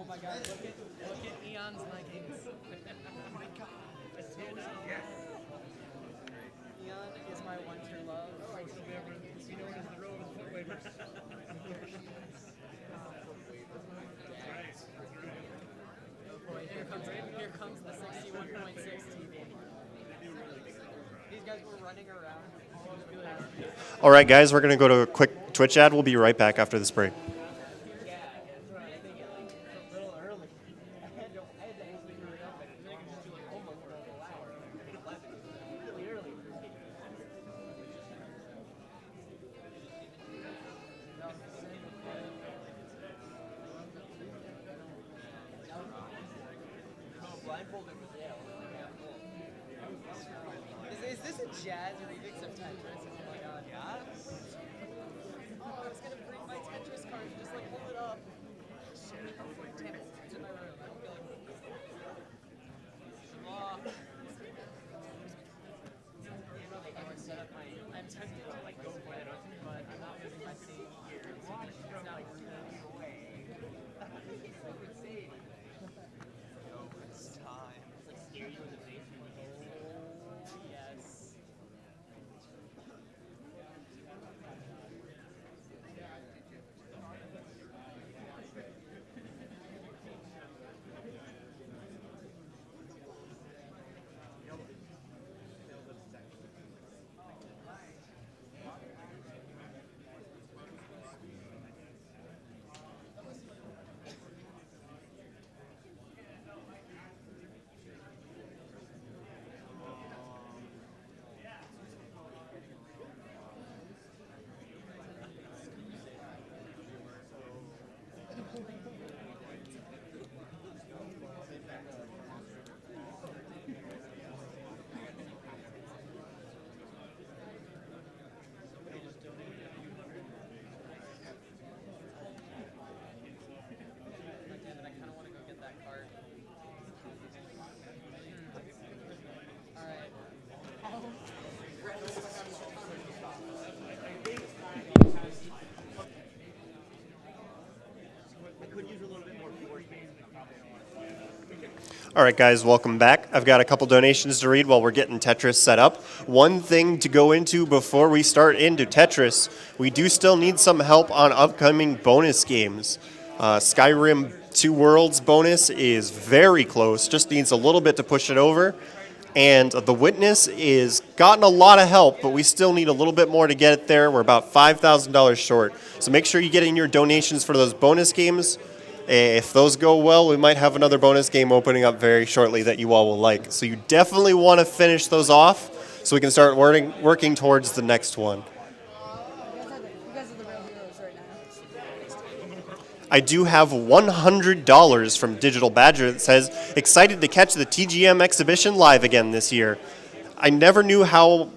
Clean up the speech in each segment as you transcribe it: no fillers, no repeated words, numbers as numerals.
my God, look at Eon's leggings. Oh my God. Eon is my one true love. Oh boy, here comes the 61.6 TV. These guys were running around. All right, guys, we're going to go to a quick Twitch ad. We'll be right back after this break. A little early. I had to actually hurry up and do like almost the whole hour. 11. Really early for me. Blindfolded with Is this a jazz remix of Tetris? Oh my God. Yeah? Oh, I was gonna bring my Tetris card and just like hold it up. Shit. Damn it. It's in my room. I don't feel like I'm tempted to like go for it, but I'm not moving my seat here. It's not worth it. It's time. It's like scare you in the face when you hear it. Yes. Damn it, I kind of want to go get that card. All right. All right, guys, welcome back. I've got a couple donations to read while we're getting Tetris set up. One thing to go into before we start into Tetris, we do still need some help on upcoming bonus games. Skyrim 2 Worlds bonus is very close, just needs a little bit to push it over. And The Witness is gotten a lot of help, but we still need a little bit more to get it there. We're about $5,000 short. So make sure you get in your donations for those bonus games. If those go well, we might have another bonus game opening up very shortly that you all will like. So you definitely want to finish those off so we can start working towards the next one. You guys are the real heroes right now. I do have $100 from Digital Badger that says, excited to catch the TGM exhibition live again this year. I never knew how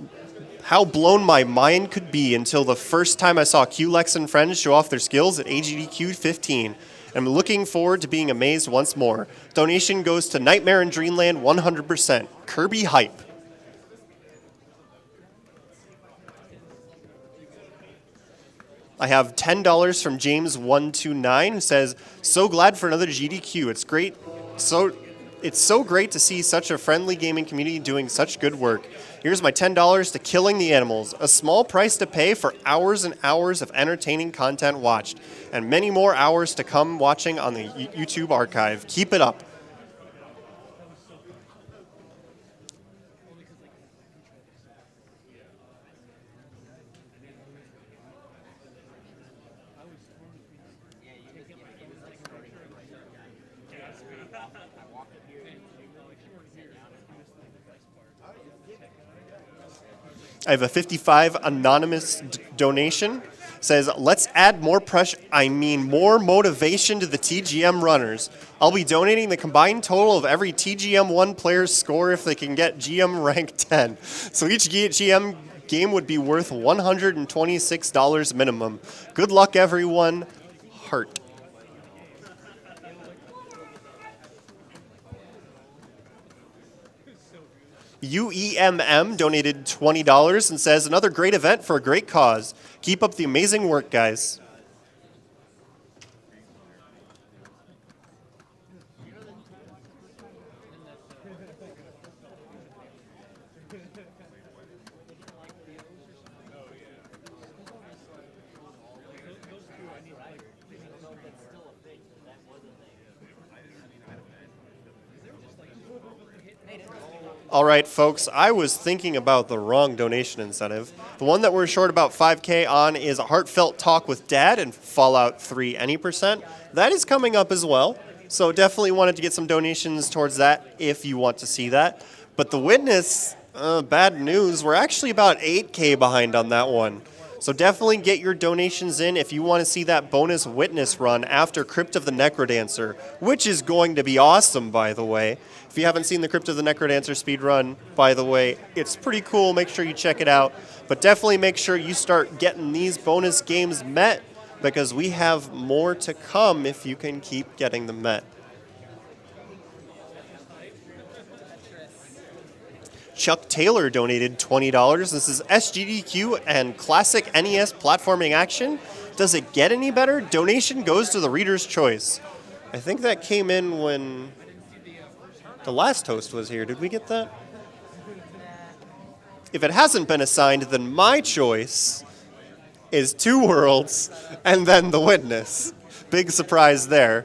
blown my mind could be until the first time I saw QLex and friends show off their skills at AGDQ 15. I'm looking forward to being amazed once more. Donation goes to Nightmare in Dreamland 100%. Kirby Hype. I have $10 from James129 who says, so glad for another GDQ. It's so great to see such a friendly gaming community doing such good work. Here's my $10 to Killing the Animals, a small price to pay for hours and hours of entertaining content watched, and many more hours to come watching on the YouTube archive. Keep it up. I have a 55 anonymous donation. Says, let's add more more motivation to the TGM runners. I'll be donating the combined total of every TGM1 player's score if they can get GM rank 10. So each GM game would be worth $126 minimum. Good luck, everyone. Heart. UEMM donated $20 and says, another great event for a great cause. Keep up the amazing work, guys. All right, folks, I was thinking about the wrong donation incentive. The one that we're short about 5K on is a heartfelt talk with Dad and Fallout 3 any percent. That is coming up as well. So definitely wanted to get some donations towards that if you want to see that. But the witness, bad news, we're actually about 8K behind on that one. So definitely get your donations in if you want to see that bonus witness run after Crypt of the Necrodancer, which is going to be awesome, by the way. If you haven't seen the Crypt of the Necrodancer speedrun, by the way, it's pretty cool. Make sure you check it out. But definitely make sure you start getting these bonus games met because we have more to come if you can keep getting them met. Chuck Taylor donated $20. This is SGDQ and classic NES platforming action. Does it get any better? Donation goes to the reader's choice. I think that came in when the last host was here. Did we get that? If it hasn't been assigned, then my choice is Two Worlds and then The Witness. Big surprise there.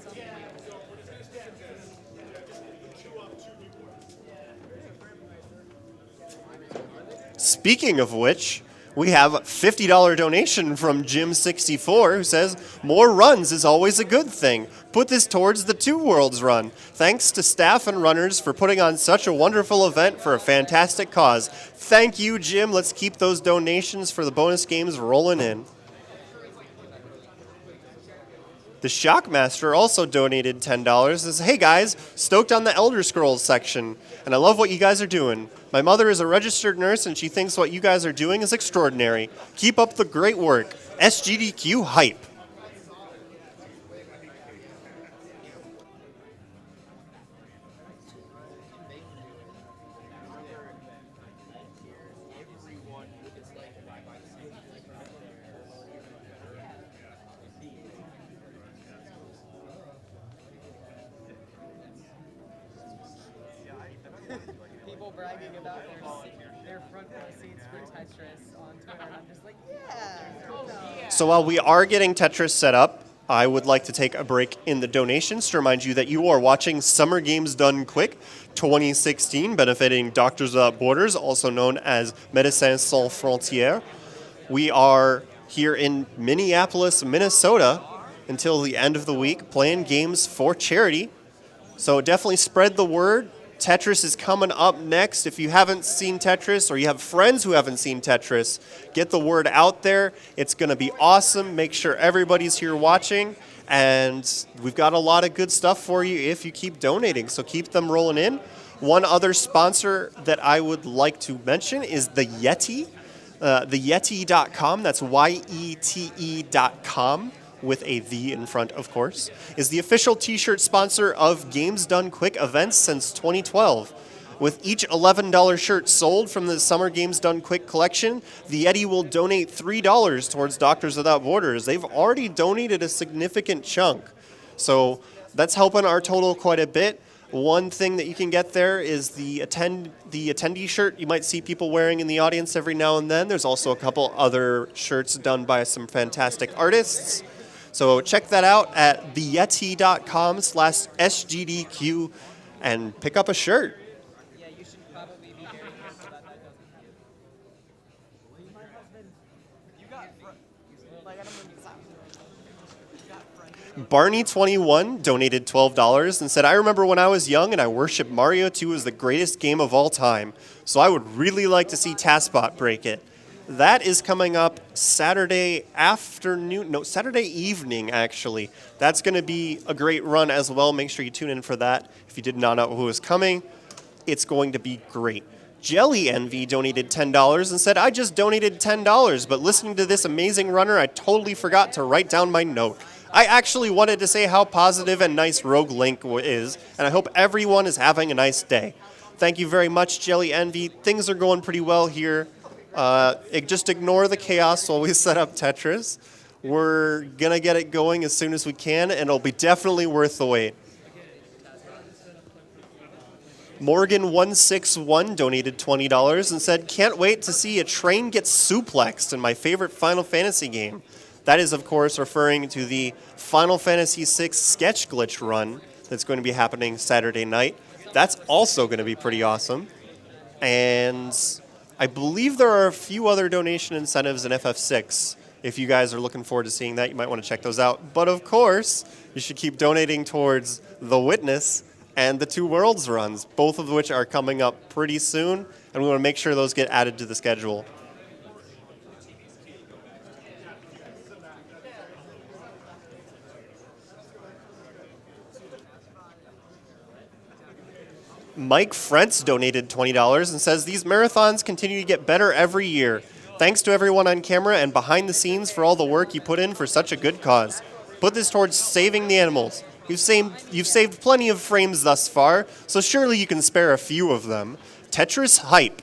Speaking of which, we have a $50 donation from Jim64 who says, more runs is always a good thing. Put this towards the Two Worlds run. Thanks to staff and runners for putting on such a wonderful event for a fantastic cause. Thank you, Jim. Let's keep those donations for the bonus games rolling in. The Shockmaster also donated $10. Says, hey guys, stoked on the Elder Scrolls section, and I love what you guys are doing. My mother is a registered nurse, and she thinks what you guys are doing is extraordinary. Keep up the great work. SGDQ hype. People bragging about their front row seats for Tetris on Twitter, and I'm just like, yeah. So while we are getting Tetris set up, I would like to take a break in the donations to remind you that you are watching Summer Games Done Quick 2016, benefiting Doctors Without Borders, also known as Médecins Sans Frontières. We are here in Minneapolis, Minnesota, until the end of the week, playing games for charity. So definitely spread the word. Tetris is coming up next. If you haven't seen Tetris or you have friends who haven't seen Tetris, get the word out there. It's going to be awesome. Make sure everybody's here watching. And we've got a lot of good stuff for you if you keep donating. So keep them rolling in. One other sponsor that I would like to mention is the Yeti. TheYeti.com. That's YETE.com. with a V in front, of course, is the official t-shirt sponsor of Games Done Quick events since 2012. With each $11 shirt sold from the Summer Games Done Quick collection, the Yeti will donate $3 towards Doctors Without Borders. They've already donated a significant chunk, so that's helping our total quite a bit. One thing that you can get there is the attendee shirt you might see people wearing in the audience every now and then. There's also a couple other shirts done by some fantastic artists. So check that out at theyeti.com/SGDQ and pick up a shirt. Yeah, you should probably be very careful about that. My husband, you got like I don't mean you Barney21 donated $12 and said, I remember when I was young and I worshipped Mario 2 as the greatest game of all time. So I would really like to see TASBot break it. That is coming up Saturday evening, actually. That's going to be a great run as well. Make sure you tune in for that. If you did not know who was coming, it's going to be great. Jelly Envy donated $10 and said, I just donated $10, but listening to this amazing runner, I totally forgot to write down my note. I actually wanted to say how positive and nice Rogue Link is, and I hope everyone is having a nice day. Thank you very much, Jelly Envy. Things are going pretty well here. Just ignore the chaos while we set up Tetris. We're going to get it going as soon as we can, and it'll be definitely worth the wait. Morgan161 donated $20 and said, can't wait to see a train get suplexed in my favorite Final Fantasy game. That is, of course, referring to the Final Fantasy VI sketch glitch run that's going to be happening Saturday night. That's also going to be pretty awesome. And I believe there are a few other donation incentives in FF6. If you guys are looking forward to seeing that, you might want to check those out. But of course, you should keep donating towards The Witness and the Two Worlds runs, both of which are coming up pretty soon, and we want to make sure those get added to the schedule. Mike Frentz donated $20 and says, these marathons continue to get better every year. Thanks to everyone on camera and behind the scenes for all the work you put in for such a good cause. Put this towards saving the animals. You've saved plenty of frames thus far, so surely you can spare a few of them. Tetris hype.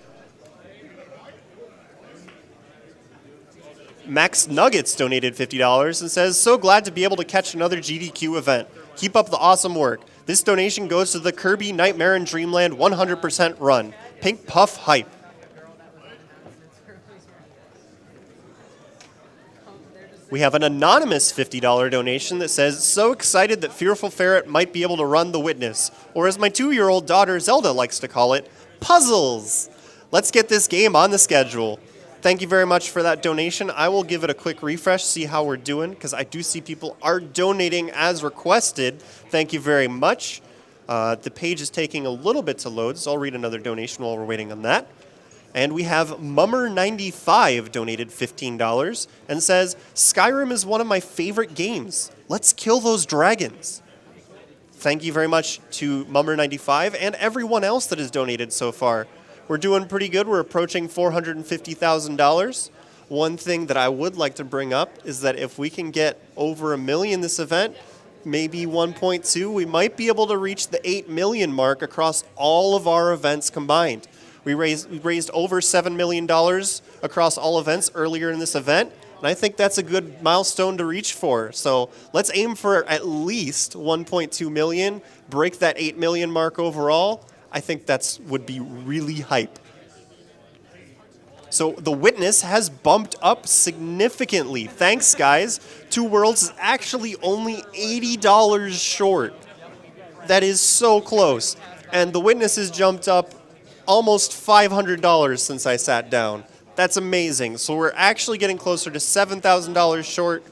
Max Nuggets donated $50 and says, so glad to be able to catch another GDQ event. Keep up the awesome work. This donation goes to the Kirby Nightmare in Dreamland 100% run. Pink Puff hype. We have an anonymous $50 donation that says, so excited that Fearful Ferret might be able to run The Witness, or as my 2-year-old daughter Zelda likes to call it, puzzles. Let's get this game on the schedule. Thank you very much for that donation. I will give it a quick refresh, see how we're doing, because I do see people are donating as requested. Thank you very much. The page is taking a little bit to load, so I'll read another donation while we're waiting on that. And we have Mummer95 donated $15 and says, Skyrim is one of my favorite games. Let's kill those dragons. Thank you very much to Mummer95 and everyone else that has donated so far. We're doing pretty good. We're approaching $450,000. One thing that I would like to bring up is that if we can get over $1 million this event, maybe 1.2, we might be able to reach the 8 million mark across all of our events combined. We raised over $7 million across all events earlier in this event, and I think that's a good milestone to reach for. So let's aim for at least 1.2 million, break that 8 million mark overall. I think that would be really hype. So The Witness has bumped up significantly. Thanks, guys. Two Worlds is actually only $80 short. That is so close. And The Witness has jumped up almost $500 since I sat down. That's amazing. So we're actually getting closer to $7,000 short.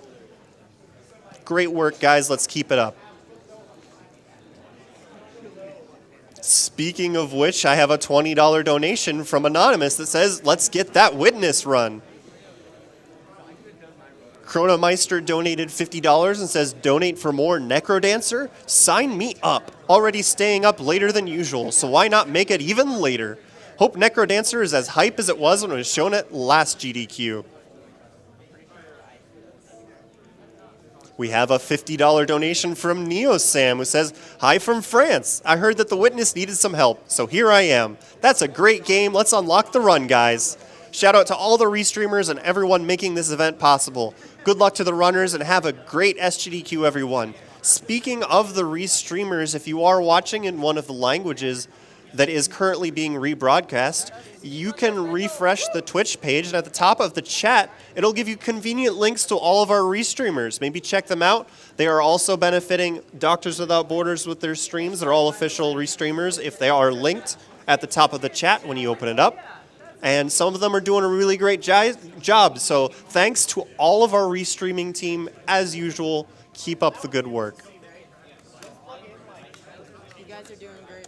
Great work, guys. Let's keep it up. Speaking of which, I have a $20 donation from Anonymous that says, let's get that Witness run. Chronomeister donated $50 and says, donate for more Necrodancer? Sign me up. Already staying up later than usual, so why not make it even later? Hope Necrodancer is as hype as it was when it was shown at last GDQ. We have a $50 donation from NeoSam who says, hi from France. I heard that The Witness needed some help, so here I am. That's a great game. Let's unlock the run, guys. Shout out to all the restreamers and everyone making this event possible. Good luck to the runners and have a great SGDQ, everyone. Speaking of the restreamers, if you are watching in one of the languages that is currently being rebroadcast, you can refresh the Twitch page, and at the top of the chat, it'll give you convenient links to all of our restreamers. Maybe check them out. They are also benefiting Doctors Without Borders with their streams. They're all official restreamers if they are linked at the top of the chat when you open it up. And some of them are doing a really great job. So thanks to all of our restreaming team. As usual, keep up the good work. You guys are doing great.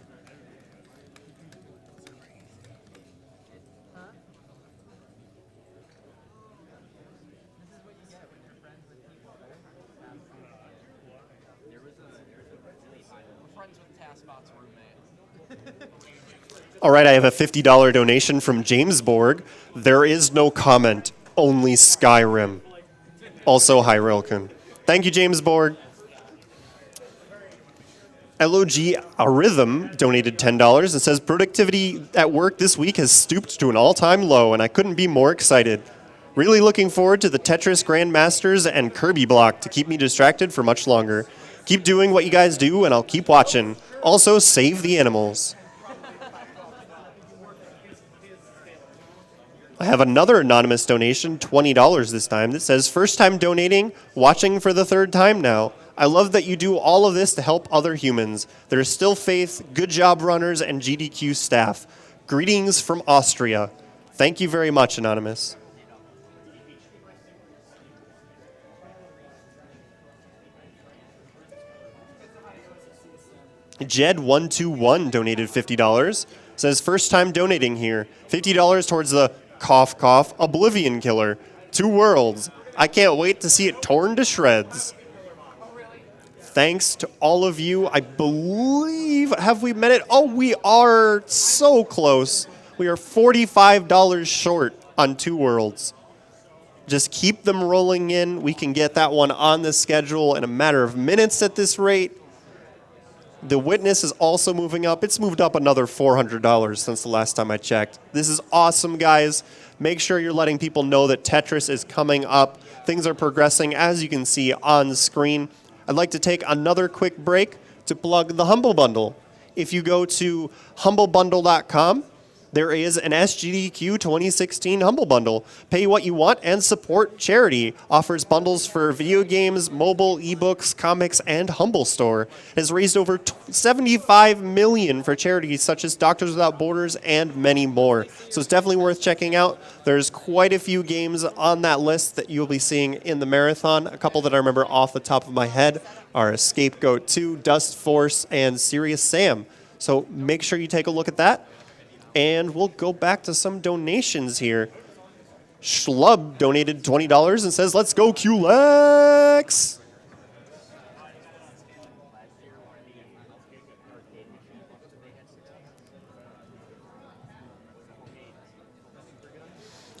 All right, I have a $50 donation from James Borg. There is no comment, only Skyrim. Also, hi, Rilken. Thank you, James Borg. LOG Arrhythm donated $10 and says, productivity at work this week has stooped to an all-time low, and I couldn't be more excited. Really looking forward to the Tetris Grandmasters and Kirby block to keep me distracted for much longer. Keep doing what you guys do, and I'll keep watching. Also, save the animals. I have another anonymous donation, $20 this time, that says, first time donating, watching for the third time now. I love that you do all of this to help other humans. There is still faith, good job runners, and GDQ staff. Greetings from Austria. Thank you very much, Anonymous. Jed121 donated $50. Says, first time donating here. $50 towards the cough cough Oblivion Killer. 2 Worlds. I can't wait to see it torn to shreds. Thanks to all of you. I believe, have we met it? Oh, we are so close. We are $45 short on 2 Worlds. Just keep them rolling in. We can get that one on the schedule in a matter of minutes at this rate. The Witness is also moving up. It's moved up another $400 since the last time I checked. This is awesome, guys. Make sure you're letting people know that Tetris is coming up. Things are progressing, as you can see on screen. I'd like to take another quick break to plug the Humble Bundle. If you go to humblebundle.com, there is an SGDQ 2016 Humble Bundle. Pay what you want and support charity. Offers bundles for video games, mobile, ebooks, comics, and Humble Store. It has raised over $75 million for charities such as Doctors Without Borders and many more. So it's definitely worth checking out. There's quite a few games on that list that you'll be seeing in the marathon. A couple that I remember off the top of my head are Scapegoat 2, Dust Force, and Serious Sam. So make sure you take a look at that. And we'll go back to some donations here. Schlub donated $20 and says, let's go, QLEX!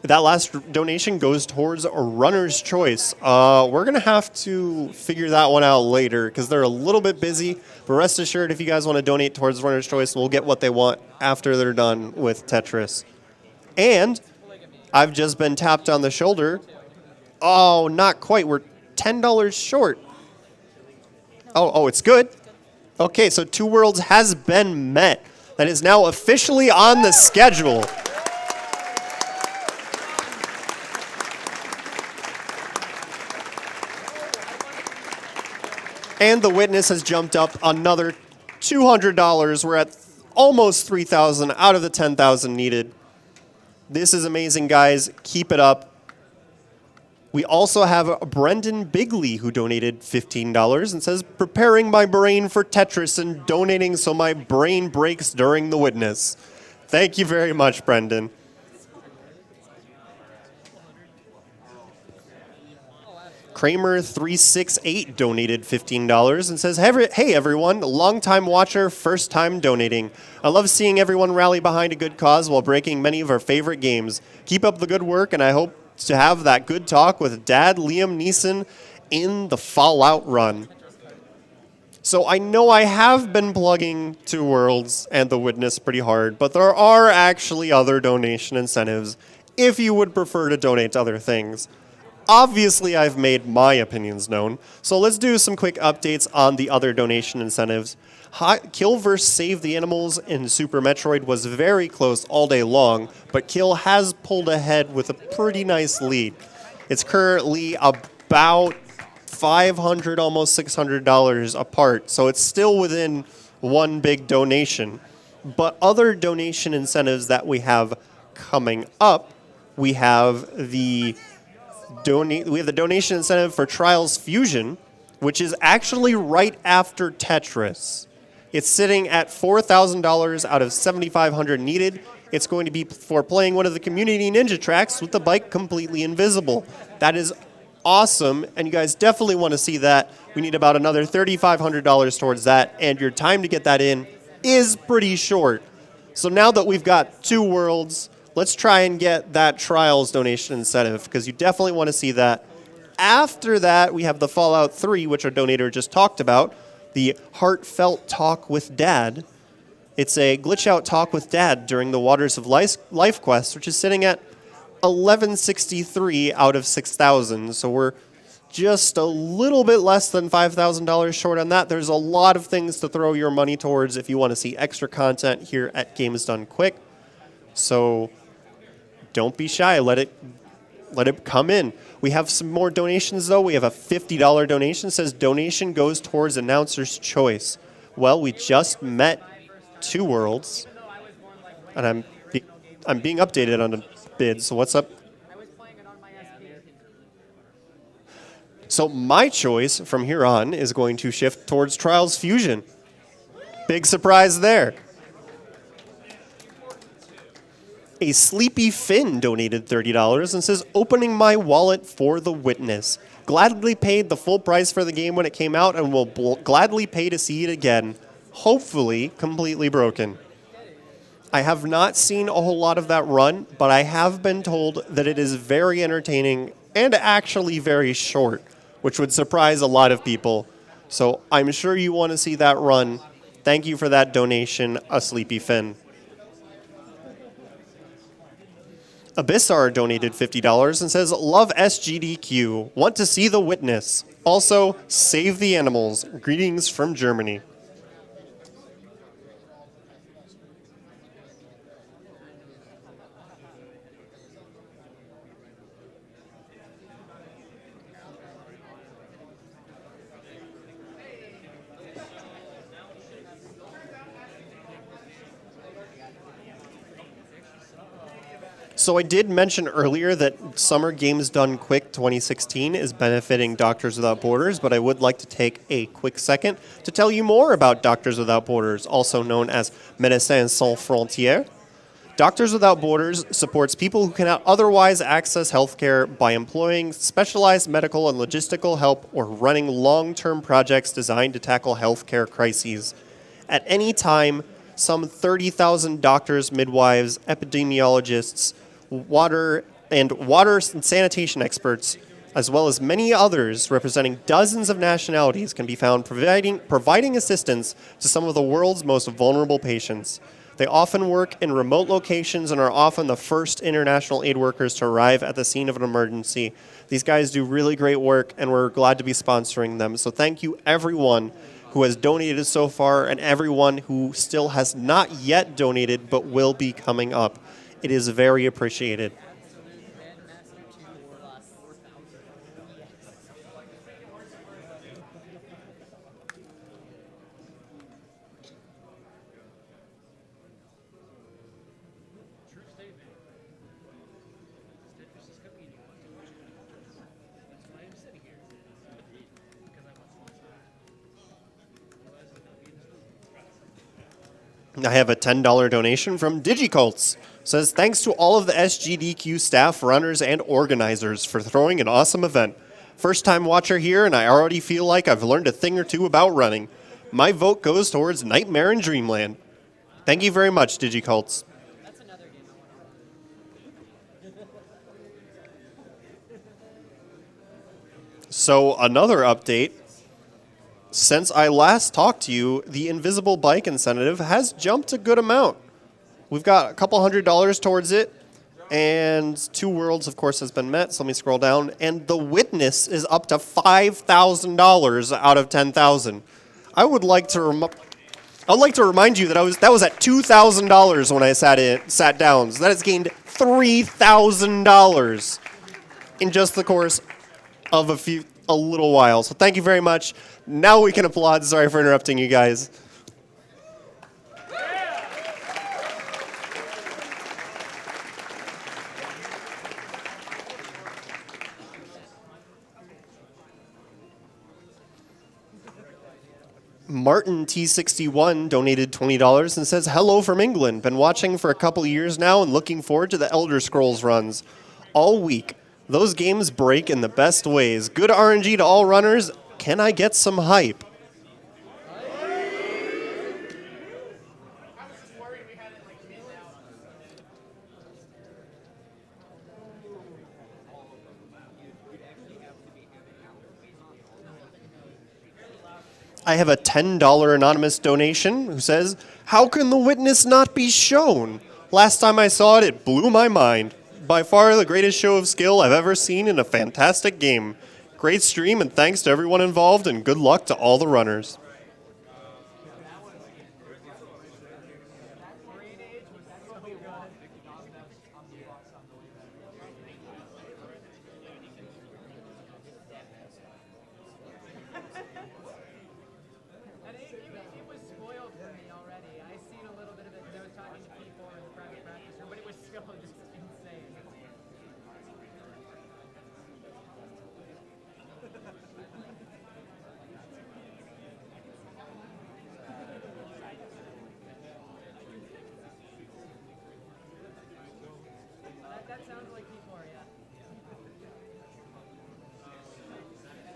That last donation goes towards a runner's choice. We're going to have to figure that one out later because they're a little bit busy. But rest assured, if you guys want to donate towards runner's choice, we'll get what they want after they're done with Tetris. And I've just been tapped on the shoulder. Oh, not quite. We're $10 short. Oh, it's good. Okay, so 2 Worlds has been met. That is now officially on the schedule. And the Witness has jumped up another $200. We're at almost $3,000 out of the $10,000 needed. This is amazing, guys. Keep it up. We also have Brendan Bigley, who donated $15 and says, preparing my brain for Tetris and donating so my brain breaks during the Witness. Thank you very much, Brendan. Kramer368 donated $15 and says, hey everyone, long-time watcher, first-time donating. I love seeing everyone rally behind a good cause while breaking many of our favorite games. Keep up the good work, and I hope to have that good talk with Dad Liam Neeson in the Fallout run. So I know I have been plugging 2 Worlds and The Witness pretty hard, but there are actually other donation incentives if you would prefer to donate to other things. Obviously, I've made my opinions known, so let's do some quick updates on the other donation incentives. Kill vs. Save the Animals in Super Metroid was very close all day long, but Kill has pulled ahead with a pretty nice lead. It's currently about $500, almost $600 apart, so it's still within one big donation. But other donation incentives that we have coming up, we have the donation incentive for Trials Fusion, which is actually right after Tetris. It's sitting at $4,000 out of $7,500 needed. It's going to be for playing one of the community ninja tracks with the bike completely invisible. That is awesome, and you guys definitely want to see that. We need about another $3,500 towards that, and your time to get that in is pretty short. So now that we've got 2 Worlds, let's try and get that Trials donation incentive, because you definitely want to see that. After that, we have the Fallout 3, which our donator just talked about, the Heartfelt Talk with Dad. It's a glitch-out talk with Dad during the Waters of Life quest, which is sitting at $1,163 out of $6,000. So we're just a little bit less than $5,000 short on that. There's a lot of things to throw your money towards if you want to see extra content here at Games Done Quick. So don't be shy. Let it come in. We have some more donations, though. We have a $50 donation. It says donation goes towards Announcer's Choice. Well, we just met 2 Worlds, and I'm I'm being updated on the bids. So what's up? I was playing it on my SP. So my choice from here on is going to shift towards Trials Fusion. Big surprise there. A Sleepy Finn donated $30 and says, opening my wallet for the witness. Gladly paid the full price for the game when it came out and will gladly pay to see it again. Hopefully completely broken. I have not seen a whole lot of that run, but I have been told that it is very entertaining and actually very short, which would surprise a lot of people. So I'm sure you want to see that run. Thank you for that donation, A Sleepy Finn. Abyssar donated $50 and says, love SGDQ. Want to see the witness. Also, save the animals. Greetings from Germany. So I did mention earlier that Summer Games Done Quick 2016 is benefiting Doctors Without Borders, but I would like to take a quick second to tell you more about Doctors Without Borders, also known as Médecins Sans Frontières. Doctors Without Borders supports people who cannot otherwise access healthcare by employing specialized medical and logistical help or running long-term projects designed to tackle healthcare crises. At any time, some 30,000 doctors, midwives, epidemiologists, water and sanitation experts, as well as many others representing dozens of nationalities, can be found providing assistance to some of the world's most vulnerable patients. They often work in remote locations and are often the first international aid workers to arrive at the scene of an emergency. These guys do really great work, and we're glad to be sponsoring them. So thank you, everyone who has donated so far and everyone who still has not yet donated but will be coming up. It is very appreciated. I have a $10 donation from DigiCults. Says, thanks to all of the SGDQ staff, runners, and organizers for throwing an awesome event. First time watcher here, and I already feel like I've learned a thing or two about running. My vote goes towards Nightmare in Dreamland. Thank you very much, DigiCults. That's another game I want to run. So another update. Since I last talked to you, the Invisible Bike incentive has jumped a good amount. We've got a couple $100 towards it, and 2 worlds, of course, has been met. So let me scroll down, and the witness is up to $5,000 out of 10,000. I would like to remind you that that was at $2,000 when I sat down. So that has gained $3,000 in just the course of a little while. So thank you very much. Now we can applaud. Sorry for interrupting you guys. Martin T61 donated $20 and says, hello from England. Been watching for a couple years now and looking forward to the Elder Scrolls runs. All week. Those games break in the best ways. Good RNG to all runners. Can I get some hype? I have a $10 anonymous donation who says, how can the witness not be shown? Last time I saw it, it blew my mind. By far the greatest show of skill I've ever seen in a fantastic game. Great stream, and thanks to everyone involved, and good luck to all the runners. It was spoiled for me already. I seen a little bit of it. I was talking to people in the private practice room, but it was still That sounds like P4,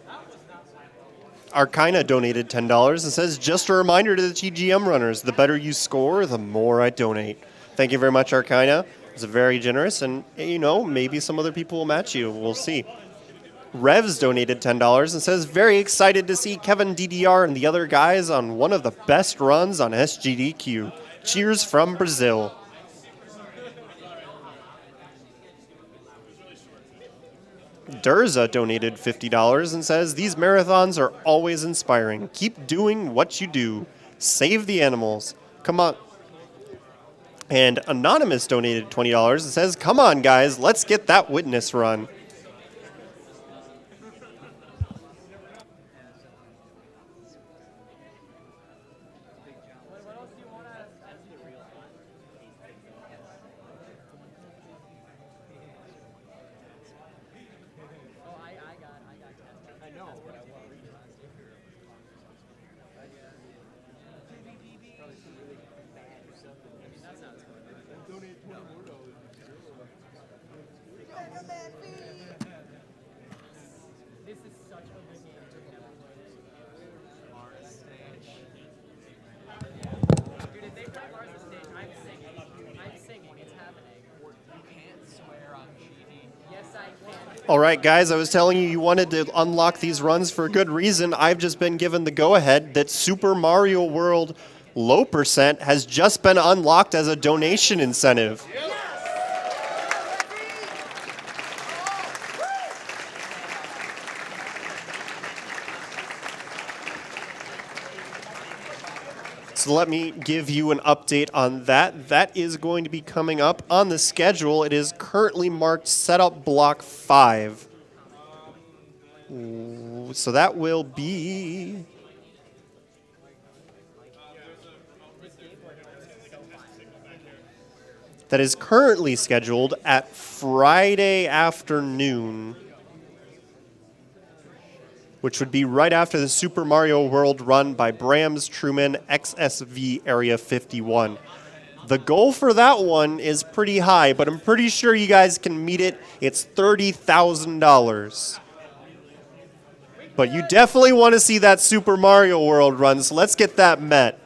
yeah. Arcina donated $10 and says, just a reminder to the TGM runners, the better you score, the more I donate. Thank you very much, Arcina. It's very generous, and maybe some other people will match you. We'll see. Revs donated $10 and says, very excited to see Kevin DDR and the other guys on one of the best runs on SGDQ. Cheers from Brazil. Durza donated $50 and says, these marathons are always inspiring. Keep doing what you do. Save the animals. Come on. And Anonymous donated $20 and says, come on, guys, let's get that witness run. What else do you want to Oh, I got I know, but I want to read it. That sounds good. Donate $20 more. This is such a good game to never play this. Mars stage. Dude, if they play Mars stage, I'm singing. It's happening. You can't swear on GD. Yes, I can. All right, guys, I was telling you wanted to unlock these runs for a good reason. I've just been given the go-ahead that Super Mario World low percent has just been unlocked as a donation incentive. So let me give you an update on that. That is going to be coming up on the schedule. It is currently marked Setup Block 5. So that will be... That is currently scheduled at Friday afternoon, which would be right after the Super Mario World run by Brams Truman XSV Area 51. The goal for that one is pretty high, but I'm pretty sure you guys can meet it. It's $30,000. But you definitely want to see that Super Mario World run, so let's get that met.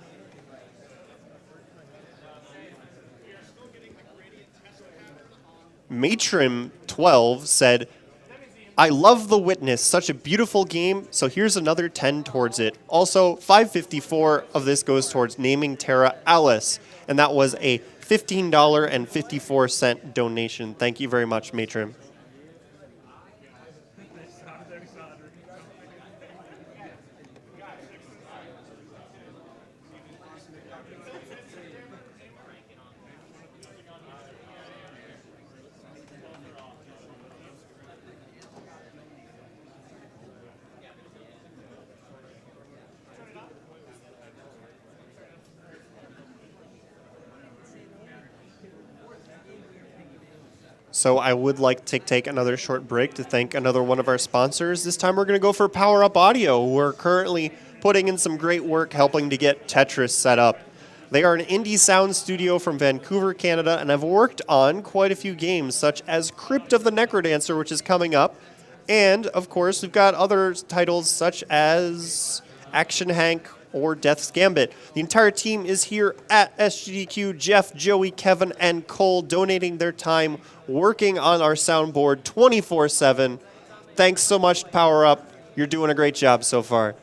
Matrim12 said, I love The Witness, such a beautiful game, so here's another 10 towards it. Also, $5.54 of this goes towards naming Terra Alice, and that was a $15.54 donation. Thank you very much, Matrim. So I would like to take another short break to thank another one of our sponsors. This time we're going to go for Power Up Audio, who are currently putting in some great work helping to get Tetris set up. They are an indie sound studio from Vancouver, Canada, and have worked on quite a few games, such as Crypt of the Necrodancer, which is coming up. And, of course, we've got other titles such as Action Hank or Death's Gambit. The entire team is here at SGDQ. Jeff, Joey, Kevin, and Cole donating their time working on our soundboard 24/7. Thanks so much, Power Up. You're doing a great job so far.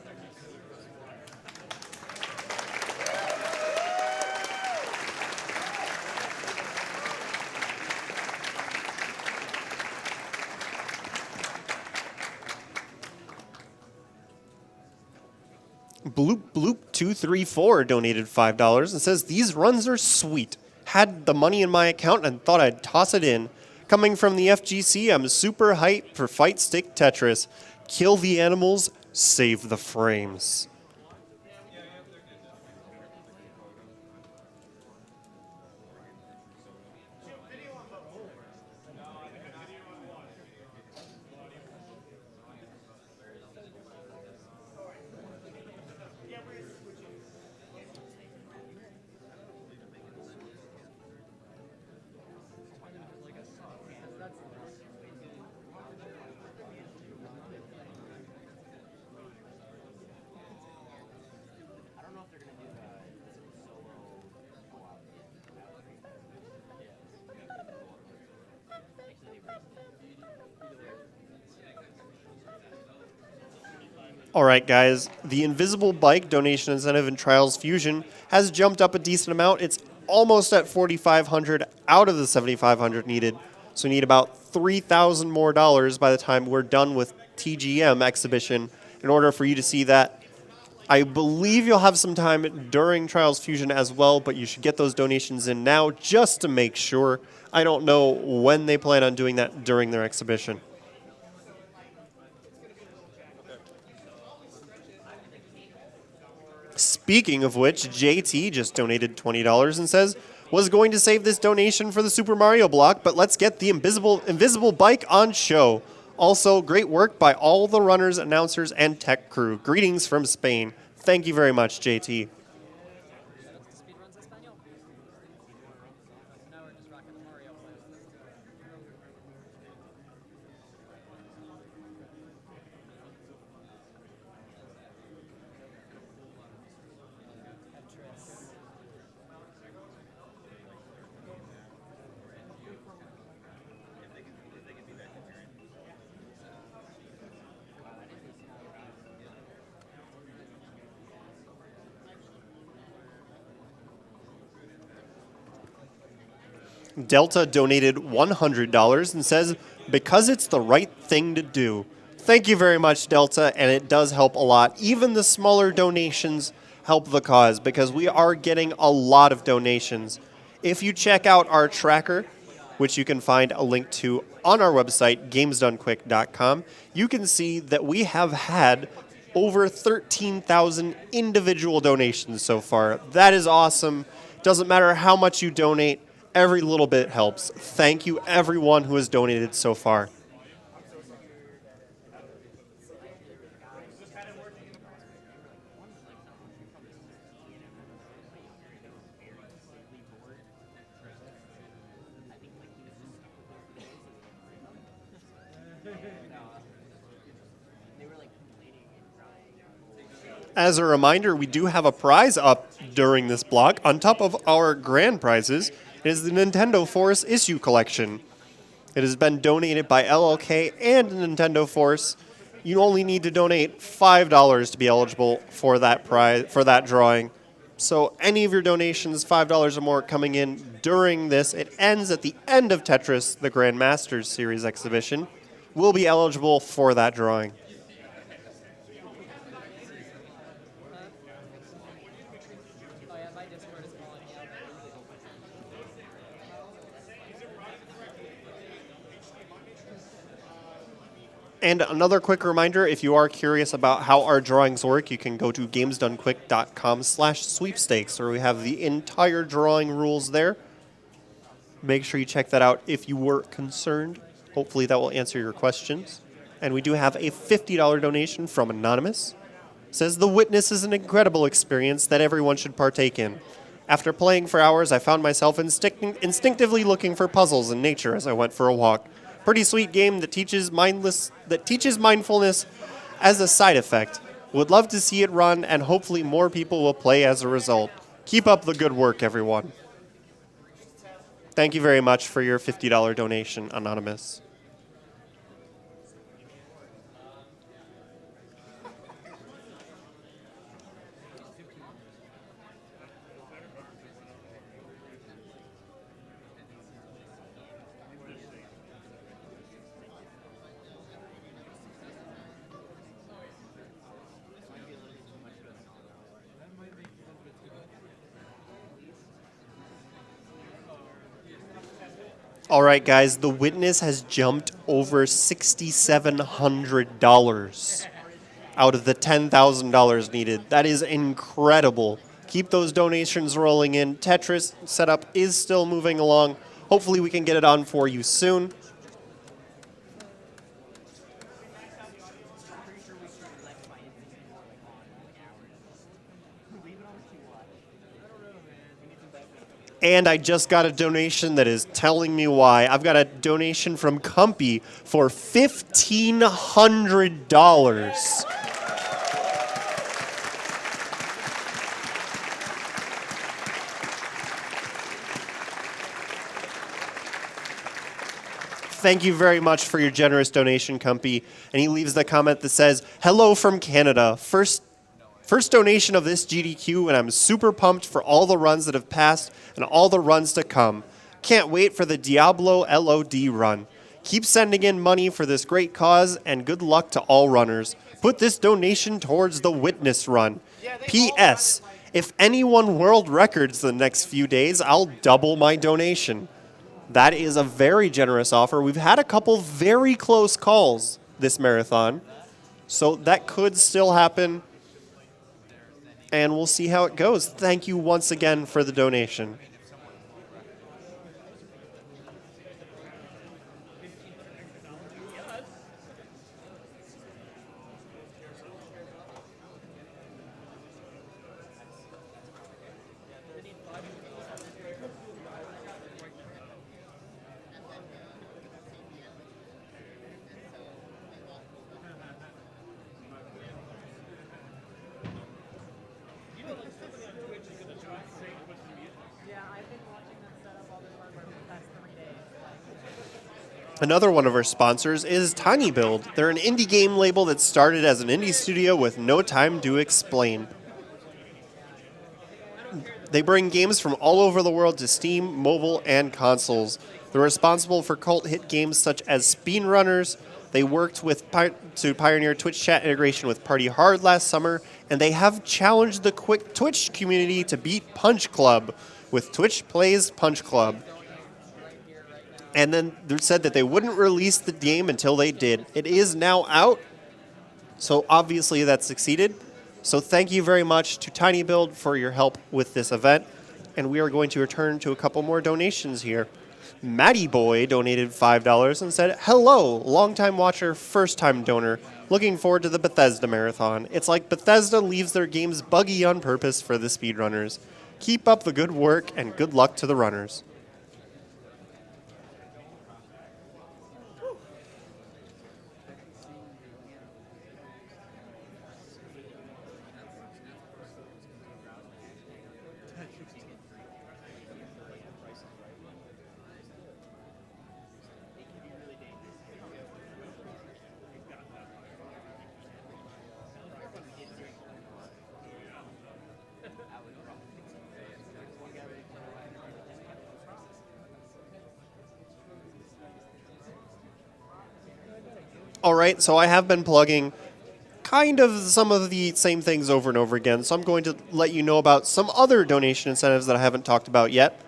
Bloop Bloop 234 donated $5 and says, these runs are sweet. Had the money in my account and thought I'd toss it in. Coming from the FGC, I'm super hyped for Fight Stick Tetris. Kill the animals, save the frames. All right, guys. The Invisible Bike donation incentive in Trials Fusion has jumped up a decent amount. It's almost at 4,500 out of the 7,500 needed. So we need about 3,000 more dollars by the time we're done with TGM exhibition in order for you to see that. I believe you'll have some time during Trials Fusion as well, but you should get those donations in now just to make sure. I don't know when they plan on doing that during their exhibition. Speaking of which, JT just donated $20 and says, was going to save this donation for the Super Mario block, but let's get the invisible bike on show. Also, great work by all the runners, announcers, and tech crew. Greetings from Spain. Thank you very much, JT. Speedruns Espanol. Now we're just rocking the Mario playlist. Tetris. Delta donated $100 and says, because it's the right thing to do. Thank you very much, Delta, and it does help a lot. Even the smaller donations help the cause because we are getting a lot of donations. If you check out our tracker, which you can find a link to on our website, gamesdonequick.com, you can see that we have had over 13,000 individual donations so far. That is awesome. Doesn't matter how much you donate. Every little bit helps. Thank you, everyone who has donated so far. As a reminder, we do have a prize up during this block. On top of our grand prizes is the Nintendo Force Issue Collection. It has been donated by LLK and Nintendo Force. You only need to donate $5 to be eligible for that prize, for that drawing. So any of your donations, $5 or more, coming in during this, it ends at the end of Tetris, the Grand Masters Series exhibition, will be eligible for that drawing. Oh yeah, my Discord is calling me out. And another quick reminder, if you are curious about how our drawings work, you can go to gamesdonequick.com/sweepstakes, where we have the entire drawing rules there. Make sure you check that out if you were concerned. Hopefully that will answer your questions. And we do have a $50 donation from Anonymous. It says, the Witness is an incredible experience that everyone should partake in. After playing for hours, I found myself instinctively looking for puzzles in nature as I went for a walk. Pretty sweet game that teaches mindfulness as a side effect. Would love to see it run, and hopefully more people will play as a result. Keep up the good work, everyone. Thank you very much for your $50 donation, Anonymous. All right, guys, the Witness has jumped over $6,700 out of the $10,000 needed. That is incredible. Keep those donations rolling in. Tetris setup is still moving along. Hopefully we can get it on for you soon. And I just got a donation that is telling me why. I've got a donation from Cumpy for $1,500. Thank you very much for your generous donation, Cumpy. And he leaves the comment that says, Hello from Canada. First donation of this GDQ, and I'm super pumped for all the runs that have passed and all the runs to come. Can't wait for the Diablo LOD run. Keep sending in money for this great cause, and good luck to all runners. Put this donation towards the Witness run. P.S. If anyone world records the next few days, I'll double my donation. That is a very generous offer. We've had a couple very close calls this marathon, so that could still happen, and we'll see how it goes. Thank you once again for the donation. Another one of our sponsors is Tiny Build. They're an indie game label that started as an indie studio with no time to explain. They bring games from all over the world to Steam, mobile, and consoles. They're responsible for cult hit games such as Speedrunners. They worked to pioneer Twitch chat integration with Party Hard last summer, and they have challenged the quick Twitch community to beat Punch Club with Twitch Plays Punch Club. And then they said that they wouldn't release the game until they did. It is now out, so obviously that succeeded. So thank you very much to Tiny Build for your help with this event. And we are going to return to a couple more donations here. Matty Boy donated $5 and said, "Hello, longtime watcher, first-time donor. Looking forward to the Bethesda Marathon. It's like Bethesda leaves their games buggy on purpose for the speedrunners. Keep up the good work and good luck to the runners." All right, so I have been plugging kind of some of the same things over and over again, so I'm going to let you know about some other donation incentives that I haven't talked about yet.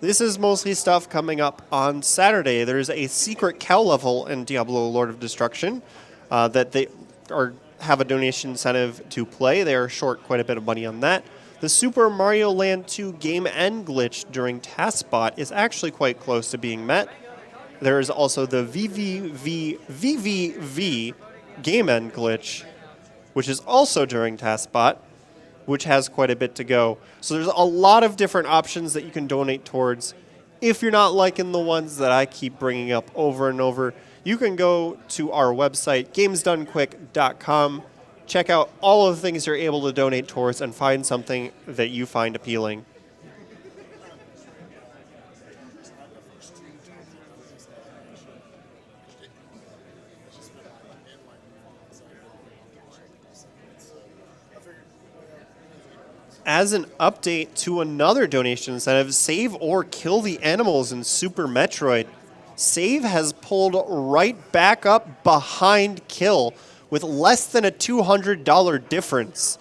This is mostly stuff coming up on Saturday. There's a secret cow level in Diablo Lord of Destruction that they have a donation incentive to play. They are short quite a bit of money on that. The Super Mario Land 2 game end glitch during TaskBot is actually quite close to being met. There is also the VVV game end glitch, which is also during TaskBot, which has quite a bit to go. So there's a lot of different options that you can donate towards. If you're not liking the ones that I keep bringing up over and over, you can go to our website, gamesdonequick.com, check out all of the things you're able to donate towards, and find something that you find appealing. As an update to another donation incentive, Save or Kill the Animals in Super Metroid. Save has pulled right back up behind Kill with less than a $200 difference.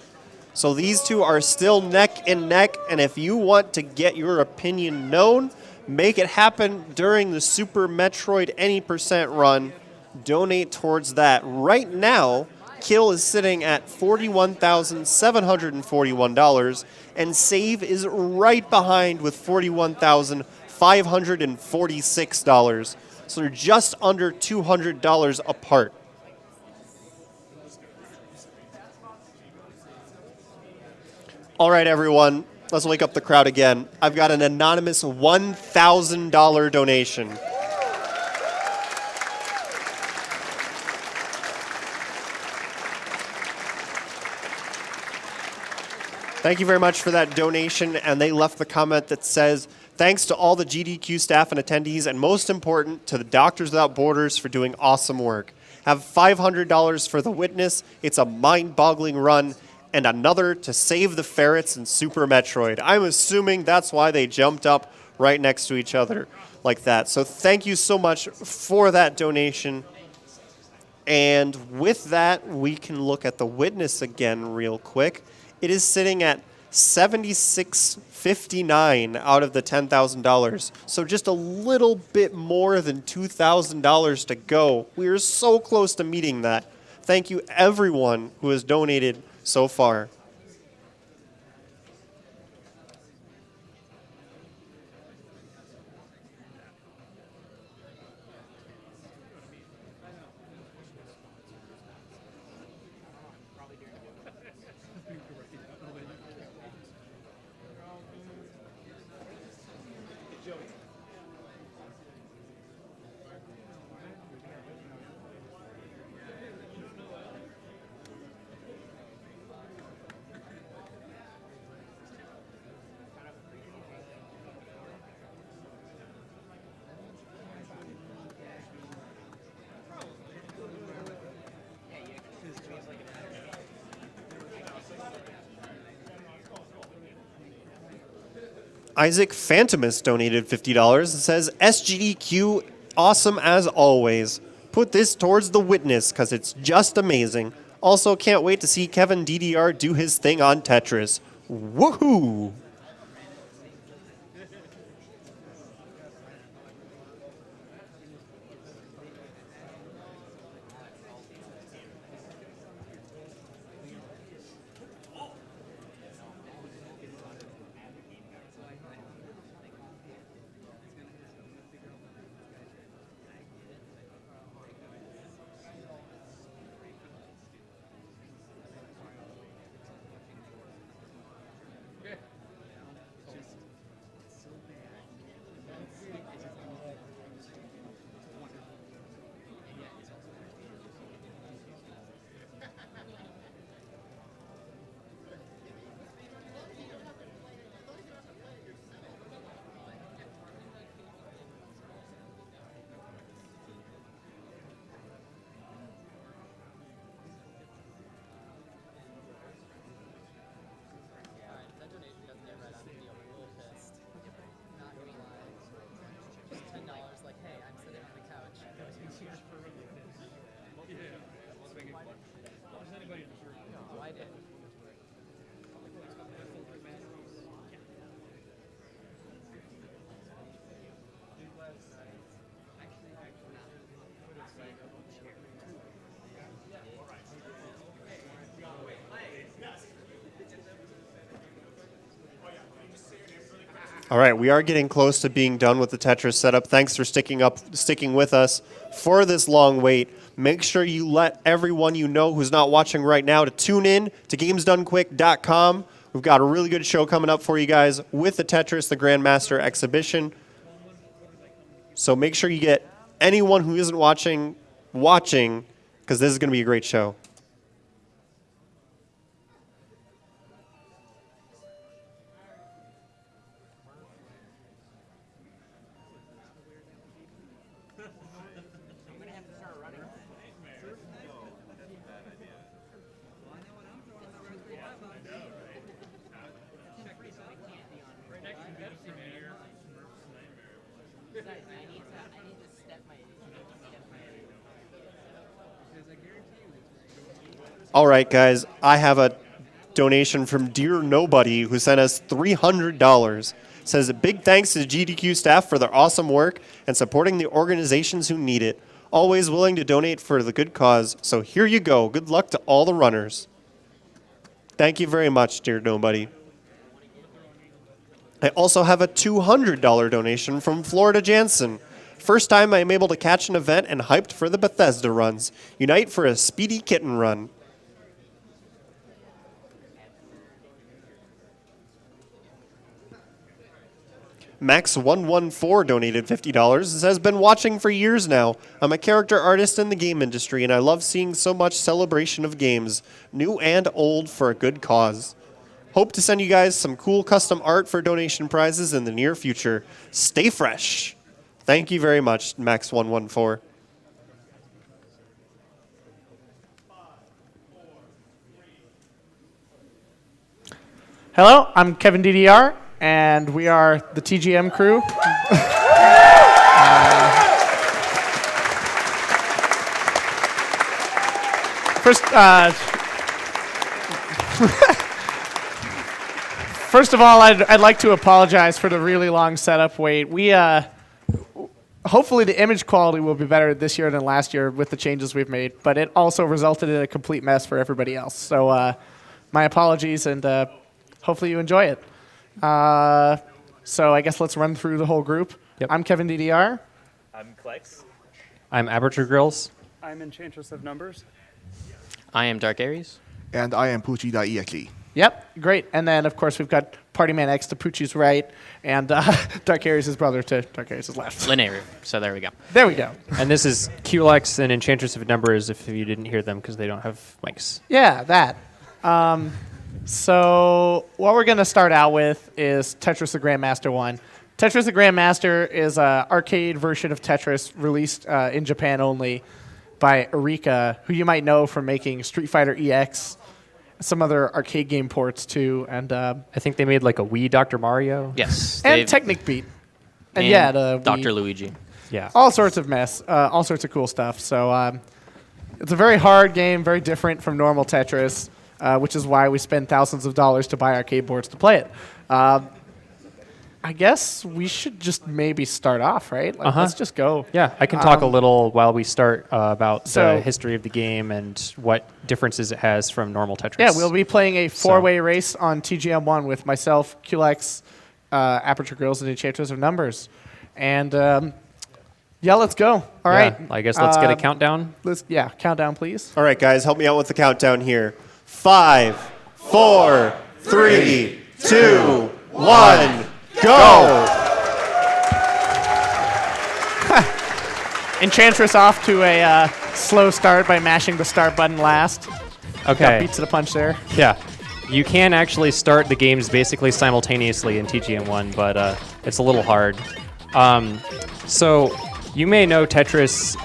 So these two are still neck and neck, and if you want to get your opinion known, make it happen during the Super Metroid Any Percent run. Donate towards that. Right now, Kill is sitting at $41,741, and Save is right behind with $41,546. So they're just under $200 apart. All right, everyone, let's wake up the crowd again. I've got an anonymous $1,000 donation. Thank you very much for that donation, and they left the comment that says, "Thanks to all the GDQ staff and attendees, and most important, to the Doctors Without Borders for doing awesome work. have $500 for the Witness. It's a mind-boggling run. And another to save the ferrets in Super Metroid. I'm assuming that's why they jumped up right next to each other like that. So thank you so much for that donation. And with that, we can look at the Witness again real quick. It is sitting at $76.59 out of the $10,000. So just a little bit more than $2,000 to go. We are so close to meeting that. Thank you everyone who has donated so far. Isaac Phantomus donated $50 and says, SGDQ, awesome as always. Put this towards the Witness because it's just amazing. Also, can't wait to see Kevin DDR do his thing on Tetris. Woohoo! All right, we are getting close to being done with the Tetris setup. Thanks for sticking with us for this long wait. Make sure you let everyone you know who's not watching right now to tune in to GamesDoneQuick.com. We've got a really good show coming up for you guys with the Tetris, the Grandmaster exhibition. So make sure you get anyone who isn't watching, because this is going to be a great show. All right, guys, I have a donation from Dear Nobody who sent us $300. Says, big thanks to the GDQ staff for their awesome work and supporting the organizations who need it. Always willing to donate for the good cause. So here you go. Good luck to all the runners. Thank you very much, Dear Nobody. I also have a $200 donation from Florida Jansen. First time I'm able to catch an event and hyped for the Bethesda runs. Unite for a speedy kitten run. Max114 donated $50 and says, been watching for years now. I'm a character artist in the game industry, and I love seeing so much celebration of games, new and old, for a good cause. Hope to send you guys some cool custom art for donation prizes in the near future. Stay fresh. Thank you very much, Max114. Hello, I'm Kevin DDR, and we are the TGM crew. First of all, I'd like to apologize for the really long setup wait. Hopefully the image quality will be better this year than last year with the changes we've made, but it also resulted in a complete mess for everybody else. So my apologies, and hopefully you enjoy it. So I guess let's run through the whole group. Yep. I'm Kevin DDR. I'm Klex. I'm Aperture Grills. I'm Enchantress of Numbers. I am Dark Aries. And I am Poochie.exe. Yep, great. And then, of course, we've got Partyman X to Poochie's right, and Dark Aries' brother to Dark Aries' left. Linear. So there we go. There we go. And this is QLEX and Enchantress of Numbers if you didn't hear them because they don't have mics. Yeah, that. So what we're going to start out with is Tetris the Grandmaster 1. Tetris the Grandmaster is an arcade version of Tetris released in Japan only by Eureka, who you might know from making Street Fighter EX, some other arcade game ports too, and I think they made like a Wii Dr. Mario. Yes. and Technic Beat. And the Dr. Wii- Luigi. Yeah. all sorts of mess, all sorts of cool stuff. So it's a very hard game, very different from normal Tetris, which is why we spend thousands of dollars to buy arcade boards to play it. I guess we should just maybe start off, right? Like, Let's just go. Yeah, I can talk a little while we start about so- the history of the game and what differences it has from normal Tetris. Yeah, we'll be playing a four-way race on TGM1 with myself, QLEX, Aperture Grills, and Enchantress of Numbers. And yeah, let's go. All right. I guess let's get a countdown. Countdown, please. All right, guys, help me out with the countdown here. 5, 4, 3, 2, 1, go! Enchantress off to a slow start by mashing the start button last. Got Okay. beat to the punch there. Yeah. You can actually start the games basically simultaneously in TGM1, but it's a little hard. So you may know Tetris.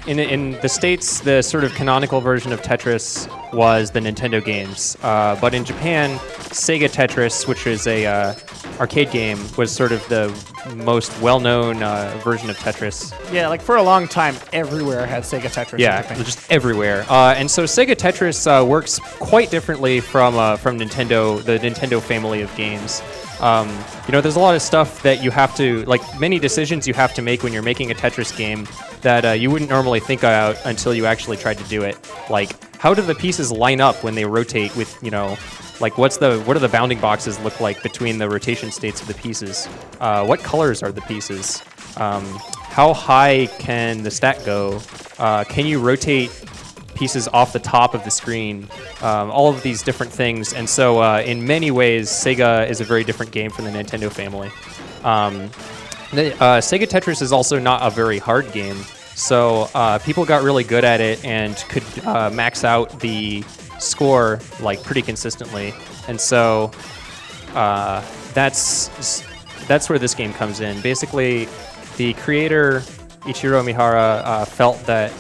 In the States, the sort of canonical version of Tetris was the Nintendo games. But in Japan, Sega Tetris, which is a arcade game, was sort of the most well-known version of Tetris. Yeah, like for a long time, everywhere had Sega Tetris. Yeah, in Japan. just everywhere. And so Sega Tetris works quite differently from Nintendo, the Nintendo family of games. There's a lot of stuff that you have to, like many decisions you have to make when you're making a Tetris game that you wouldn't normally think about until you actually tried to do it. Like, how do the pieces line up when they rotate with, like what do the bounding boxes look like between the rotation states of the pieces? What colors are the pieces? How high can the stack go? Can you rotate pieces off the top of the screen? All of these different things. And so in many ways, Sega is a very different game from the Nintendo family. Sega Tetris is also not a very hard game. So people got really good at it and could max out the score like pretty consistently. And so that's where this game comes in. Basically, the creator, Ichiro Mihara, felt that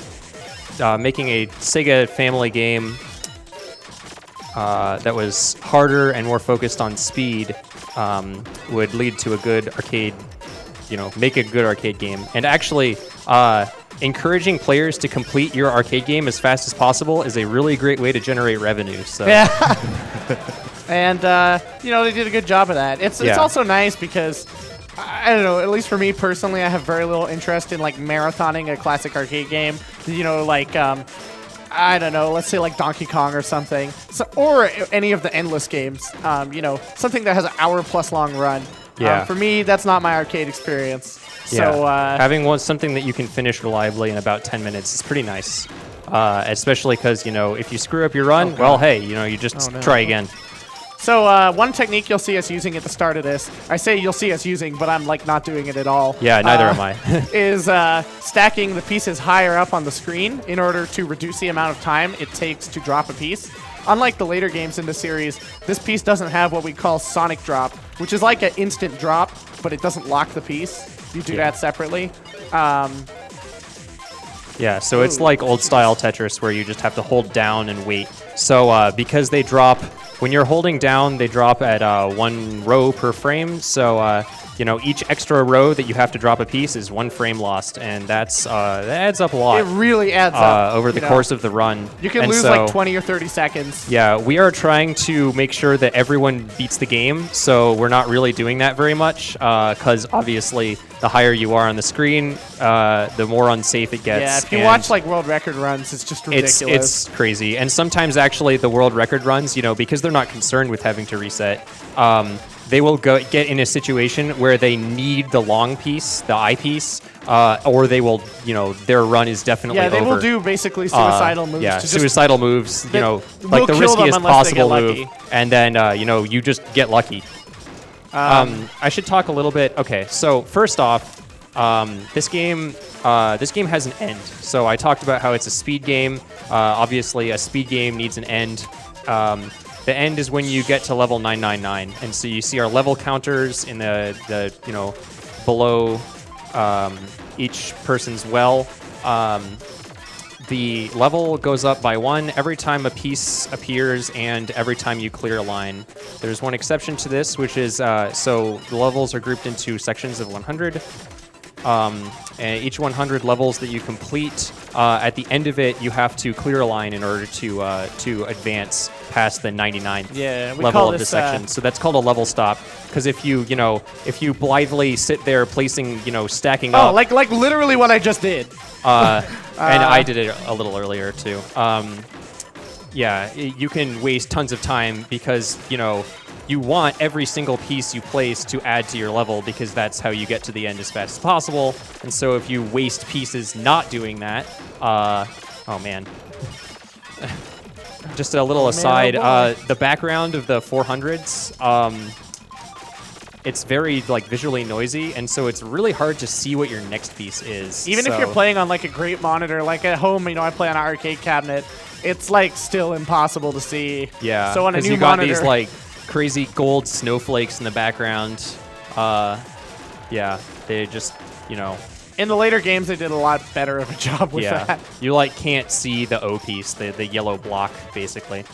making a Sega family game that was harder and more focused on speed would lead to a good arcade, make a good arcade game. And actually, encouraging players to complete your arcade game as fast as possible is a really great way to generate revenue. So. Yeah. And, they did a good job of that. It's also nice because, I don't know, at least for me personally, I have very little interest in, like, marathoning a classic arcade game. I don't know, let's say like Donkey Kong or something. Or any of the endless games. Something that has an hour-plus long run. Yeah. For me, that's not my arcade experience. Yeah. So, having something that you can finish reliably in about 10 minutes is pretty nice. Especially because, if you screw up your run, well, hey, you just try again. So one technique you'll see us using at the start of this, I say you'll see us using, but I'm like not doing it at all. Yeah, neither am I. Is stacking the pieces higher up on the screen in order to reduce the amount of time it takes to drop a piece. Unlike the later games in the series, this piece doesn't have what we call sonic drop, which is like an instant drop, but it doesn't lock the piece. You do that separately. Yeah, so it's like old-style Tetris where you just have to hold down and wait. So because they drop when you're holding down, they drop at 1 row per frame. So each extra row that you have to drop a piece is 1 frame lost, and that adds up a lot. It really adds up over the course of the run. You can lose like 20 or 30 seconds. Yeah, we are trying to make sure that everyone beats the game, so we're not really doing that very much, because obviously the higher you are on the screen, the more unsafe it gets. Yeah, if you watch like world record runs, it's just ridiculous. It's crazy. And sometimes actually the world record runs, because they're not concerned with having to reset, they will get in a situation where they need the long piece, the eyepiece, or they will, their run is definitely over. Yeah, they will do basically suicidal moves. Yeah, to suicidal moves, like the kill them riskiest unless they get possible move, lucky. and then, you just get lucky. I should talk a little bit. Okay, so first off, this game has an end. So I talked about how it's a speed game. Obviously, a speed game needs an end. The end is when you get to level 999, and so you see our level counters in the below each person's well. The level goes up by 1 every time a piece appears and every time you clear a line. There's one exception to this, which is so the levels are grouped into sections of 100. And each 100 levels that you complete, at the end of it, you have to clear a line in order to advance past the 99th level of the section. So that's called a level stop. Because if you blithely sit there placing, stacking up. Oh, like literally what I just did. And I did it a little earlier too. Yeah, you can waste tons of time because you want every single piece you place to add to your level because that's how you get to the end as fast as possible. And so if you waste pieces not doing that, oh man. Just a little aside, the background of the 400s, it's very visually noisy, and so it's really hard to see what your next piece is. Even if you're playing on like a great monitor, like at home, I play on an arcade cabinet, it's still impossible to see. Yeah, so on a new you got monitor, these crazy gold snowflakes in the background. Yeah, they just, in the later games, they did a lot better of a job with that. You can't see the O piece, the yellow block, basically.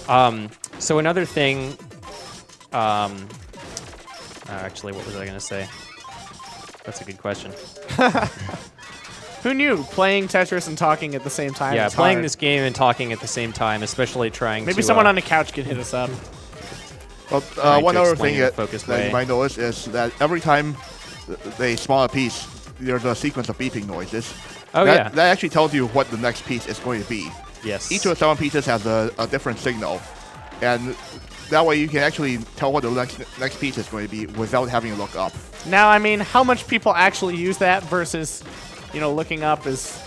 So another thing, actually, what was I gonna say? That's a good question. Who knew playing Tetris and talking at the same time? Yeah, is playing hard. this game and talking at the same time, especially trying Maybe to... someone on the couch could hit us up. Well, one other explain thing in a that, focused that way. you might notice is that every time they spawn a piece, there's a sequence of beeping noises. Oh, yeah. That actually tells you what the next piece is going to be. Yes. Each of the 7 pieces has a different signal, and that way you can actually tell what the next piece is going to be without having to look up. Now, I mean, how much people actually use that versus, looking up is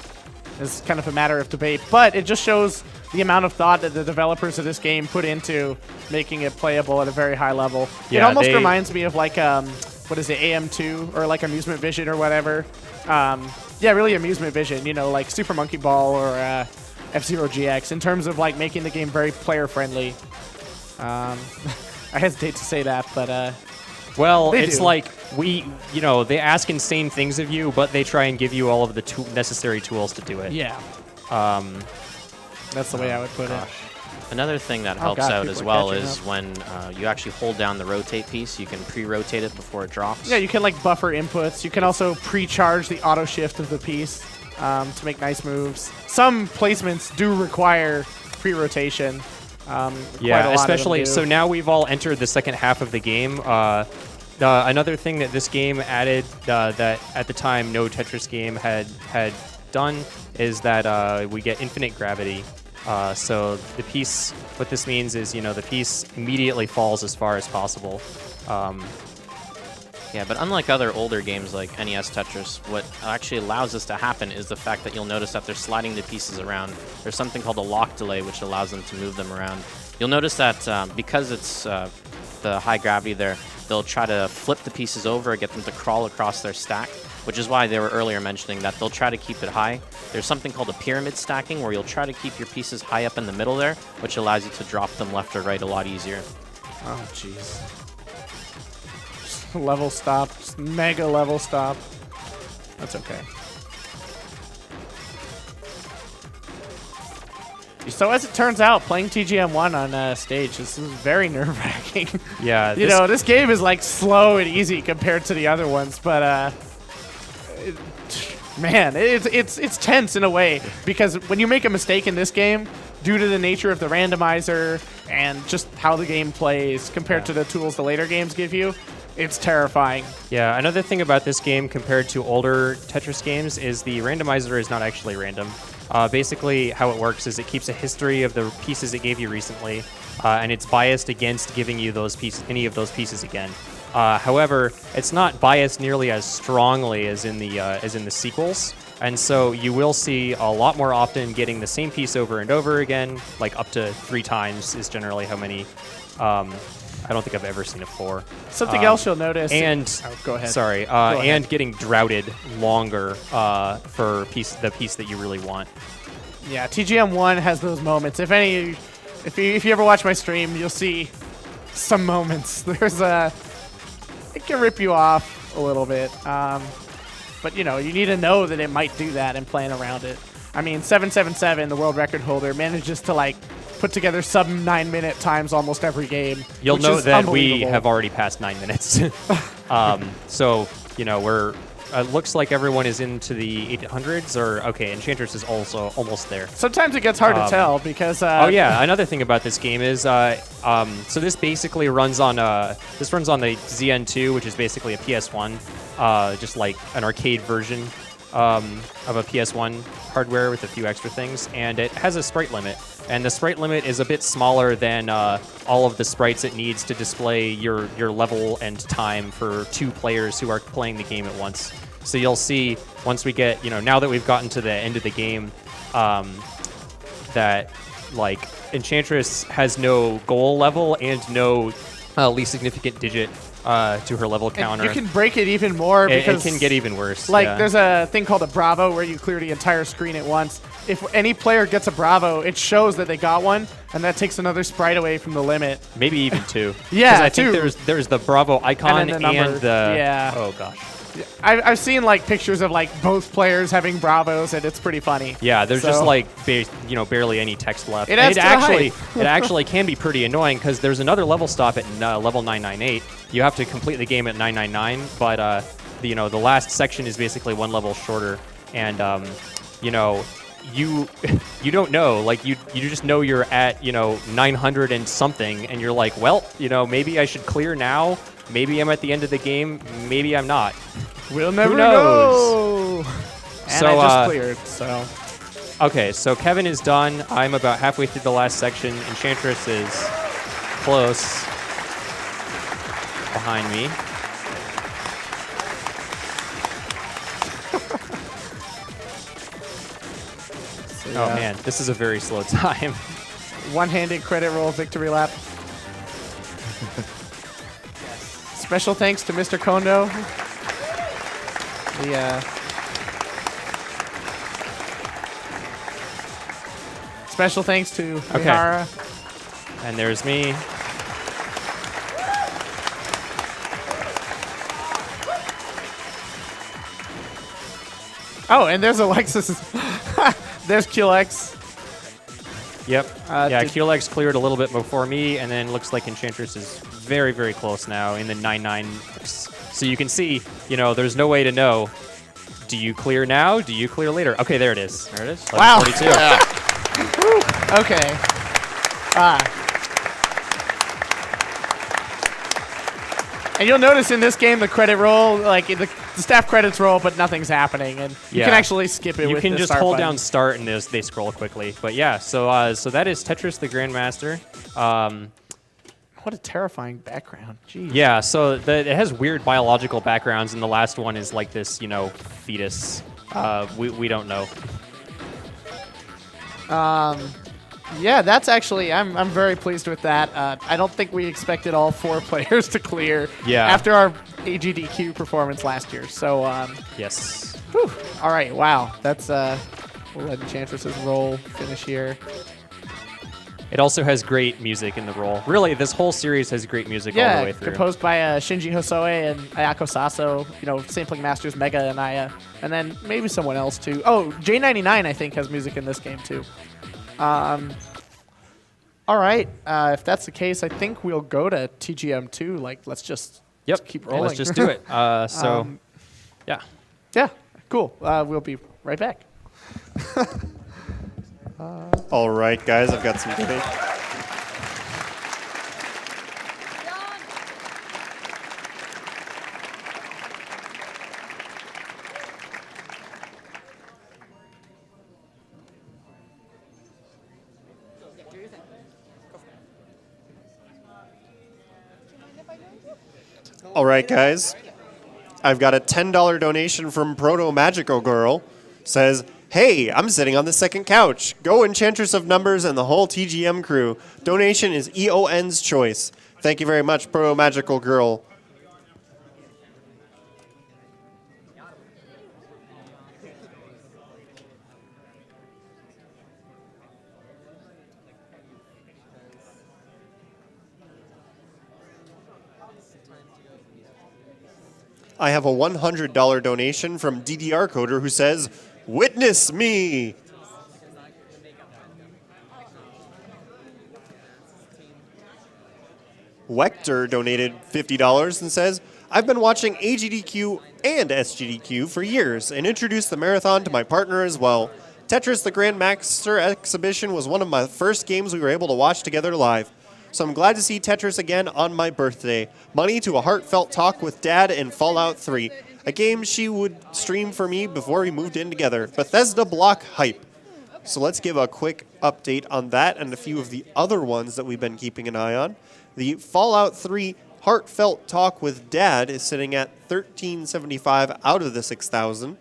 kind of a matter of debate. But it just shows the amount of thought that the developers of this game put into making it playable at a very high level. Yeah, it almost reminds me of what is it, AM2 or Amusement Vision or whatever. Yeah, really Amusement Vision, like Super Monkey Ball or F-Zero GX in terms of making the game very player friendly. I hesitate to say that, but well, they it's do. they ask insane things of you, but they try and give you all of the necessary tools to do it. Yeah. That's the way I would put it. Another thing that helps out as well is when you actually hold down the rotate piece, you can pre-rotate it before it drops. Yeah, you can buffer inputs. You can also pre-charge the auto shift of the piece to make nice moves. Some placements do require pre-rotation. Yeah, especially so now we've all entered the second half of the game. Another thing that this game added that at the time no Tetris game had done is that we get infinite gravity. So the piece, what this means is, the piece immediately falls as far as possible. Yeah, but unlike other older games like NES Tetris, what actually allows this to happen is the fact that you'll notice that they're sliding the pieces around. There's something called a lock delay, which allows them to move them around. You'll notice that because it's the high gravity there, they'll try to flip the pieces over and get them to crawl across their stack, which is why they were earlier mentioning that they'll try to keep it high. There's something called a pyramid stacking, where you'll try to keep your pieces high up in the middle there, which allows you to drop them left or right a lot easier. Oh, jeez. Level stop. Just mega level stop. That's okay. So as it turns out, playing TGM1 on stage is very nerve-wracking. Yeah. You know, this game is like slow and easy compared to the other ones, but man, it's tense in a way because when you make a mistake in this game, due to the nature of the randomizer and just how the game plays compared to the tools the later games give you, it's terrifying. Yeah, another thing about this game compared to older Tetris games is the randomizer is not actually random. Basically, how it works is it keeps a history of the pieces it gave you recently, and it's biased against giving you those pieces, any of those pieces again. However, it's not biased nearly as strongly as in the sequels, and so you will see a lot more often getting the same piece over and over again, like up to 3 times is generally how many. I don't think I've ever seen a 4. Something else you'll notice. And go ahead. Sorry, Go ahead. and getting droughted longer for the piece that you really want. Yeah, TGM1 has those moments. If you ever watch my stream, you'll see some moments. It can rip you off a little bit. But you know, you need to know that it might do that and plan around it. I mean, 777, the world record holder, manages to like put together sub 9-minute times almost every game. You'll which note is that we unbelievable. have already passed 9 minutes. So you know we're. Looks like everyone is into the 800s, or okay, Enchantress is also almost there. Sometimes it gets hard to tell because. Oh yeah, another thing about this game is, so this basically runs on the ZN2, which is basically a PS1, just like an arcade version of a PS1 hardware with a few extra things, and it has a sprite limit. And the sprite limit is a bit smaller than all of the sprites it needs to display your level and time for 2 players who are playing the game at once. So you'll see once we get, now that we've gotten to the end of the game, that like Enchantress has no goal level and no least significant digit to her level counter. You can break it even more because it can get even worse. Like yeah. there's a thing called a Bravo where you clear the entire screen at once. If any player gets a Bravo, it shows that they got one, and that takes another sprite away from the limit. Maybe even 2. Yeah, 'Cause I 2. think there's the Bravo icon And then the number. Yeah. Oh gosh. I've seen like pictures of like both players having Bravos, and it's pretty funny. Yeah, there's So- just like barely any text left. It adds to the actually hype. it actually can be pretty annoying because there's another level stop at level 998. You have to complete the game at 999, but the last section is basically 1 level shorter, and you don't know, like you just know you're at 900 and something, and you're like, well, maybe I should clear now. Maybe I'm at the end of the game. Maybe I'm not. We'll never knows? know. And So, I just cleared, so. Okay, so Kevin is done. I'm about halfway through the last section. Enchantress is close behind me. Oh man, this is a very slow time. One-handed credit roll victory lap. Special thanks to Mr. Kondo. Special thanks to Okay. Mihara. And there's me. Oh, and there's Alexis. There's QLX. Yep. Yeah, did- QLX cleared a little bit before me, and then looks like Enchantress is very, very close now in the 9-9. So you can see, there's no way to know. Do you clear now? Do you clear later? Okay, there it is. There it is. Wow. 11:42. Okay. And you'll notice in this game the credit roll, like the staff credits roll, but nothing's happening, and you Yeah. can actually skip it. You with can the just start hold button. down start and they scroll quickly. But yeah, so that is Tetris the Grandmaster. What a terrifying background. Jeez. Yeah, so it has weird biological backgrounds, and the last one is like this, fetus. We don't know. Yeah, that's actually I'm very pleased with that. I don't think we expected all 4 players to clear. Yeah. After our AGDQ performance last year. So Yes. whew. All right. Wow. That's we'll let Enchantress's roll finish here. It also has great music in the roll. Really, this whole series has great music all the Yeah, way through. composed by Shinji Hosoe and Ayako Saso. Sampling masters Mega and Aya, and then maybe someone else too. Oh, J99 I think has music in this game too. All right. If that's the case, I think we'll go to TGM2. Like, let's just keep rolling. Let's just do it. Yeah. Yeah, cool. We'll be right back. All right, guys, I've got some debate. All right, guys. I've got a $10 donation from Proto Magical Girl. Says, hey, I'm sitting on the second couch. Go Enchantress of Numbers and the whole TGM crew. Donation is EON's choice. Thank you very much, Proto Magical Girl. I have a $100 donation from DDR Coder who says, witness me. Wechter donated $50 and says, I've been watching AGDQ and SGDQ for years and introduced the marathon to my partner as well. Tetris the Grandmaster exhibition was one of my first games we were able to watch together live. So I'm glad to see Tetris again on my birthday. Money to a heartfelt talk with Dad in Fallout 3, a game she would stream for me before we moved in together. Bethesda block hype. So let's give a quick update on that and a few of the other ones that we've been keeping an eye on. The Fallout 3 heartfelt talk with Dad is sitting at $1,375 out of the $6,000.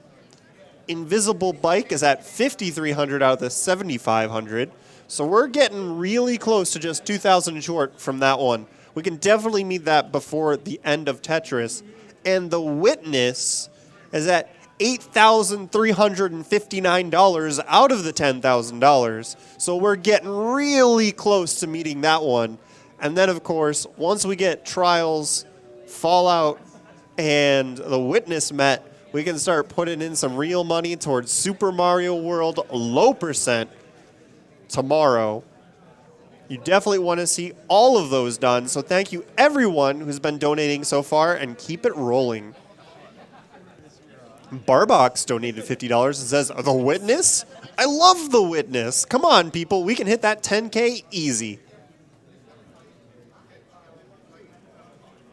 Invisible Bike is at $5,300 out of the $7,500. So we're getting really close to just 2,000 short from that one. We can definitely meet that before the end of Tetris. And The Witness is at $8,359 out of the $10,000. So we're getting really close to meeting that one. And then, of course, once we get Trials, Fallout, and The Witness met, we can start putting in some real money towards Super Mario World low percent tomorrow. You definitely want to see all of those done. So thank you, everyone who's been donating so far, and keep it rolling. Barbox donated $50 and says, The Witness? I love The Witness. Come on, people. We can hit that 10K easy.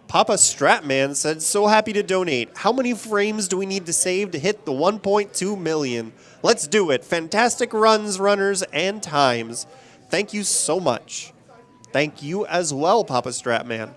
Papa Stratman said, so happy to donate. How many frames do we need to save to hit the 1.2 million? Let's do it. Fantastic runs, runners, and times. Thank you so much. Thank you as well, Papa Stratman.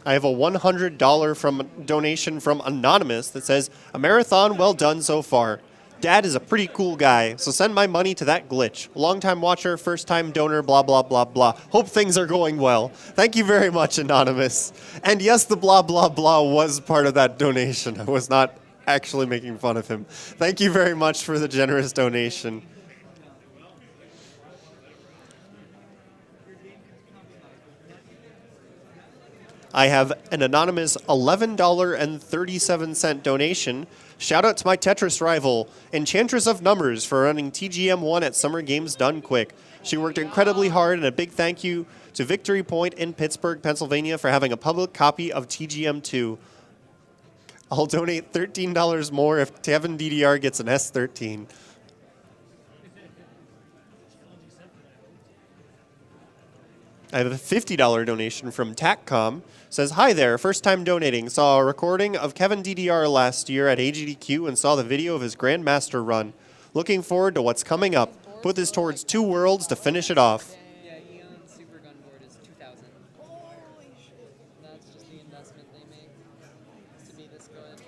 I have a $100 donation from Anonymous that says, "A marathon well done so far. Dad is a pretty cool guy, so send my money to that glitch. Long-time watcher, first-time donor, blah, blah, blah, blah. Hope things are going well." Thank you very much, Anonymous. And yes, the blah, blah, blah was part of that donation. I was not actually making fun of him. Thank you very much for the generous donation. I have an anonymous $11.37 donation. Shout out to my Tetris rival, Enchantress of Numbers, for running TGM1 at Summer Games Done Quick. She worked incredibly hard, and a big thank you to Victory Point in Pittsburgh, Pennsylvania, for having a public copy of TGM2. I'll donate $13 more if Kevin DDR gets an S13. I have a $50 donation from TACCOM. Says, "Hi there, first time donating. Saw a recording of Kevin DDR last year at AGDQ and saw the video of his Grandmaster run. Looking forward to what's coming up. Put this towards 2 worlds to finish it off." Yeah, Eon's Super Gun board is 2,000. Holy shit. That's just the investment they make to be this good.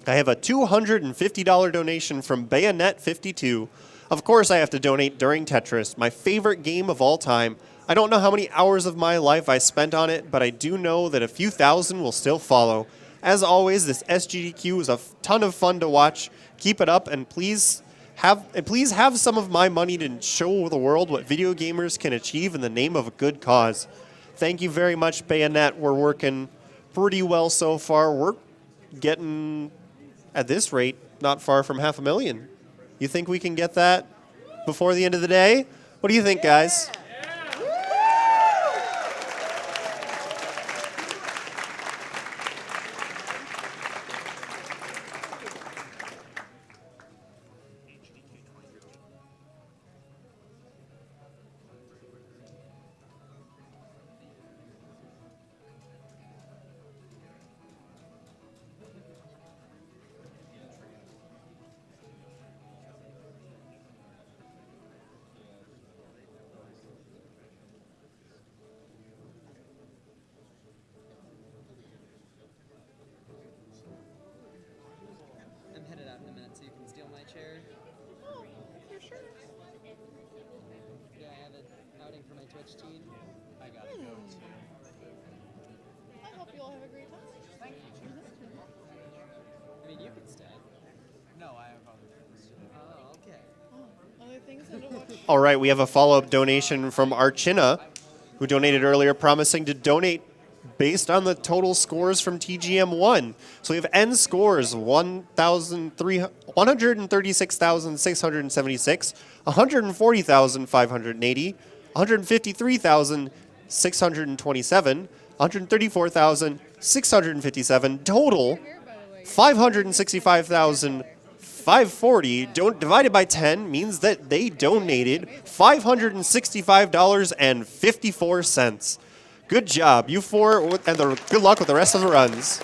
I have a $250 donation from Bayonet52. Of course I have to donate during Tetris, my favorite game of all time. I don't know how many hours of my life I spent on it, but I do know that a few thousand will still follow. As always, this SGDQ is a ton of fun to watch. Keep it up, and please have some of my money to show the world what video gamers can achieve in the name of a good cause. Thank you very much, Bayonet. We're working pretty well so far. We're getting, at this rate, not far from 500,000. You think we can get that before the end of the day? What do you think, guys? I'm headed out in a minute so you can steal my chair. Oh, for sure. Yeah, I have an outing for my Twitch team. I gotta go. I hope you all have a great time. Thank you. I mean, you can stay. No, I have other things to do. Oh, okay. Other things to watch. All right, we have a follow-up donation from Archina, who donated earlier, promising to donate based on the total scores from TGM1. So we have N scores, 136,676, 140,580, 153,627, 134,657, total 565,540. Divided by 10 means that they donated $565.54. Good job, you four, and good luck with the rest of the runs.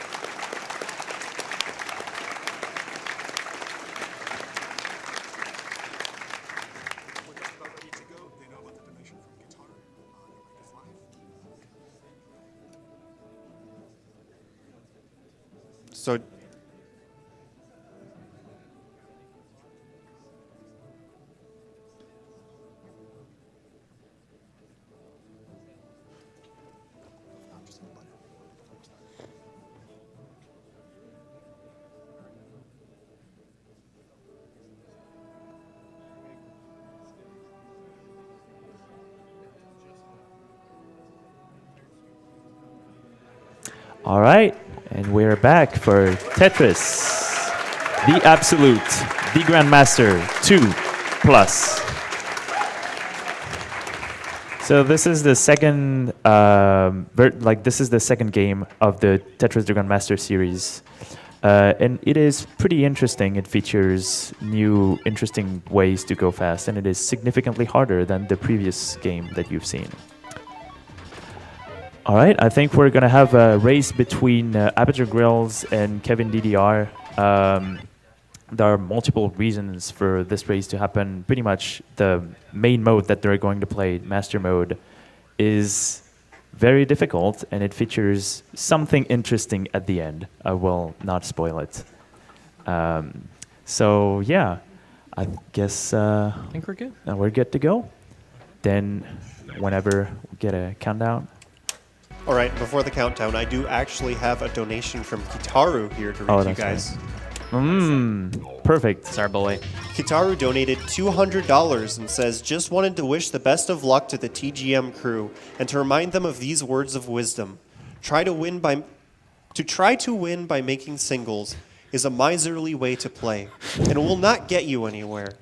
So All right, and we're back for Tetris, the Absolute, the Grandmaster 2 Plus. So this is the second, this is the second game of the Tetris the Grandmaster series, and it is pretty interesting. It features new, interesting ways to go fast, and it is significantly harder than the previous game that you've seen. All right, I think we're going to have a race between Aperture Grills and Kevin DDR. there are multiple reasons for this race to happen. Pretty much the main mode that they're going to play, Master Mode, is very difficult, and it features something interesting at the end. I will not spoil it. So yeah, I guess I think we're good. we're good to go. Then whenever we get a countdown. All right, before the countdown, I do actually have a donation from Kitaru here to read you guys. Perfect. It's our boy. Kitaru donated $200 and says, just wanted to wish the best of luck to the TGM crew and to remind them of these words of wisdom. Try to win by making singles is a miserly way to play and will not get you anywhere.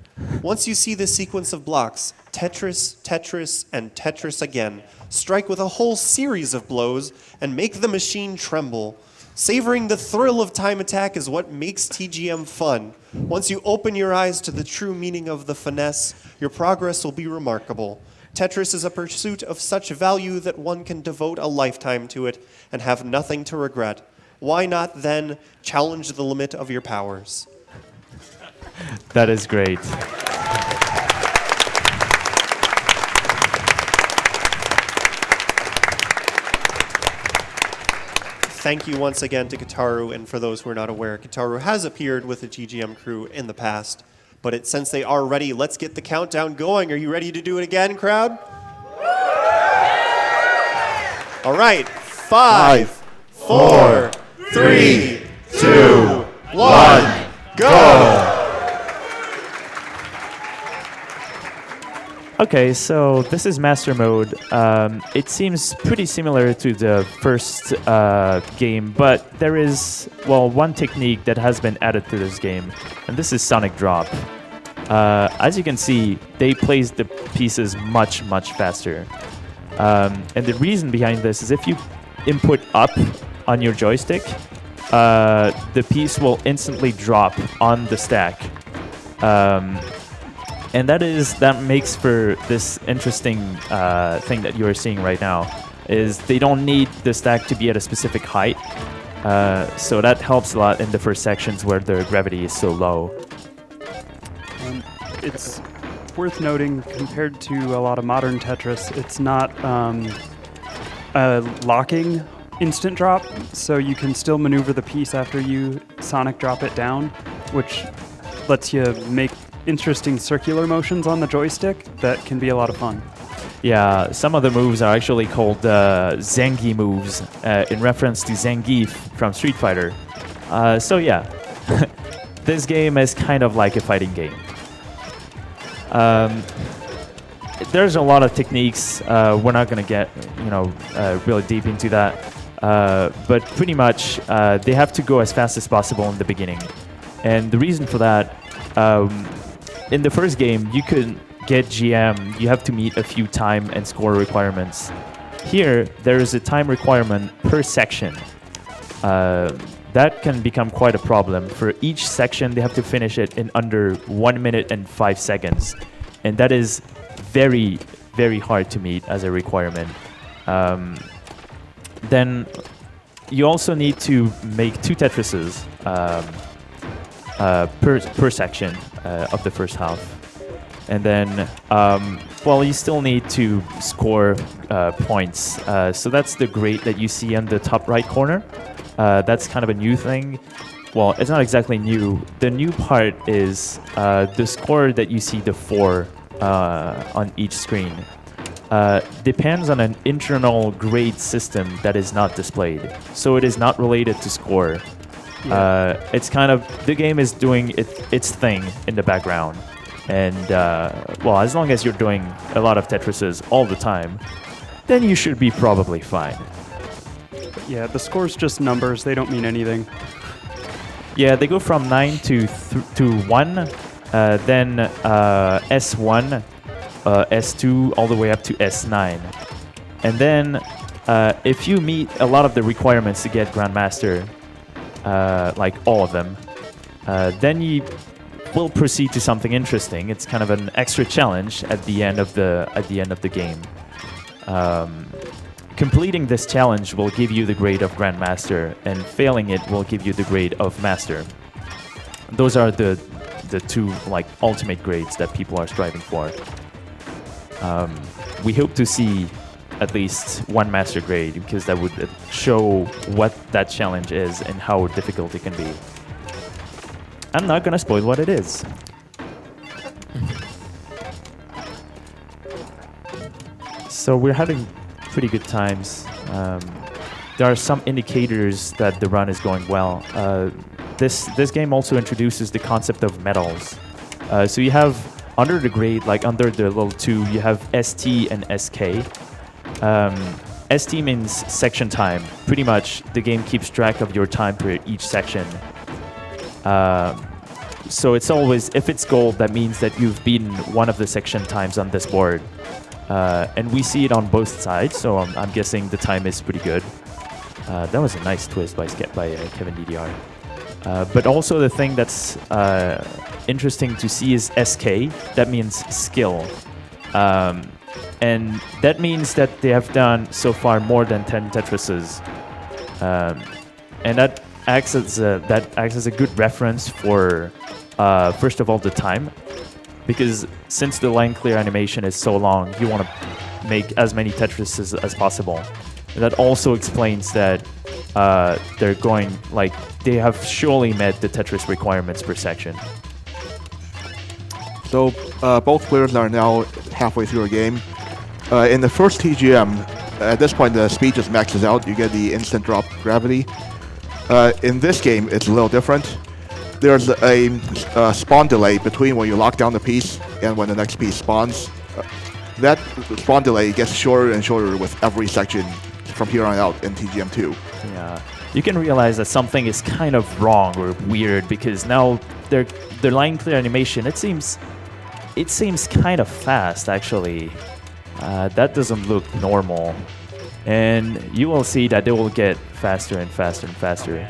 Once you see this sequence of blocks, Tetris, Tetris, and Tetris again, strike with a whole series of blows and make the machine tremble. Savoring the thrill of time attack is what makes TGM fun. Once you open your eyes to the true meaning of the finesse, your progress will be remarkable. Tetris is a pursuit of such value that one can devote a lifetime to it and have nothing to regret. Why not then challenge the limit of your powers? That is great. Thank you once again to Kitaru, and for those who are not aware, Kitaru has appeared with the TGM crew in the past. But since they are ready, let's get the countdown going. Are you ready to do it again, crowd? All right, 5, 4, 3, 2, 1, go! Okay, so this is Master Mode. It seems pretty similar to the first game, but there is, well, one technique that has been added to this game, and this is Sonic Drop. As you can see, they place the pieces much, much faster. And the reason behind this is if you input up on your joystick, the piece will instantly drop on the stack. And that makes for this interesting thing that you are seeing right now, is they don't need the stack to be at a specific height. So that helps a lot in the first sections where the gravity is so low. It's worth noting, compared to a lot of modern Tetris, it's not a locking instant drop, so you can still maneuver the piece after you sonic drop it down, which lets you make interesting circular motions on the joystick that can be a lot of fun. Yeah, some of the moves are actually called Zangief moves, in reference to Zangief from Street Fighter. So yeah, this game is kind of like a fighting game. There's a lot of techniques. We're not going to get really deep into that. But pretty much, they have to go as fast as possible in the beginning. And the reason for that, in the first game, you couldn't get GM. You have to meet a few time and score requirements. Here, there is a time requirement per section. That can become quite a problem. For each section, they have to finish it in under 1 minute and 5 seconds. And that is very, very hard to meet as a requirement. Then you also need to make 2 Tetrises per section of the first half. And then, you still need to score points. So that's the grade that you see on the top right corner. That's kind of a new thing. Well, it's not exactly new. The new part is the score that you see, the 4 on each screen, depends on an internal grade system that is not displayed. So it is not related to score. Yeah. It's kind of, the game is doing its thing in the background. And, as long as you're doing a lot of Tetrises all the time, then you should be probably fine. Yeah, the score's just numbers. They don't mean anything. Yeah, they go from 9 to 1, then S1, S2, all the way up to S9. And then if you meet a lot of the requirements to get Grandmaster, like all of them, then you will proceed to something interesting. It's kind of an extra challenge at the end of the game. Completing this challenge will give you the grade of Grandmaster, and failing it will give you the grade of Master. those are the two like ultimate grades that people are striving for. We hope to see at least one master grade because that would show what that challenge is and how difficult it can be. I'm not gonna spoil what it is. So we're having pretty good times. There are some indicators that the run is going well. This game also introduces the concept of medals. So you have under the grade, like under the level 2, you have ST and SK. ST means section time. Pretty much the game keeps track of your time per each section. So it's always, if it's gold, that means that you've beaten one of the section times on this board. And we see it on both sides, so I'm guessing the time is pretty good. That was a nice twist by Kevin DDR. But also the thing that's interesting to see is SK. That means skill. And that means that they have done so far more than 10 Tetrises. And that acts as a good reference for, first of all, the time. Because since the line clear animation is so long, you want to make as many Tetrises as possible. And that also explains that they're going, like, they have surely met the Tetris requirements per section. So both players are now halfway through a game. In the first TGM, at this point the speed just maxes out. You get the instant drop gravity. In this game, it's a little different. There's a spawn delay between when you lock down the piece and when the next piece spawns. That spawn delay gets shorter and shorter with every section from here on out in TGM2. Yeah, you can realize that something is kind of wrong or weird because now their line clear animation, it seems kind of fast actually. That doesn't look normal, and you will see that they will get faster and faster and faster.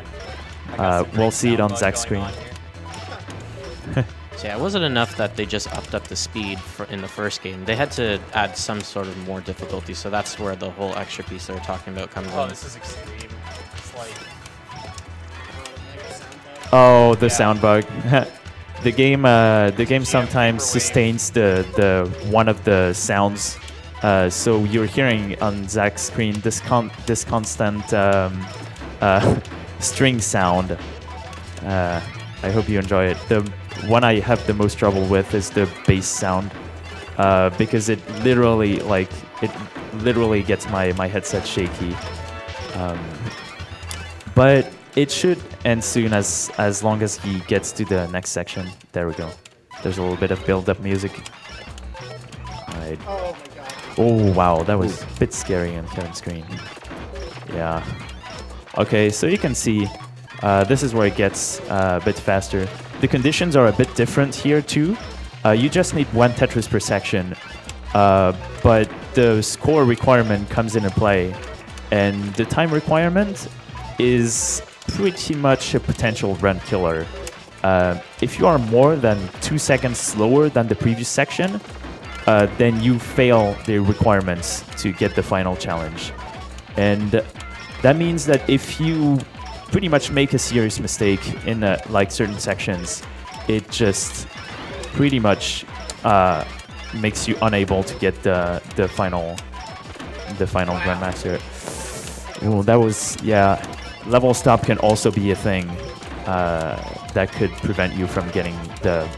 We'll see it on Zach's screen. So yeah, it wasn't enough that they just upped up the speed in the first game. They had to add some sort of more difficulty, so that's where the whole extra piece they were talking about comes in. This is extreme. It's like... Oh, the sound bug. The game sometimes sustains the one of the sounds. So you're hearing on Zach's screen this constant string sound. I hope you enjoy it. The one I have the most trouble with is the bass sound, because it literally gets my headset shaky. But it should end soon as long as he gets to the next section. There we go. There's a little bit of build-up music. Alright. Oh my god. Oh wow, that was a bit scary on Kevin's screen. Yeah. Okay, so you can see this is where it gets a bit faster. The conditions are a bit different here too. You just need one Tetris per section, but the score requirement comes into play, and the time requirement is pretty much a potential run killer. If you are more than 2 seconds slower than the previous section, then you fail the requirements to get the final challenge. And that means that if you pretty much make a serious mistake in like certain sections, it just pretty much makes you unable to get the final Grandmaster. Oh, that was, yeah. Level stop can also be a thing that could prevent you from getting the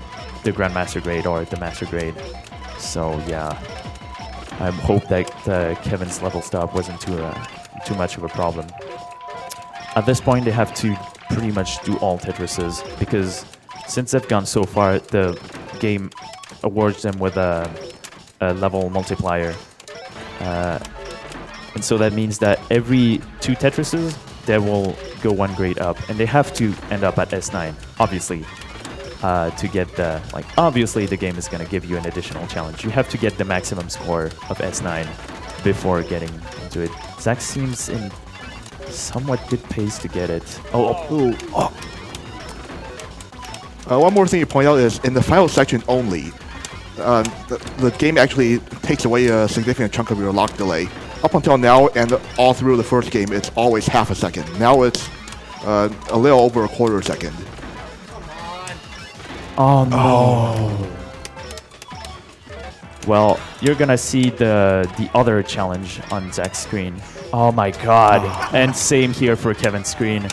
Grandmaster grade or the Master grade. So yeah, I hope that Kevin's level stop wasn't too much of a problem. At this point, they have to pretty much do all Tetrises because since they've gone so far, the game awards them with a level multiplier. And so that means that every 2 Tetrises, they will go 1 grade up, and they have to end up at S9, obviously, to get the, like, obviously the game is going to give you an additional challenge. You have to get the maximum score of S9 before getting into it. Zach seems in somewhat good pace to get it. One more thing to point out is in the final section only, the game actually takes away a significant chunk of your lock delay. Up until now and all through the first game, it's always half a second. Now it's a little over a quarter second. Come on. Oh no. Well, you're gonna see the other challenge on Zach's screen. Oh my god. And same here for Kevin's screen.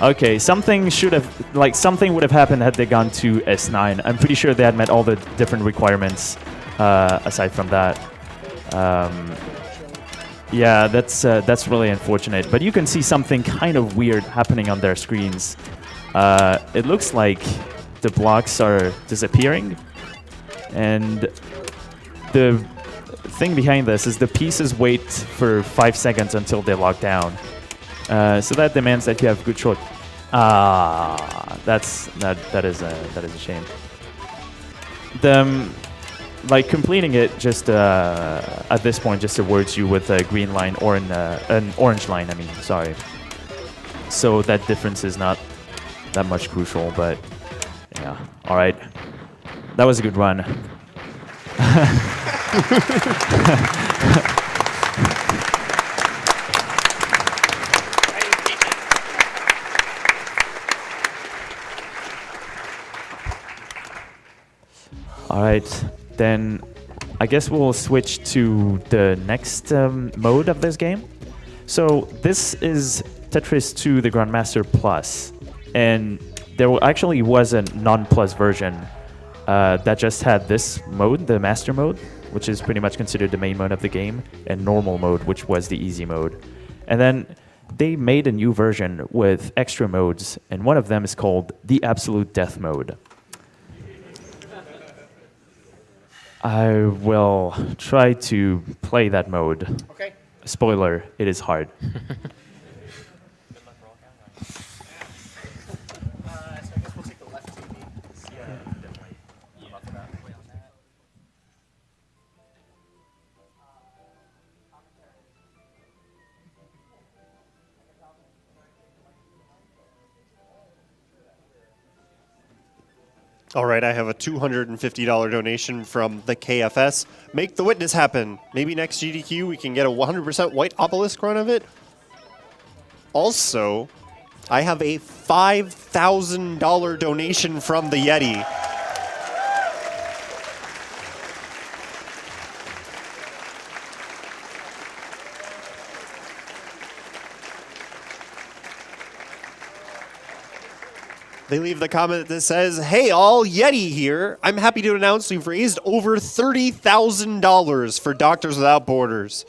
Okay, something would have happened had they gone to S9. I'm pretty sure they had met all the different requirements aside from that. Yeah, that's really unfortunate. But you can see something kind of weird happening on their screens. It looks like the blocks are disappearing, and the thing behind this is the pieces wait for 5 seconds until they lock down. So that demands that you have good shot. That is a shame. Completing it just at this point just awards you with a green line or an orange line. I mean, sorry. So that difference is not that much crucial, but yeah. All right, that was a good run. All right, then I guess we'll switch to the next mode of this game. So this is Tetris 2, the Grandmaster Plus, and there actually was a non-plus version that just had this mode, the Master mode, which is pretty much considered the main mode of the game, and normal mode, which was the easy mode. And then they made a new version with extra modes, and one of them is called the Absolute Death mode. I will try to play that mode. Okay. Spoiler, it is hard. All right, I have a $250 donation from the KFS. Make the witness happen. Maybe next GDQ we can get a 100% white obelisk run of it. Also, I have a $5,000 donation from the Yeti. They leave the comment that says, "Hey all, Yeti here. I'm happy to announce we've raised over $30,000 for Doctors Without Borders.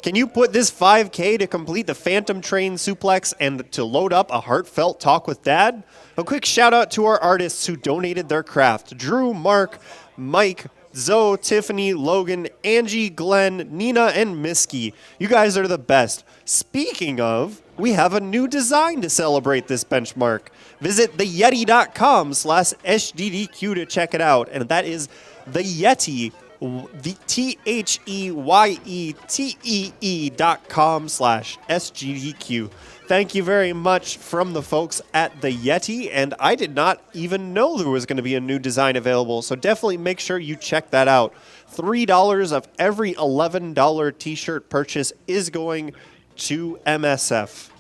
Can you put this 5K to complete the Phantom Train suplex and to load up a heartfelt talk with Dad?" A quick shout out to our artists who donated their craft. Drew, Mark, Mike, Zoe, Tiffany, Logan, Angie, Glenn, Nina, and Misky. You guys are the best. Speaking of, we have a new design to celebrate this benchmark. Visit theyeti.com/SGDQ to check it out. And that is the Yeti, the THEYETEE.com/SGDQ. Thank you very much from the folks at the Yeti. And I did not even know there was going to be a new design available. So definitely make sure you check that out. $3 of every $11 t-shirt purchase is going to MSF.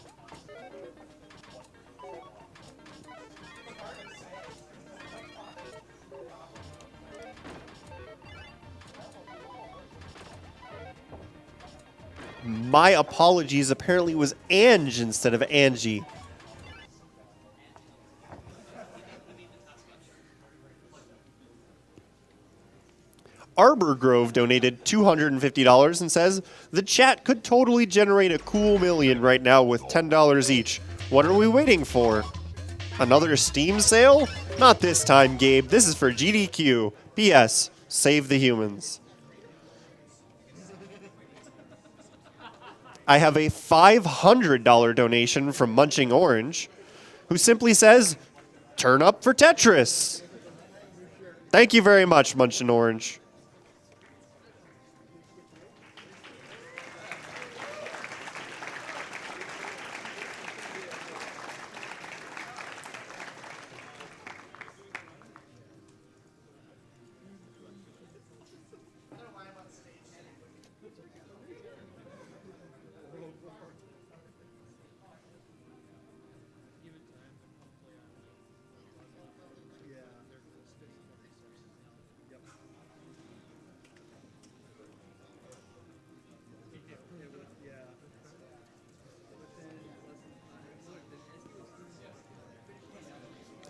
My apologies, apparently it was Ange instead of Angie. Arbor Grove donated $250 and says, "The chat could totally generate a cool million right now with $10 each. What are we waiting for? Another Steam sale? Not this time, Gabe. This is for GDQ. P.S. Save the humans." I have a $500 donation from Munching Orange, who simply says, "Turn up for Tetris." Thank you very much, Munching Orange.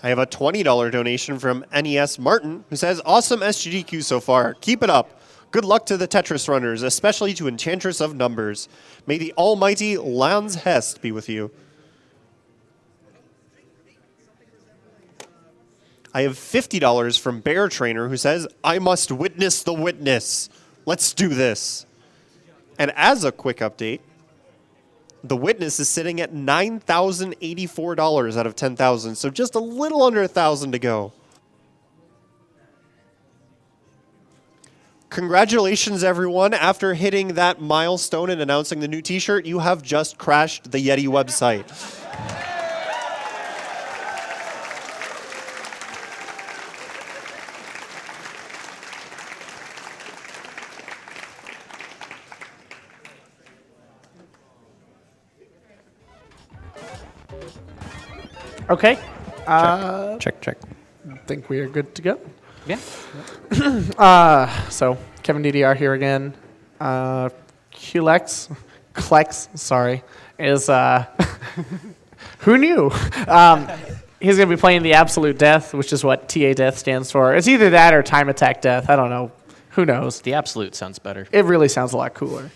I have a $20 donation from NES Martin, who says, awesome SGDQ so far. Keep it up. Good luck to the Tetris runners, especially to Enchantress of Numbers. May the almighty Lans Hest be with you. I have $50 from Bear Trainer, who says, I must witness the witness. Let's do this. And as a quick update, the witness is sitting at $9,084 out of 10,000, so just a little under 1,000 to go. Congratulations, everyone. After hitting that milestone and announcing the new t-shirt, you have just crashed the Yeti website. Okay. Check. I think we are good to go. Yeah. So Kevin DDR here again. Qlex, sorry, is who knew? He's gonna be playing the Absolute Death, which is what TA Death stands for. It's either that or Time Attack Death. I don't know. Who knows? The Absolute sounds better. It really sounds a lot cooler.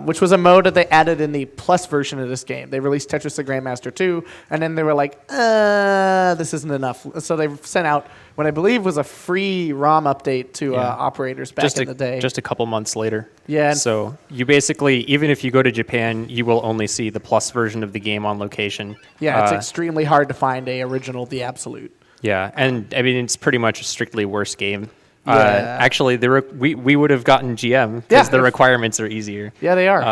Which was a mode that they added in the Plus version of this game. They released Tetris the Grandmaster 2, and then they were like, this isn't enough. So they sent out what I believe was a free ROM update to operators back in the day. Just a couple months later. Yeah. So you basically, even if you go to Japan, you will only see the Plus version of the game on location. Yeah, it's extremely hard to find a original The Absolute. Yeah, and I mean, it's pretty much a strictly worse game. Yeah. Actually, we would have gotten GM because the requirements are easier. Yeah, they are.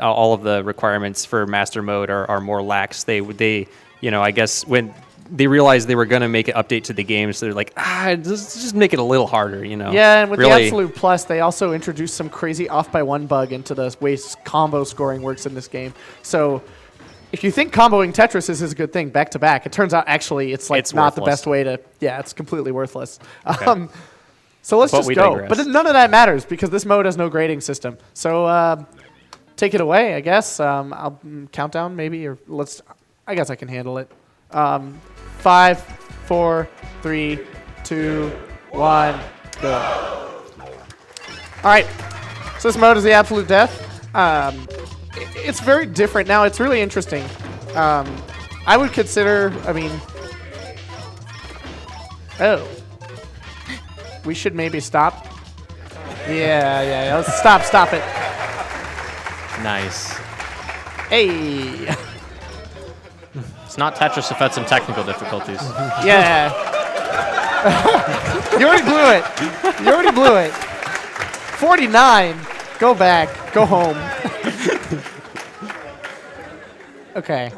All of the requirements for master mode are more lax. They I guess when they realized they were going to make an update to the game, so they're like, just make it a little harder, Yeah, and with the Absolute Plus, they also introduced some crazy off-by-one bug into the way combo scoring works in this game. So if you think comboing Tetris is a good thing back to back, it turns out actually it's not worthless. the best way to. Yeah, it's completely worthless. Okay. So let's But just we go. digress. But none of that matters because this mode has no grading system. So take it away, I guess. I'll count down maybe, or let's. I guess I can handle it. 5, 4, 3, 2, 1, go. All right. So this mode is the Absolute Death. It's very different. Now, it's really interesting. I would consider, we should maybe stop. Yeah, let's stop it. Nice. Hey. It's not Tetris if had some technical difficulties. Yeah. You already blew it. 49. Go back. Go home. Okay.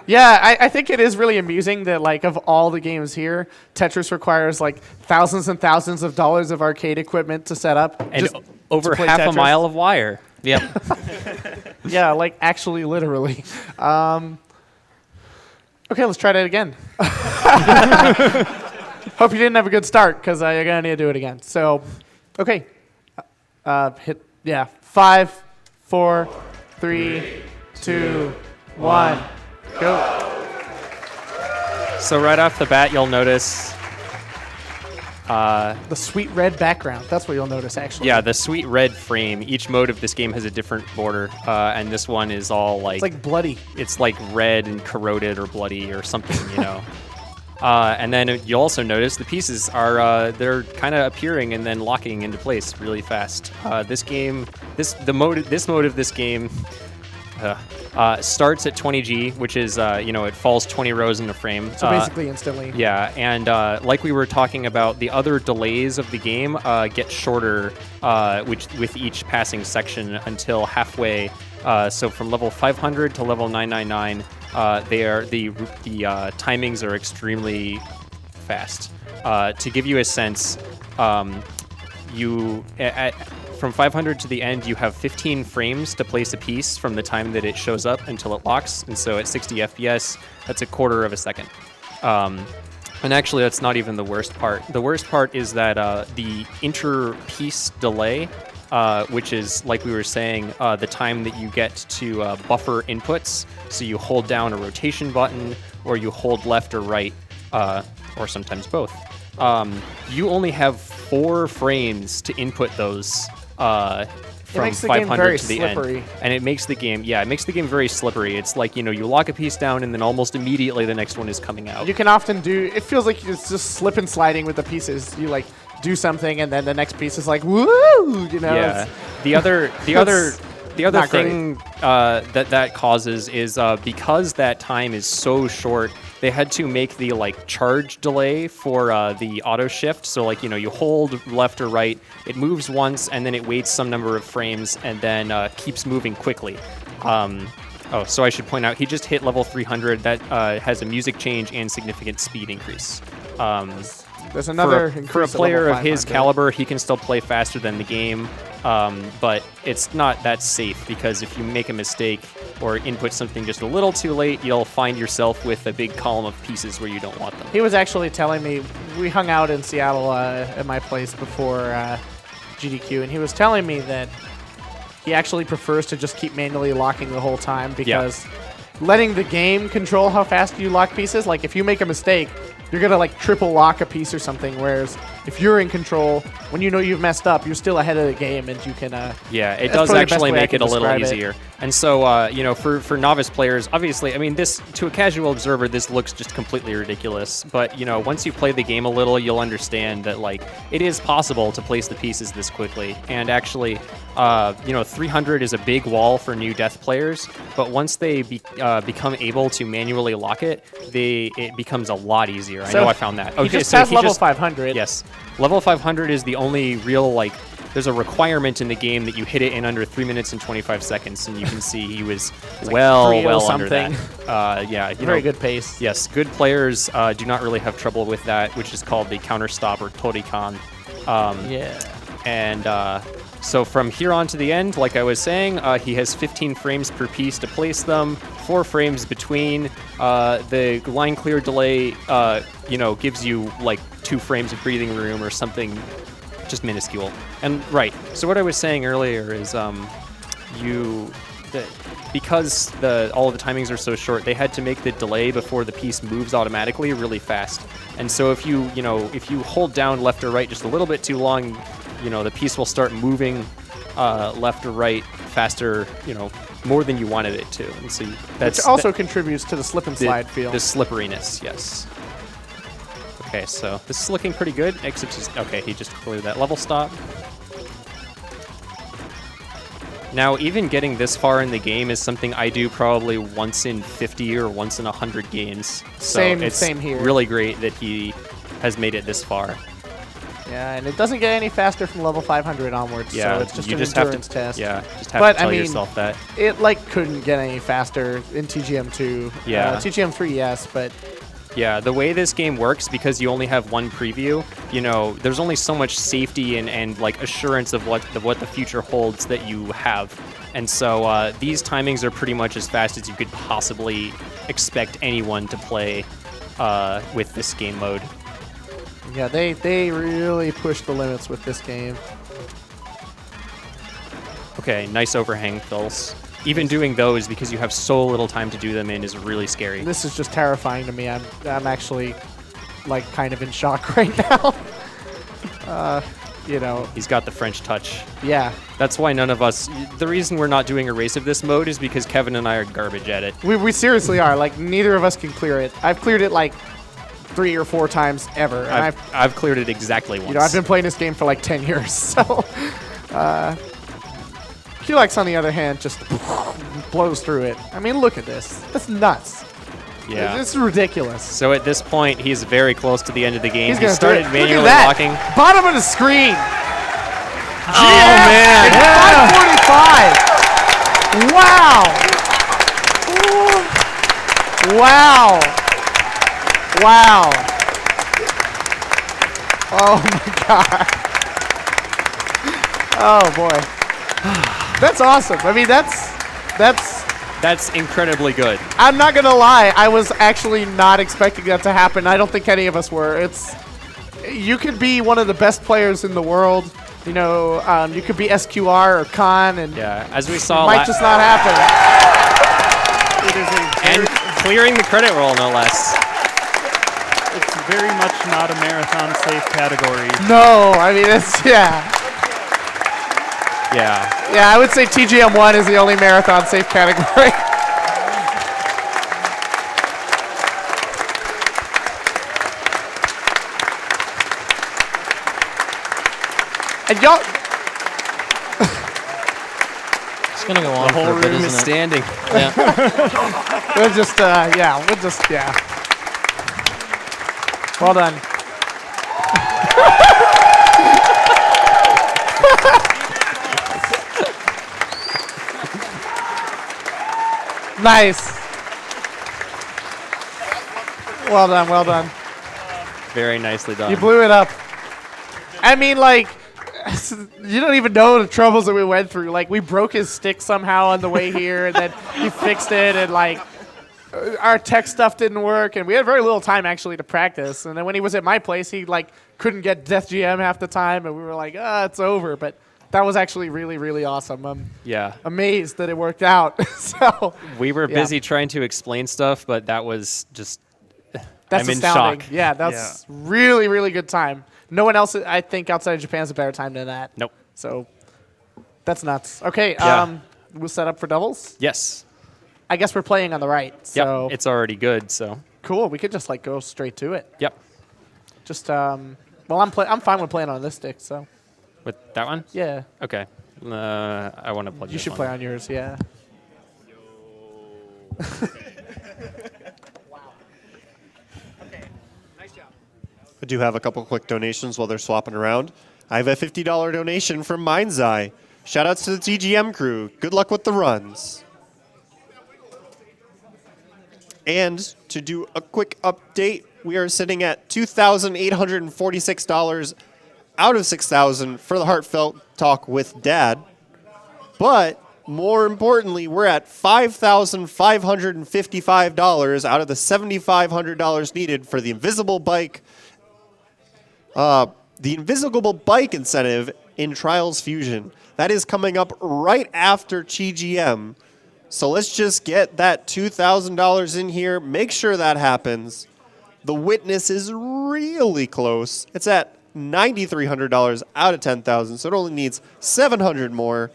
Yeah, I think it is really amusing that, like, of all the games here, Tetris requires, like, thousands and thousands of dollars of arcade equipment to set up. And just over to play half a Tetris. mile of wire. Yep. Yeah, like, actually, literally. Okay, let's try that again. Hope you didn't have a good start, because you're going to need to do it again. So, okay. 5, 4, 3, 2, 1, go. So right off the bat, you'll notice The sweet red background. That's what you'll notice, actually. yeah, the sweet red frame. Each mode of this game has a different border, and this one is all like It's like bloody. it's like red and corroded or bloody or something, you know. And then you'll also notice the pieces are they're kind of appearing and then locking into place really fast. This mode of this game starts at 20G, which is it falls 20 rows in the frame. So basically instantly. Yeah, and like we were talking about, the other delays of the game get shorter with each passing section until halfway. So from level 500 to level 999, the timings are extremely fast. To give you a sense, from 500 to the end, you have 15 frames to place a piece from the time that it shows up until it locks. And so at 60 FPS, that's a quarter of a second. And actually, that's not even the worst part. The worst part is that the inter-piece delay, which is, like we were saying, the time that you get to buffer inputs. So you hold down a rotation button or you hold left or right, or sometimes both, you only have 4 frames to input those from makes the game 500 very to the slippery. end. And it makes the game, it makes the game very slippery. It's like, you lock a piece down and then almost immediately the next one is coming out. You can often do, it feels like it's just slip and sliding with the pieces. You like do something and then the next piece is like, woo, Yeah. The other not thing that causes is because that time is so short, they had to make the charge delay for the auto shift. So you hold left or right, it moves once and then it waits some number of frames and then keeps moving quickly. So I should point out he just hit level 300. That has a music change and significant speed increase. There's another for a player of his caliber, he can still play faster than the game, but it's not that safe because if you make a mistake or input something just a little too late, you'll find yourself with a big column of pieces where you don't want them. He was actually telling me, we hung out in Seattle at my place before GDQ, and he was telling me that he actually prefers to just keep manually locking the whole time because letting the game control how fast you lock pieces, like if you make a mistake, you're going to triple lock a piece or something, whereas if you're in control, when you know you've messed up, you're still ahead of the game and you can... it does actually make it a little easier. And so, for novice players, obviously, I mean, this, to a casual observer, this looks just completely ridiculous. But, once you play the game a little, you'll understand that, it is possible to place the pieces this quickly. And actually, 300 is a big wall for new death players. But once they become able to manually lock it, it becomes a lot easier. So I know I found that. He just passed level 500. Yes. Level 500 is the only real, there's a requirement in the game that you hit it in under 3 minutes and 25 seconds, and you can see he was well under that. Very good pace. Yes, good players do not really have trouble with that, which is called the counter stop or torikan. And so from here on to the end, like I was saying, he has 15 frames per piece to place them, 4 frames between. The line clear delay, gives you 2 frames of breathing room or something just minuscule. And so what I was saying earlier is because all of the timings are so short, they had to make the delay before the piece moves automatically really fast. And so if you hold down left or right just a little bit too long, the piece will start moving left or right faster, more than you wanted it to. And so which also contributes to the slip and slide feel. The slipperiness, yes. Okay, so this is looking pretty good, except he just cleared that level stop. Now, even getting this far in the game is something I do probably once in 50 or once in 100 games. So same here. Really great that he has made it this far. Yeah, and it doesn't get any faster from level 500 onwards, so it's just an endurance test. Yeah, just have to tell yourself that. It couldn't get any faster in TGM2. Yeah. TGM3, yes, but... Yeah, the way this game works, because you only have one preview, there's only so much safety and assurance of what the future holds that you have. And so these timings are pretty much as fast as you could possibly expect anyone to play with this game mode. Yeah, they really push the limits with this game. Okay, nice overhang fills. Even doing those, because you have so little time to do them in, is really scary. This is just terrifying to me. I'm actually kind of in shock right now. He's got the French touch. Yeah. That's why none of us... The reason we're not doing a race of this mode is because Kevin and I are garbage at it. We seriously are. Neither of us can clear it. I've cleared it 3 or 4 times ever. And I've cleared it exactly once. I've been playing this game for 10 years, so... Qlex, on the other hand, just blows through it. I mean, look at this. That's nuts. Yeah. This is ridiculous. So at this point, he's very close to the end of the game. He started manually locking. Bottom of the screen. Oh, man. Yeah. 545. Wow. Wow. Oh, my God. Oh, boy. That's awesome. I mean, that's incredibly good. I'm not gonna lie. I was actually not expecting that to happen. I don't think any of us were. You could be one of the best players in the world. You could be SQR or Khan, and as we saw, it might just not happen. It is Clearing the credit roll, no less. It's very much not a marathon safe category. No, I mean, it's, yeah. Yeah. Yeah, I would say TGM1 is the only marathon safe category. And y'all, It's gonna go on The whole for a bit, room is isn't it? standing. Yeah. we'll just, yeah. Well done. Nice. Well done, well done. Very nicely done. You blew it up. I mean, like, you don't even know the troubles that we went through. Like, we broke his stick somehow on the way here, and then he fixed it, and, like, our tech stuff didn't work, and we had very little time, actually, to practice. And then when he was at my place, he, like, couldn't get Death GM half the time, and we were like, it's over. But that was actually really, really awesome. I'm Yeah. amazed that it worked out. So We were yeah. busy trying to explain stuff, but that was just. That's I'm in astounding. shock. Yeah, that's really, really good time. No one else, I think, outside of Japan has a better time than that. Nope. So that's nuts. Okay, Yeah. we'll set up for doubles. Yes. I guess we're playing on the right. So Yep. It's already good, so. cool. We could just like go straight to it. Yep. Just well, I'm fine with playing on this stick. So With that one? yeah, Okay. I want to plug you this should one. play on yours. Yeah. I do have a couple quick donations while they're swapping around. I have a $50 donation from Mind's Eye. Shoutouts to the TGM crew. Good luck with the runs. And to do a quick update, we are sitting at $2,846 out of $6,000 for the heartfelt talk with Dad. But more importantly, we're at $5,555 out of the $7,500 needed for the invisible bike incentive in Trials Fusion. That is coming up right after TGM. So let's just get that $2,000 in here. Make sure that happens. The witness is really close. It's at $9,300 out of $10,000, so it only needs $700 more.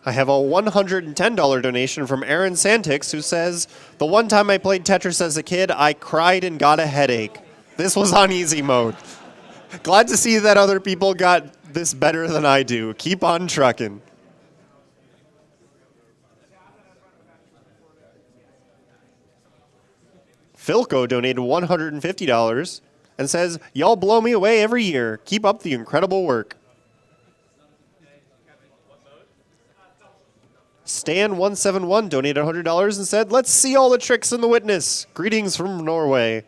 I have a $110 donation from Aaron Santix, who says, the one time I played Tetris as a kid, I cried and got a headache. This was on easy mode. Glad to see that other people got this better than I do. Keep on trucking. Philco donated $150 and says, y'all blow me away every year. Keep up the incredible work. Stan171 donated $100 and said, let's see all the tricks in the witness. Greetings from Norway.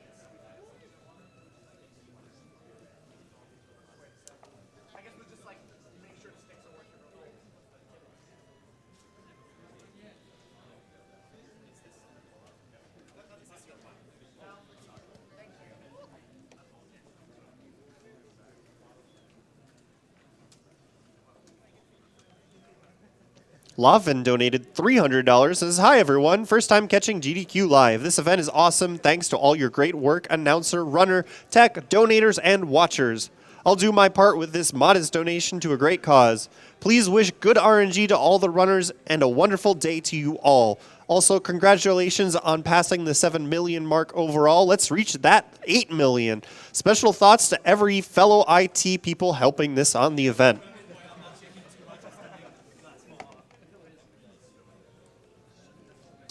Lavin donated $300 says, hi everyone, first time catching GDQ live. This event is awesome. Thanks to all your great work, announcer, runner, tech, donators, and watchers. I'll do my part with this modest donation to a great cause. Please wish good RNG to all the runners and a wonderful day to you all. Also, congratulations on passing the 7 million mark overall. Let's reach that 8 million. Special thoughts to every fellow IT people helping this on the event.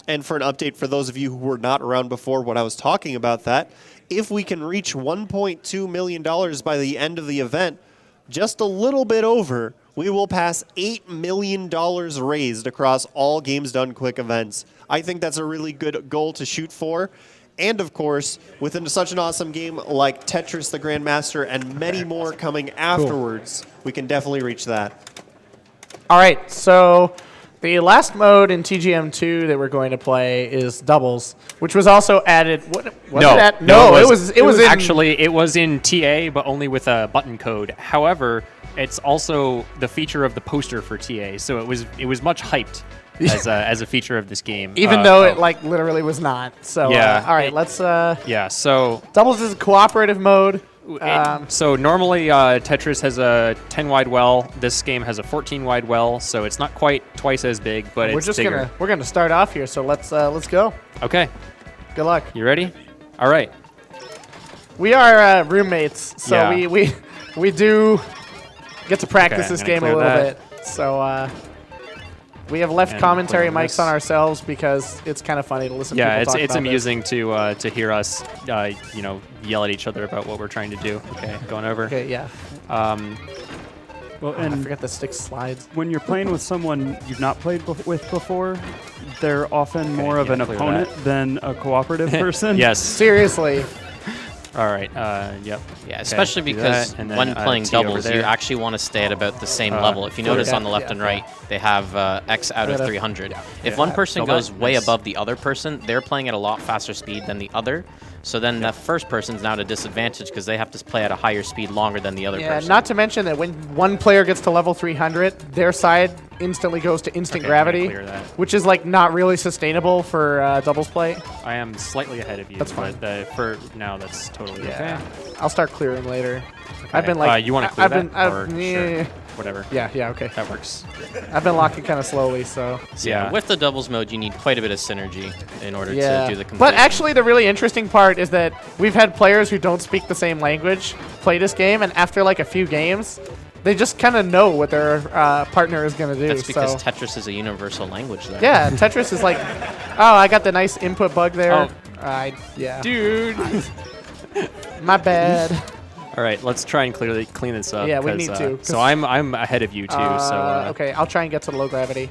And for an update for those of you who were not around before when I was talking about that, if we can reach $1.2 million by the end of the event, just a little bit over, we will pass $8 million raised across all Games Done Quick events. I think that's a really good goal to shoot for. And of course, within such an awesome game like Tetris the Grandmaster and many more coming afterwards, we can definitely reach that. All right, so the last mode in TGM2 that we're going to play is doubles, which was also added. What was No, it at? no, it was in, actually it was in TA, but only with a button code. However, it's also the feature of the poster for TA, so it was much hyped as a feature of this game. even though it like literally was not. So Yeah, all right, let's. yeah. So Doubles is a cooperative mode. so normally Tetris has a 10 wide well. This game has a 14 wide well, so it's not quite twice as big, but it's bigger. We're gonna start off here. So let's go. Okay, Good luck. you ready? All right. We are roommates, so Yeah. we do get to practice Okay, this I'm gonna game a clear little that. bit. So we have left And commentary clearing mics this. on ourselves because it's kind of funny to listen to Yeah, people talk it's about amusing to hear us yell at each other about what we're trying to do. Okay, going over. this. Okay, yeah. Well, I and forgot the stick slides. when you're playing with someone you've not played with before, they're often more of yeah, an clear opponent than a cooperative person. Yes. Seriously. All right. Yep. Yeah, especially do because that, and then, when playing T over doubles, you there. actually want to stay at about the same level. If you notice yeah, on the left yeah, and right, they have X out of gotta- 300. If Yeah. one person Double. goes way Nice. above the other person, they're playing at a lot faster speed than the other. So then the first person's now at a disadvantage because they have to play at a higher speed longer than the other Yeah, person. not to mention that when one player gets to level 300, their side instantly goes to instant Okay, I'm gonna gravity, clear that. which is like not really sustainable for doubles play. I am slightly ahead of you. That's fine. But for now, that's totally okay. I'll start clearing later. I've been Okay. like, you want to clear I've that? been, or yeah, sure. Whatever. yeah, okay. That works. I've been locking kind of slowly, so Yeah. With the doubles mode, you need quite a bit of synergy in order yeah. to do the complete. But actually, the really interesting part is that we've had players who don't speak the same language play this game, and after like a few games, they just kind of know what their partner is gonna do. That's because so. Tetris is a universal language there. Yeah, Tetris is like, oh, I got the nice input bug there. Oh. Yeah. Dude. My bad. All right, let's try and clean this up. Yeah, we 'cause, need to, 'cause- So I'm ahead of you too. Okay, I'll try and get to the low gravity.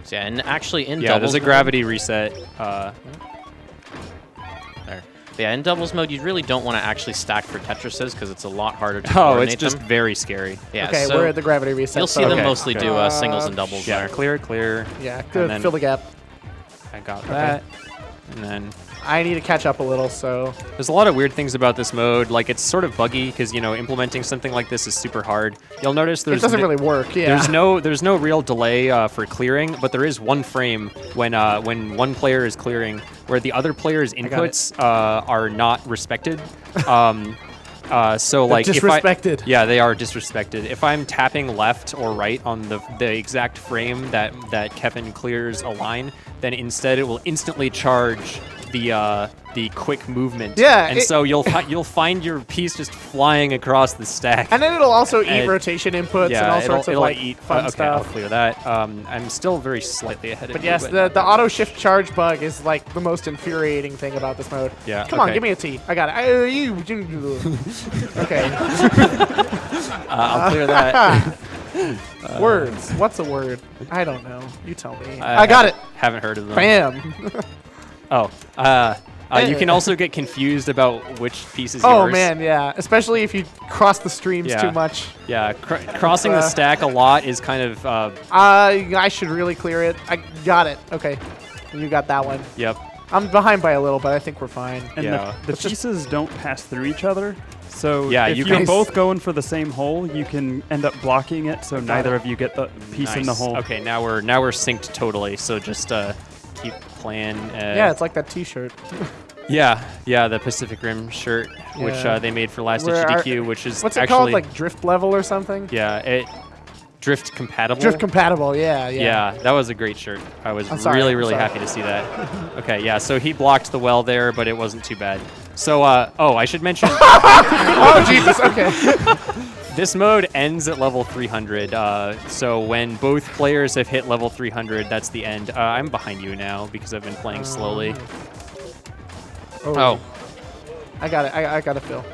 So, yeah, and actually in Yeah, doubles there's a mode- gravity reset. There. Yeah, in doubles mode, you really don't want to actually stack for Tetrises because it's a lot harder to Oh, coordinate it's just them. very scary. Yeah, Okay, so we're at the gravity reset. you'll see so them Okay, mostly okay. do singles and doubles Yeah, there. clear. Yeah, and good. then- Fill the gap. I got that. And then I need to catch up a little, so there's a lot of weird things about this mode. Like it's sort of buggy because implementing something like this is super hard. You'll notice it there's doesn't really work. Yeah. there's no real delay for clearing, but there is one frame when one player is clearing where the other player's got it. inputs are not respected. So like disrespected. yeah, they are disrespected. If I'm tapping left or right on the exact frame that Kevin clears a line, then instead it will instantly charge the quick movement. Yeah, and so you'll find your piece just flying across the stack. And then it'll also eat And- rotation inputs yeah, and all sorts of it'll like eat. fun Okay, I'll stuff. clear that. I'm still very slightly ahead of But you. yes, the auto shift charge bug is like the most infuriating thing about this mode. Yeah, Come on, okay. give me a T. I got it. Okay. I'll clear that. Words. What's a word? I don't know. You tell me. I got it. Haven't heard of them. Bam. Oh, you can also get confused about which piece is Oh yours. man, yeah. Especially if you cross the streams Yeah. too much. Yeah, crossing the stack a lot is kind of. I should really clear it. I got it. Okay. You got that one. Yep. I'm behind by a little, but I think we're fine. And Yeah. the pieces don't pass through each other. So Yeah, if you you're can- both going for the same hole, you can end up blocking it, so neither of you get the piece in the Nice. hole. Okay, now we're synced totally. So just keep playing. Yeah, it's like that T-shirt. Yeah, the Pacific Rim shirt, which Yeah. they made for last Where SGDQ, which is What's it actually called? Like drift level or something? yeah, it drift compatible. Drift compatible. Yeah. Yeah, that was a great shirt. I was I'm sorry, really, I'm really sorry. happy to see that. Okay, yeah, so he blocked the well there, but it wasn't too bad. So, I should mention Oh Jesus. Okay. this mode ends at level 300. So when both players have hit level 300, that's the end. I'm behind you now because I've been playing slowly. Oh, I got it. I got to fill.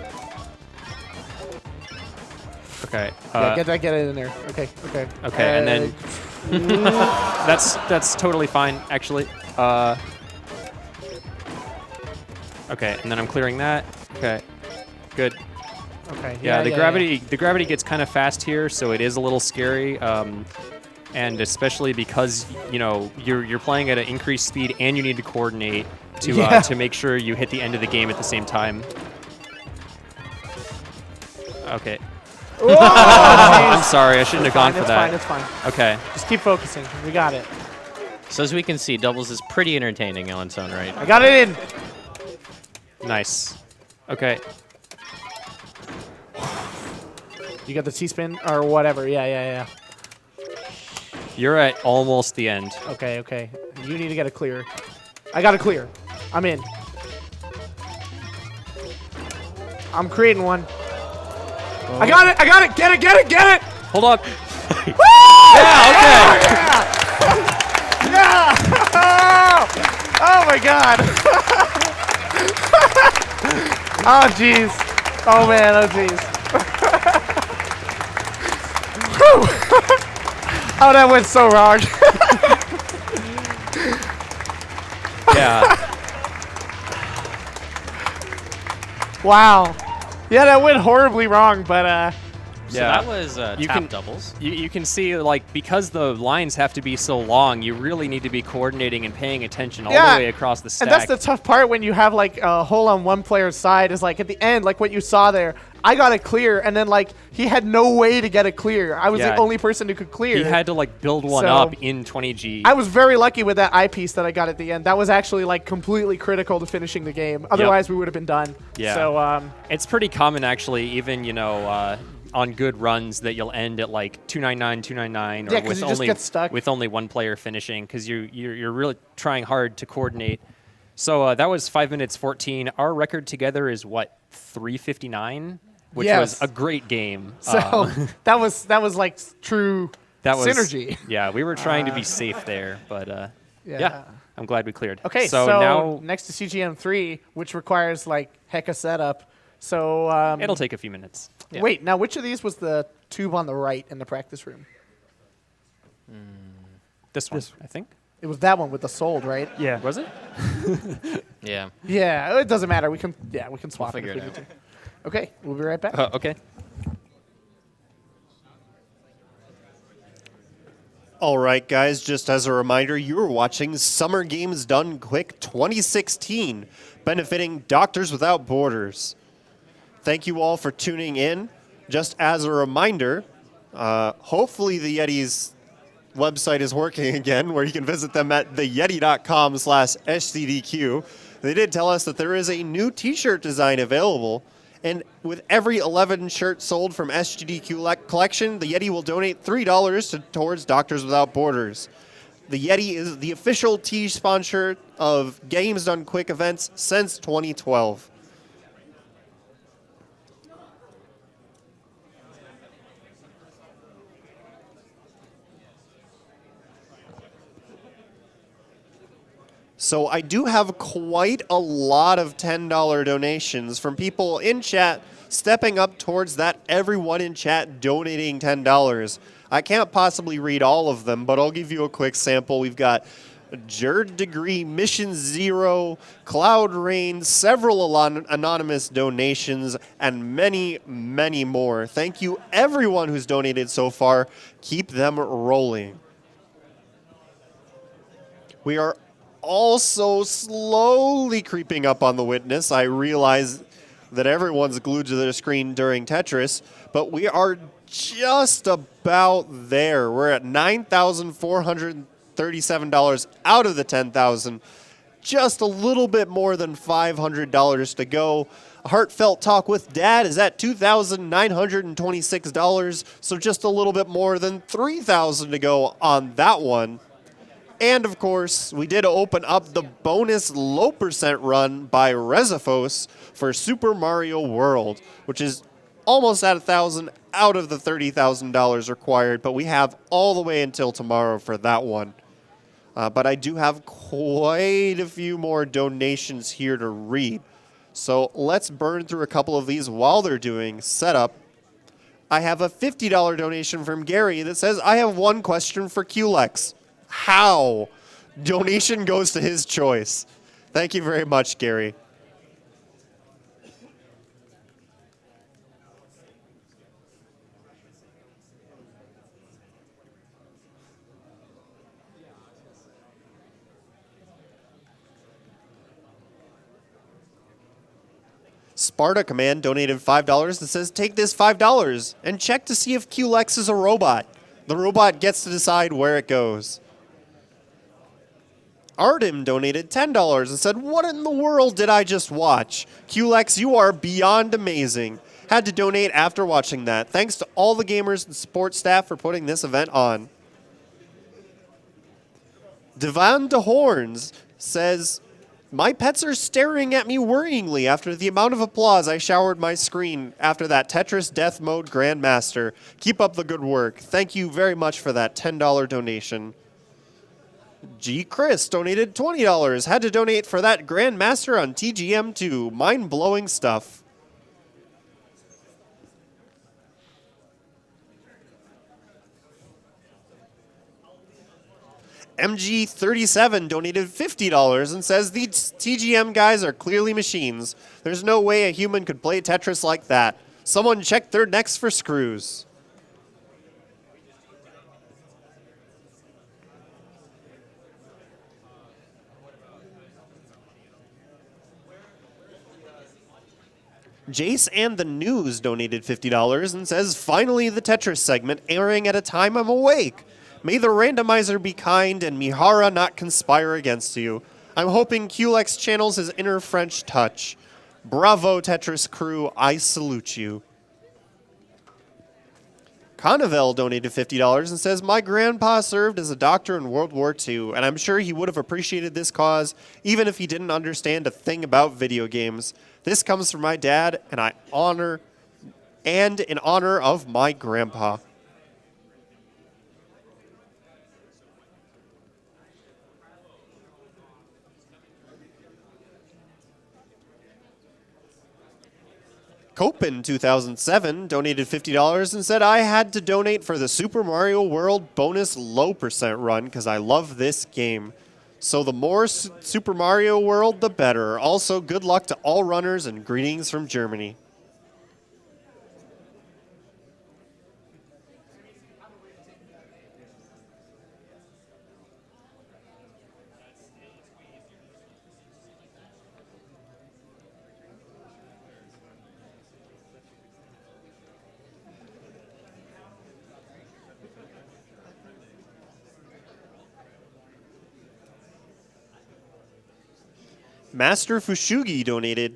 okay. Yeah, get it in there. Okay. Okay, and then that's totally fine, actually. Okay, and then I'm clearing that. Okay, good. Okay. Yeah, the gravity gets kind of fast here, so it is a little scary. And especially because you're playing at an increased speed and you need to coordinate to make sure you hit the end of the game at the same time. Okay. I'm sorry, I shouldn't have gone for that. It's fine. Okay. Just keep focusing. We got it. So as we can see, doubles is pretty entertaining on its own right. I got it in. Nice. Okay. You got the T-spin or whatever. Yeah. You're at almost the end. Okay. You need to get a clear. I got a clear. I'm in. I'm creating one. Oh. I got it. Get it. Hold on. Yeah, okay. Yeah. Oh my God. Oh jeez. Oh man. Oh jeez. Oh, that went so wrong. Yeah. Wow. Yeah, that went horribly wrong, but So that was tap doubles. You can see, like, because the lines have to be so long, you really need to be coordinating and paying attention all the way across the stack. And that's the tough part when you have, like, a hole on one player's side is, like, at the end, like what you saw there, I got it clear, and then, like, he had no way to get it clear. I was the only person who could clear. He had to, like, build one up in 20G. I was very lucky with that eyepiece that I got at the end. That was actually, like, completely critical to finishing the game. Otherwise, we would have been done. Yeah. So, it's pretty common, actually, even, on good runs that you'll end at like 299, 299, or with you just get stuck. with only one player finishing because you're really trying hard to coordinate. So that was 5 minutes 14. Our record together is what, 3:59, which was a great game. So that was like true synergy. Yeah, we were trying to be safe there, but yeah, I'm glad we cleared. Okay, so now next to CGM3, which requires like heck of setup. So it'll take a few minutes. Yeah. Wait, now which of these was the tube on the right in the practice room? This one, I think. It was that one with the sold, right? Yeah. Was it? Yeah. Yeah, it doesn't matter. We can swap We'll it if figure we it need to. Okay, we'll be right back. Okay. All right, guys, just as a reminder, you are watching Summer Games Done Quick 2016, benefiting Doctors Without Borders. Thank you all for tuning in. Just as a reminder, hopefully the Yeti's website is working again, where you can visit them at theyeti.com/SGDQ. They did tell us that there is a new t-shirt design available, and with every 11 shirts sold from SGDQ collection, the Yeti will donate $3 towards Doctors Without Borders. The Yeti is the official tee sponsor of Games Done Quick events since 2012. So I do have quite a lot of $10 donations from people in chat stepping up towards that, everyone in chat donating $10. I can't possibly read all of them, but I'll give you a quick sample. We've got Jerd Degree, Mission Zero, Cloud Rain, several anonymous donations, and many, many more. Thank you everyone who's donated so far. Keep them rolling. We are also slowly creeping up on the witness. I realize that everyone's glued to their screen during Tetris, but we are just about there. We're at $9,437 out of the $10,000. Just a little bit more than $500 to go. A Heartfelt Talk with Dad is at $2,926, so just a little bit more than $3,000 to go on that one. And, of course, we did open up the bonus low percent run by Rezifos for Super Mario World, which is almost at $1,000 out of the $30,000 required, but we have all the way until tomorrow for that one. But I do have quite a few more donations here to read. So let's burn through a couple of these while they're doing setup. I have a $50 donation from Gary that says, I have one question for QLEX. How? Donation goes to his choice. Thank you very much, Gary. Sparta Command donated $5 and says, take this $5 and check to see if QLex is a robot. The robot gets to decide where it goes. Artem donated $10 and said, what in the world did I just watch? QLex, you are beyond amazing. Had to donate after watching that. Thanks to all the gamers and support staff for putting this event on. Devan de Horns says, my pets are staring at me worryingly after the amount of applause I showered my screen after that Tetris Death Mode Grandmaster. Keep up the good work. Thank you very much for that $10 donation. G. Chris donated $20. Had to donate for that Grandmaster on TGM2. Mind-blowing stuff. MG37 donated $50 and says, these TGM guys are clearly machines. There's no way a human could play Tetris like that. Someone check their necks for screws. Jace and the News donated $50 and says, finally the Tetris segment airing at a time I'm awake. May the randomizer be kind and Mihara not conspire against you. I'm hoping QLex channels his inner French touch. Bravo, Tetris crew. I salute you. Conavel donated $50 and says, my grandpa served as a doctor in World War II, and I'm sure he would have appreciated this cause even if he didn't understand a thing about video games. This comes from my dad, and in honor of my grandpa. Copen 2007 donated $50 and said, I had to donate for the Super Mario World bonus low percent run because I love this game. So the more Super Mario World, the better. Also, good luck to all runners and greetings from Germany. Master Fushugi donated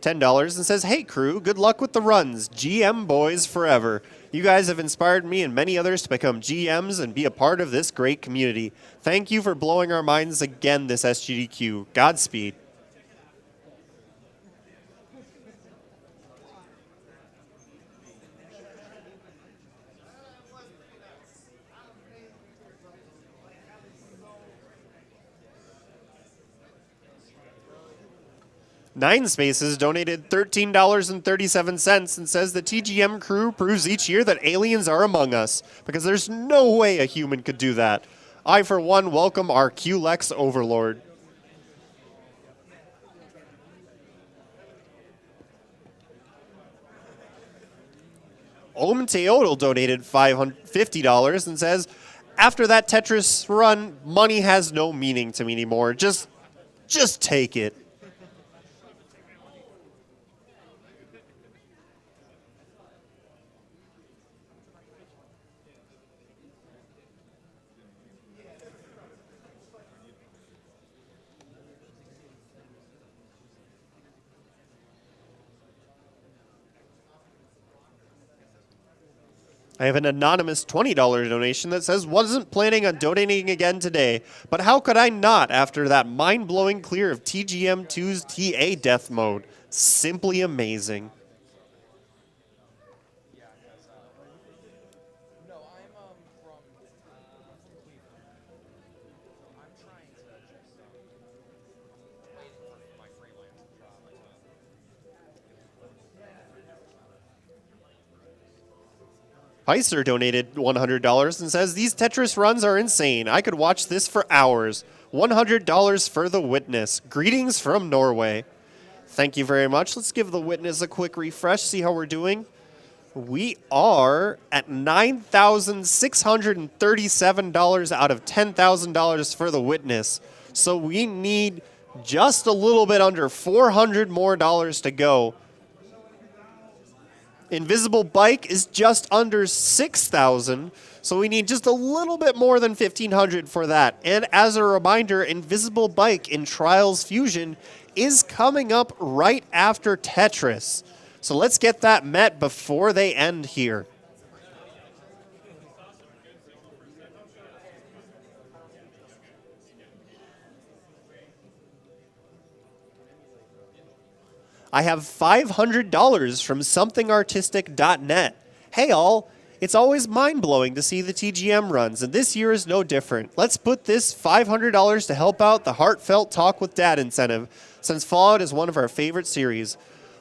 $10 and says, hey crew, good luck with the runs. GM boys forever. You guys have inspired me and many others to become GMs and be a part of this great community. Thank you for blowing our minds again this SGDQ. Godspeed. Nine Spaces donated $13.37 and says the TGM crew proves each year that aliens are among us, because there's no way a human could do that. I, for one, welcome our QLex overlord. Om Teodal donated $50 and says, after that Tetris run, money has no meaning to me anymore. Just take it. I have an anonymous $20 donation that says, wasn't planning on donating again today, but how could I not after that mind-blowing clear of TGM2's TA death mode? Simply amazing. No, I'm from Cleveland. I'm trying to just wait for my freelance job. Heiser donated $100 and says, these Tetris runs are insane. I could watch this for hours. $100 for the witness. Greetings from Norway. Thank you very much. Let's give the witness a quick refresh, see how we're doing. We are at $9,637 out of $10,000 for the witness. So we need Just a little bit under $400 more to go. Invisible Bike is just under 6,000, so we need just a little bit more than 1,500 for that. And as a reminder, Invisible Bike in Trials Fusion is coming up right after Tetris. So let's get that met before they end here. I have $500 from somethingartistic.net. Hey all, it's always mind-blowing to see the TGM runs, and this year is no different. Let's put this $500 to help out the Heartfelt Talk with Dad incentive, since Fallout is one of our favorite series.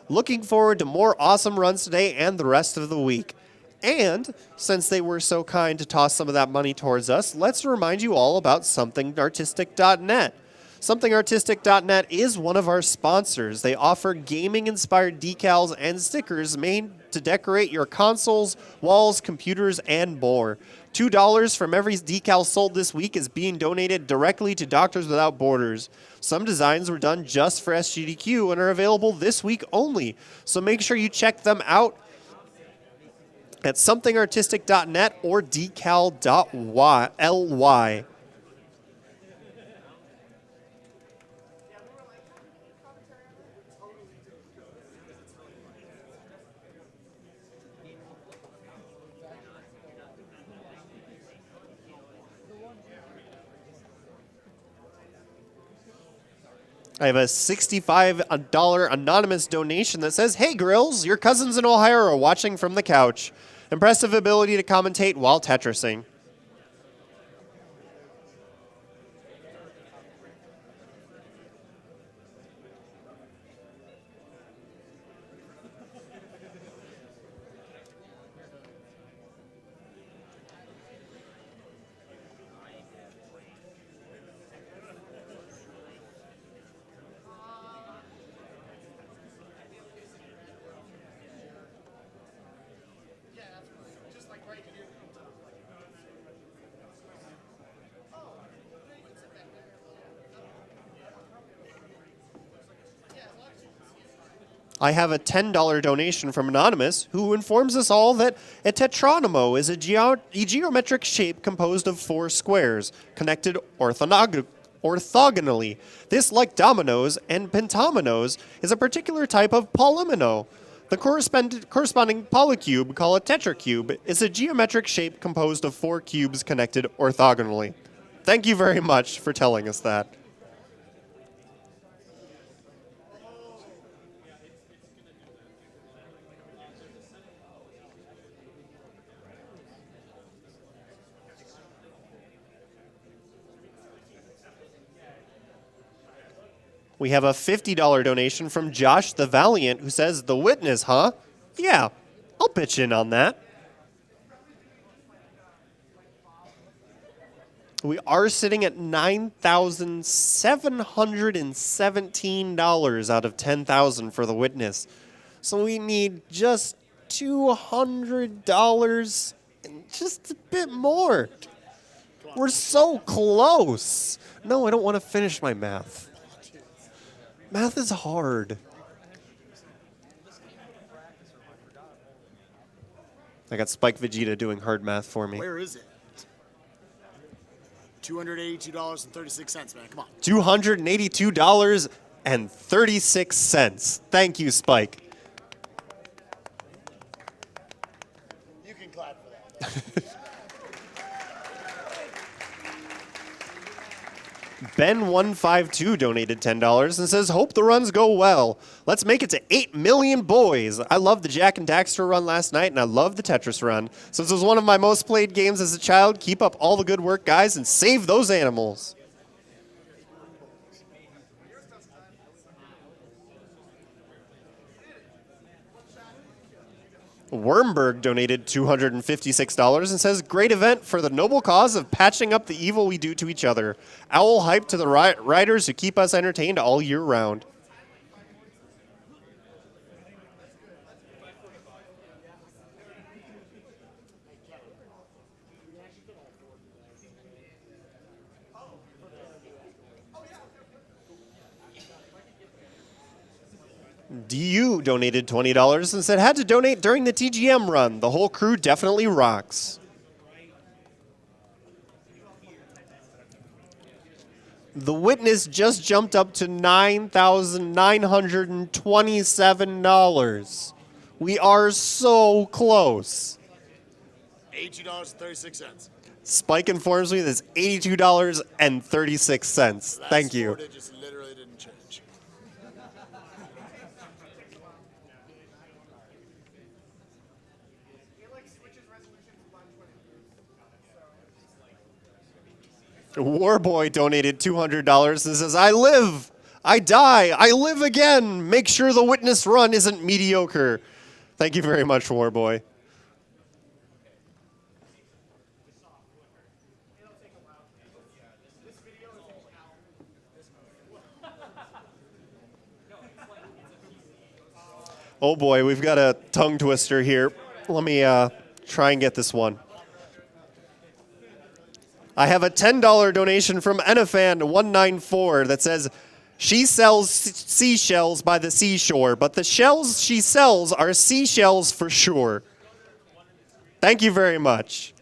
Looking forward to more awesome runs today and the rest of the week. And since they were so kind to toss some of that money towards us, let's remind you all about somethingartistic.net. SomethingArtistic.net is one of our sponsors. They offer gaming-inspired decals and stickers made to decorate your consoles, walls, computers, and more. $2 from every decal sold this week is being donated directly to Doctors Without Borders. Some designs were done just for SGDQ and are available this week only, so make sure you check them out at somethingartistic.net or decal.ly. I have a $65 anonymous donation that says, "Hey Grills, your cousins in Ohio are watching from the couch. Impressive ability to commentate while Tetrising." I have a $10 donation from Anonymous, who informs us all that a tetronymo is a geometric shape composed of 4 squares, connected orthogonally. This, like dominoes and pentominoes, is a particular type of polymino. The corresponding polycube, called a tetracube, is a geometric shape composed of 4 cubes connected orthogonally. Thank you very much for telling us that. We have a $50 donation from Josh the Valiant, who says, "The Witness, huh? Yeah, I'll pitch in on that." We are sitting at $9,717 out of $10,000 for The Witness. So we need just $200 and just a bit more. We're so close. No, I don't want to finish my math. Math is hard. I got Spike Vegeta doing hard math for me. Where is it? $282.36, man. Come on. $282.36. Thank you, Spike. You can clap for that. Ben152 donated $10 and says, "Hope the runs go well. Let's make it to 8 million boys. I loved the Jack and Daxter run last night, and I love the Tetris run. Since it was one of my most played games as a child, keep up all the good work, guys, and save those animals." Wormberg donated $256 and says, "Great event for the noble cause of patching up the evil we do to each other. Owl hype to the writers who keep us entertained all year round." DU donated $20 and said, had to donate during the TGM run. The whole crew definitely rocks. The Witness just jumped up to $9,927. We are so close. $82.36. Spike informs me that's $82.36. Thank you. 4 digits literally didn't change. Warboy donated $200 and says, I live, I die, I live again. Make sure the Witness run isn't mediocre. Thank you very much, Warboy. Oh boy, we've got a tongue twister here. Let me try and get this one. I have a $10 donation from Enifan194 that says, she sells seashells by the seashore, but the shells she sells are seashells for sure. Thank you very much.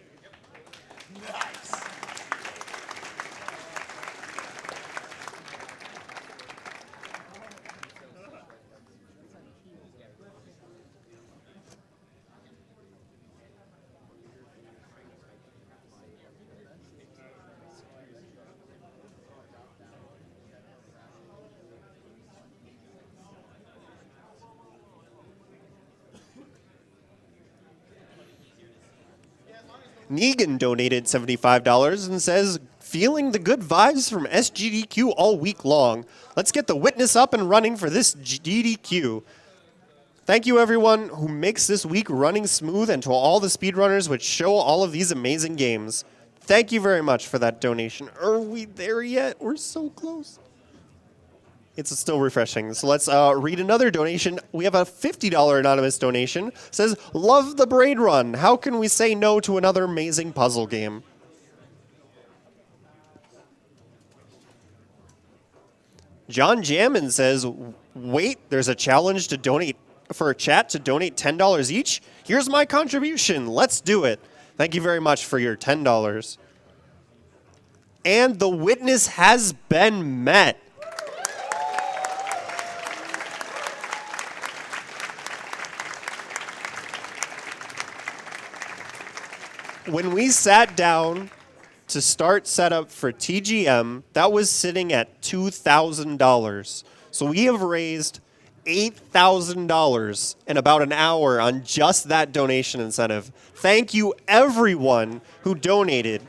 Negan donated $75 and says, feeling the good vibes from SGDQ all week long. Let's get the Witness up and running for this GDQ. Thank you, everyone who makes this week running smooth, and to all the speedrunners which show all of these amazing games. Thank you very much for that donation. Are we there yet? We're so close. It's still refreshing. So let's read another donation. We have a $50 anonymous donation. It says, love the Braid Run. How can we say no to another amazing puzzle game? John Jammin says, wait, there's a challenge to donate for a chat to donate $10 each. Here's my contribution. Let's do it. Thank you very much for your $10. And the Witness has been met. When we sat down to start setup for TGM, that was sitting at $2,000. So we have raised $8,000 in about an hour on just that donation incentive. Thank you, everyone who donated.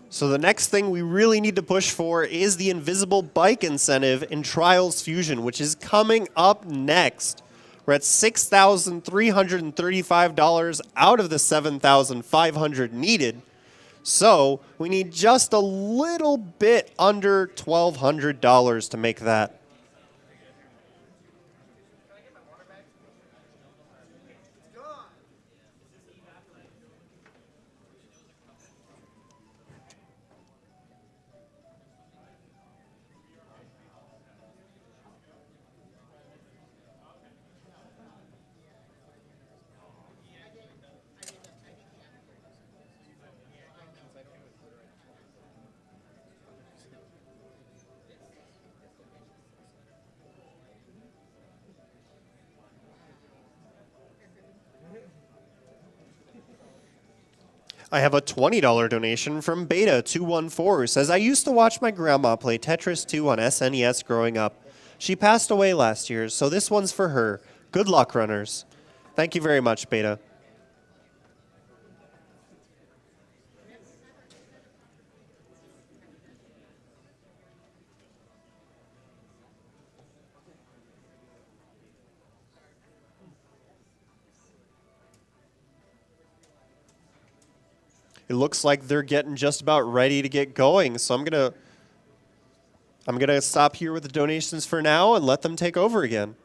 So the next thing we really need to push for is the invisible bike incentive in Trials Fusion, which is coming up next. We're at $6,335 out of the $7,500 needed. So we need just a little bit under $1,200 to make that. I have a $20 donation from Beta214 who says, I used to watch my grandma play Tetris 2 on SNES growing up. She passed away last year, so this one's for her. Good luck, runners. Thank you very much, Beta. It looks like they're getting just about ready to get going, so I'm gonna stop here with the donations for now and let them take over again.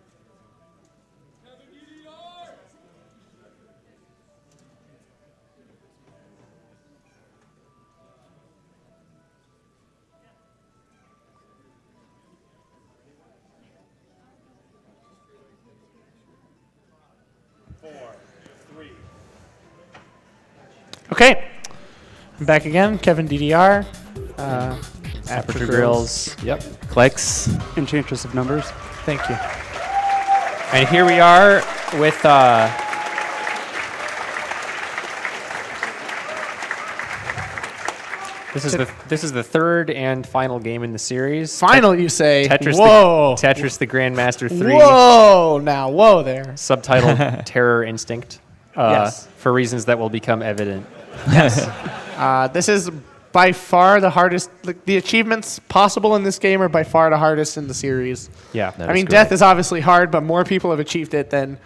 Okay. I'm back again. Kevin DDR. Aperture Grills. Yep. Clicks. Enchantress of Numbers. Thank you. And here we are with this is the third and final game in the series. Final, you say? Tetris. Whoa. Tetris the Grandmaster 3. Whoa. Now, whoa there. Subtitled Terror Instinct. Yes. For reasons that will become evident. This is by far the hardest. The achievements possible in this game are by far the hardest in the series. Yeah. I mean, Death is obviously hard, but more people have achieved it than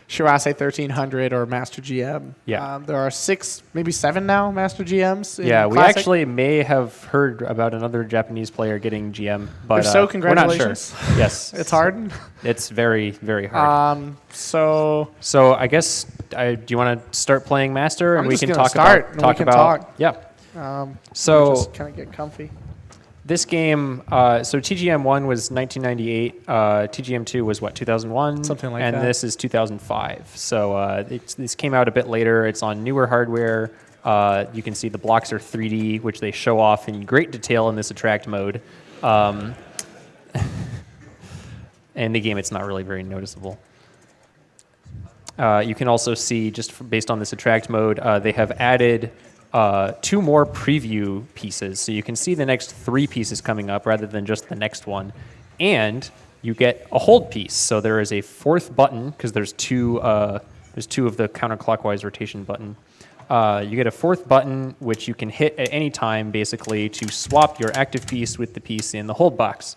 Shirase 1300 or Master GM. Yeah. There are 6, maybe 7 now Master GMs. In Yeah, we Classic. actually may have heard about another Japanese player getting GM, but If so, we're congratulations. not sure. Yes. It's hard. It's very, very hard. So I guess, do you want to start playing Master, and I'm we just can gonna talk start, about and we can talk. Yeah. we'll just kind of get comfy. This game, so TGM1 was 1998. TGM2 was what, 2001? Something like and that. And this is 2005. So this came out a bit later. It's on newer hardware. You can see the blocks are 3D, which they show off in great detail in this attract mode. And the game, it's not really very noticeable. You can also see, just based on this attract mode, they have added 2 more preview pieces. So you can see the next 3 pieces coming up rather than just the next one. And you get a hold piece. So there is a 4th button, because there's 2 of the counterclockwise rotation button. You get a 4th button, which you can hit at any time, basically, to swap your active piece with the piece in the hold box.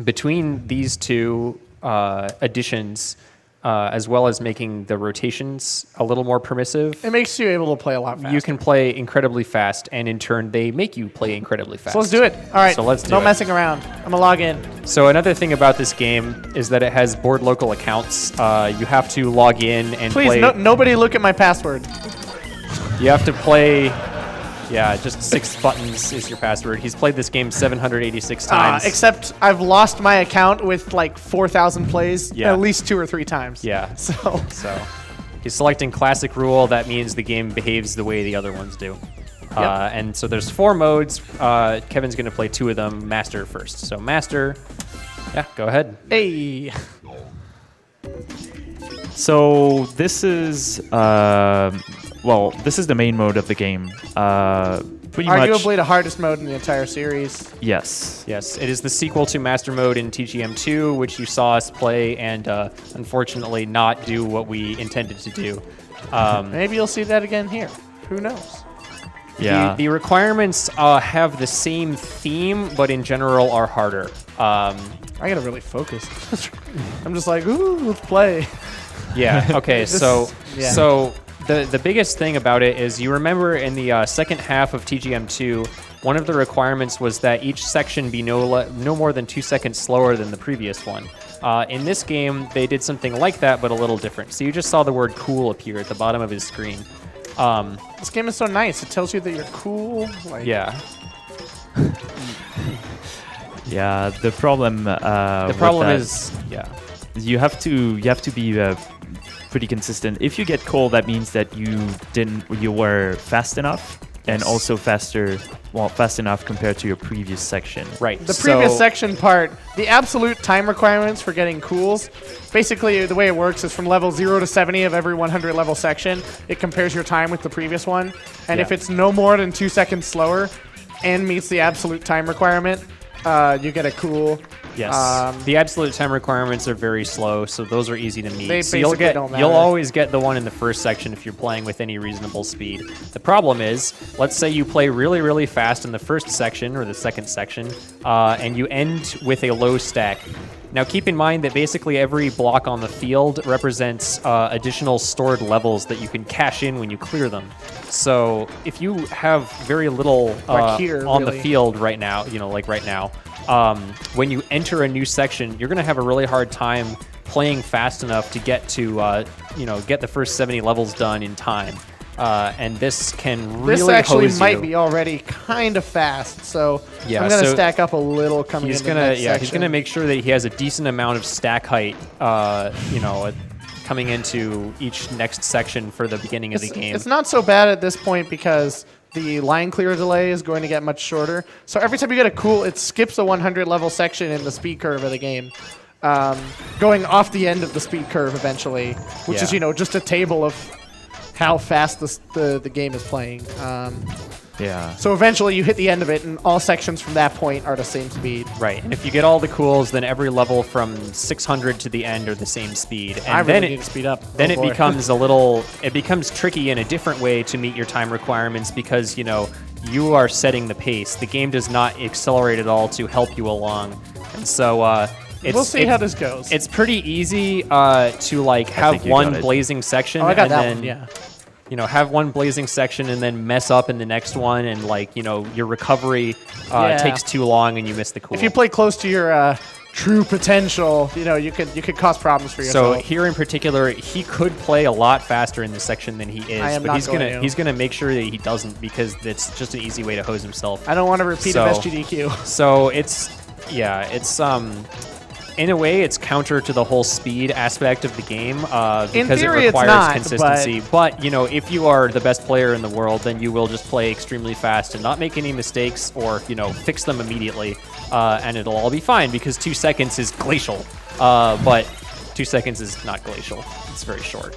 Between these 2 additions, as well as making the rotations a little more permissive, It makes you able to play a lot faster. you can play incredibly fast, and in turn, they make you play incredibly fast. So let's do it. All right. So let's do no it. messing around. I'm going to log in. So another thing about this game is that it has board local accounts. You have to log in and Please, play. nobody look at my password. You have to play. Yeah, just 6 buttons is your password. He's played this game 786 times. Except I've lost my account with like 4,000 plays Yeah. at least 2 or 3 times. Yeah. So He's selecting classic rule. That means the game behaves the way the other ones do. Yep. And so there's 4 modes. Kevin's going to play 2 of them. Master first. So Master, yeah, go ahead. hey. So this is this is the main mode of the game. Pretty Arguably much. the hardest mode in the entire series. Yes. Yes, it is the sequel to Master Mode in TGM2, which you saw us play and unfortunately not do what we intended to do. Maybe you'll see that again here. Who knows? Yeah. The requirements have the same theme, but in general are harder. I gotta really focus. I'm just like, ooh, let's play. Yeah. Okay. This- so yeah. so the biggest thing about it is you remember in the second half of TGM2, one of the requirements was that each section be no more than 2 seconds slower than the previous one. In this game, they did something like that, but a little different. So you just saw the word "cool" appear at the bottom of his screen. This game is so nice. It tells you that you're cool. Like, Yeah. Yeah. The problem. The problem is, yeah. you have to be pretty consistent. If you get cold, that means that you were fast enough, and also fast enough compared to your previous section. Right. The previous section part, the absolute time requirements for getting cools, basically the way it works is from level 0 to 70 of every 100 level section, it compares your time with the previous one. And Yeah. if it's no more than 2 seconds slower and meets the absolute time requirement, you get a cool. Yes. The absolute time requirements are very slow, so those are easy to meet. They So you'll basically don't matter. you'll always get the one in the first section if you're playing with any reasonable speed. The problem is, let's say you play really, really fast in the first section or the second section, and you end with a low stack. Now keep in mind that basically every block on the field represents additional stored levels that you can cash in when you clear them. So if you have very little Like here, on really. the field right now, like right now, when you enter a new section, you're going to have a really hard time playing fast enough to get to, get the first 70 levels done in time. And this can really This actually hose might you. be already kind of fast, so Yeah, I'm going to so stack up a little coming He's into the gonna, next yeah, he's section. gonna make sure that he has a decent amount of stack height, kind coming into each next section for the beginning of the game. It's not so bad at this point because the line clear delay is going to get much shorter. So every time you get a cool, it skips a 100 level section in the speed curve of the game, going off the end of the speed curve eventually, which is just a table of how fast the game is playing. Yeah. So eventually you hit the end of it, and all sections from that point are the same speed. Right, and if you get all the cools, then every level from 600 to the end are the same speed. And I really then need to speed up. Then Oh, it boy. becomes it becomes tricky in a different way to meet your time requirements because, you are setting the pace. The game does not accelerate at all to help you along. And so we'll see how this goes. It's pretty easy to have one blazing section I got and that then one, yeah. Have one blazing section and then mess up in the next one, and your recovery takes too long and you miss the cool. If you play close to your true potential, you could cause problems for yourself. So here in particular, he could play a lot faster in this section than he is, I am but not he's gonna make sure that he doesn't because it's just an easy way to hose himself. I don't want to repeat of SGDQ. So it's in a way, it's counter to the whole speed aspect of the game because theory, it requires it's not, consistency. But if you are the best player in the world, then you will just play extremely fast and not make any mistakes or fix them immediately, and it'll all be fine because 2 seconds is glacial. But 2 seconds is not glacial; it's very short.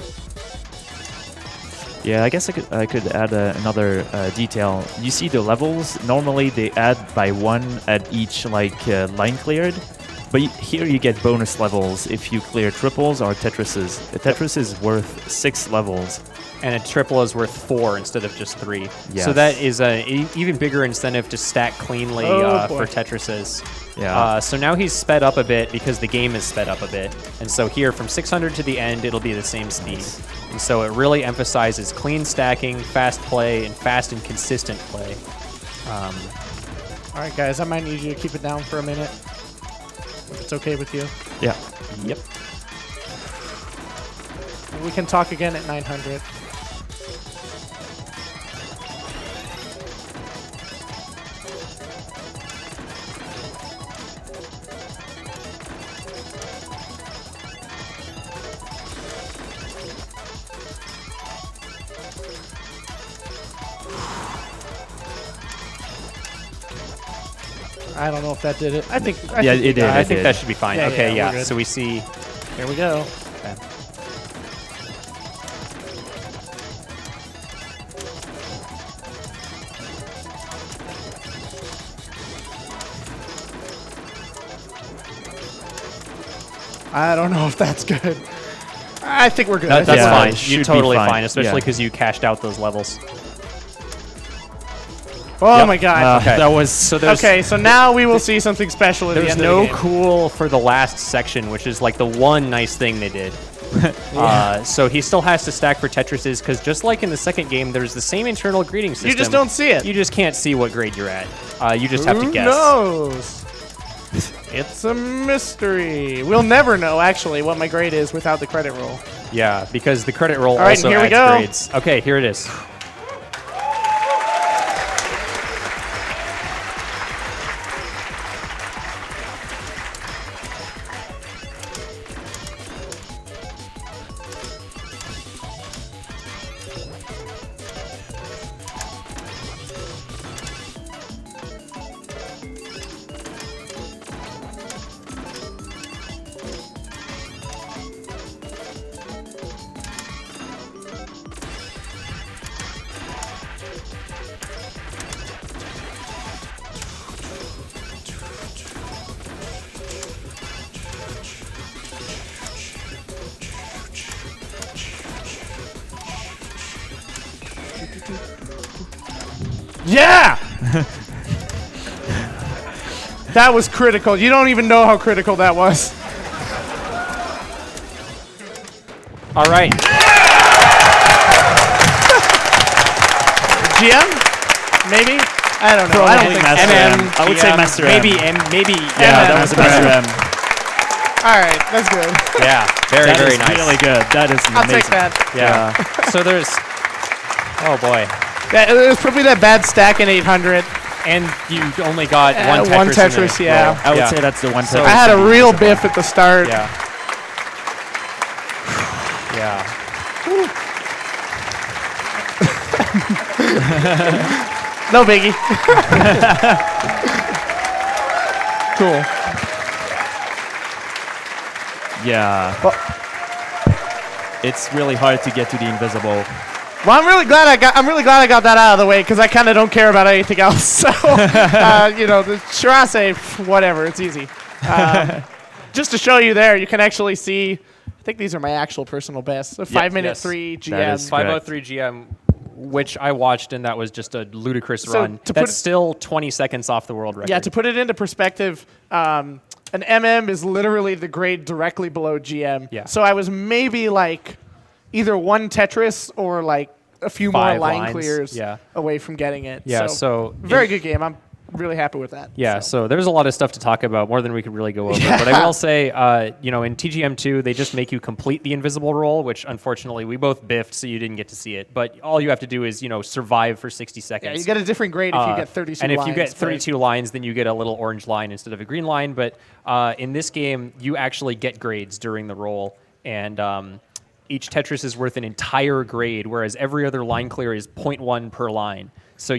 Yeah, I guess I could add another detail. You see the levels. Normally they add by 1 at each line cleared. But here you get bonus levels if you clear triples or Tetrises. A Tetris is worth 6 levels. And a triple is worth 4 instead of just 3. Yes. So that is an even bigger incentive to stack cleanly for Tetrises. Yeah. So now he's sped up a bit because the game is sped up a bit. And so here from 600 to the end, it'll be the same speed. And so it really emphasizes clean stacking, fast play, and fast and consistent play. All right, guys, I might need you to keep it down for a minute. If it's okay with you. Yeah. Yep. We can talk again at 900. I don't know if that did it. I think it did. I think that should be fine. Yeah, okay, yeah, yeah. we're good. So we see. Here we go. Okay. I don't know if that's good. I think we're good. That's Yeah, fine. it should You're be totally fine. fine, especially Yeah. because you cashed out those levels. Oh my god. Okay. That was So there's Okay, so now we will see something special at the there's end no of the game. cool for the last section, which is like the one nice thing they did. So he still has to stack for Tetrises because just like in the second game, there's the same internal grading system. You just don't see it. You just can't see what grade you're at. You just have to Who guess. knows? It's a mystery. We'll never know, actually, what my grade is without the credit roll. Yeah, because the credit roll All right, also here we adds go. grades. Okay, here it is. Yeah! That was critical. You don't even know how critical that was. All right. GM? Maybe? I don't know. I don't Probably think Master MM, M. I would say GM, Master M. maybe. Yeah, that was a Master M. All right, that's good. Yeah, very That is nice. really good. That is I'll amazing. take that. Yeah. So there's. Oh boy. It was probably that bad stack in 800. And you only got one Tetris. one in Tetris, it. yeah. I would Yeah. say that's the one. So- I had a real biff at the start. Yeah. Yeah. No biggie. Cool. Yeah. It's really hard to get to the invisible. Well, I'm really glad I got that out of the way because I kind of don't care about anything else. So, the Shirase, whatever, it's easy. Just to show you there, you can actually see. I think these are my actual personal bests. A 5-minute 3 GM. That is 503 GM, which I watched, and that was just a ludicrous So run. to That's put- still 20 seconds off the world record. Yeah, to put it into perspective, an MM is literally the grade directly below GM. Yeah. So I was maybe like either one Tetris or like a few more 5 line lines, clears yeah. away from getting it. Yeah, so very good game. I'm really happy with that. Yeah, so there's a lot of stuff to talk about, more than we could really go over. But I will say, in TGM2, they just make you complete the invisible roll, which unfortunately we both biffed, so you didn't get to see it. But all you have to do is, survive for 60 seconds. Yeah, you get a different grade if you get 32 and lines. if you get 32 lines, then you get a little orange line instead of a green line. But in this game, you actually get grades during the roll. And each Tetris is worth an entire grade, whereas every other line clear is 0.1 per line. So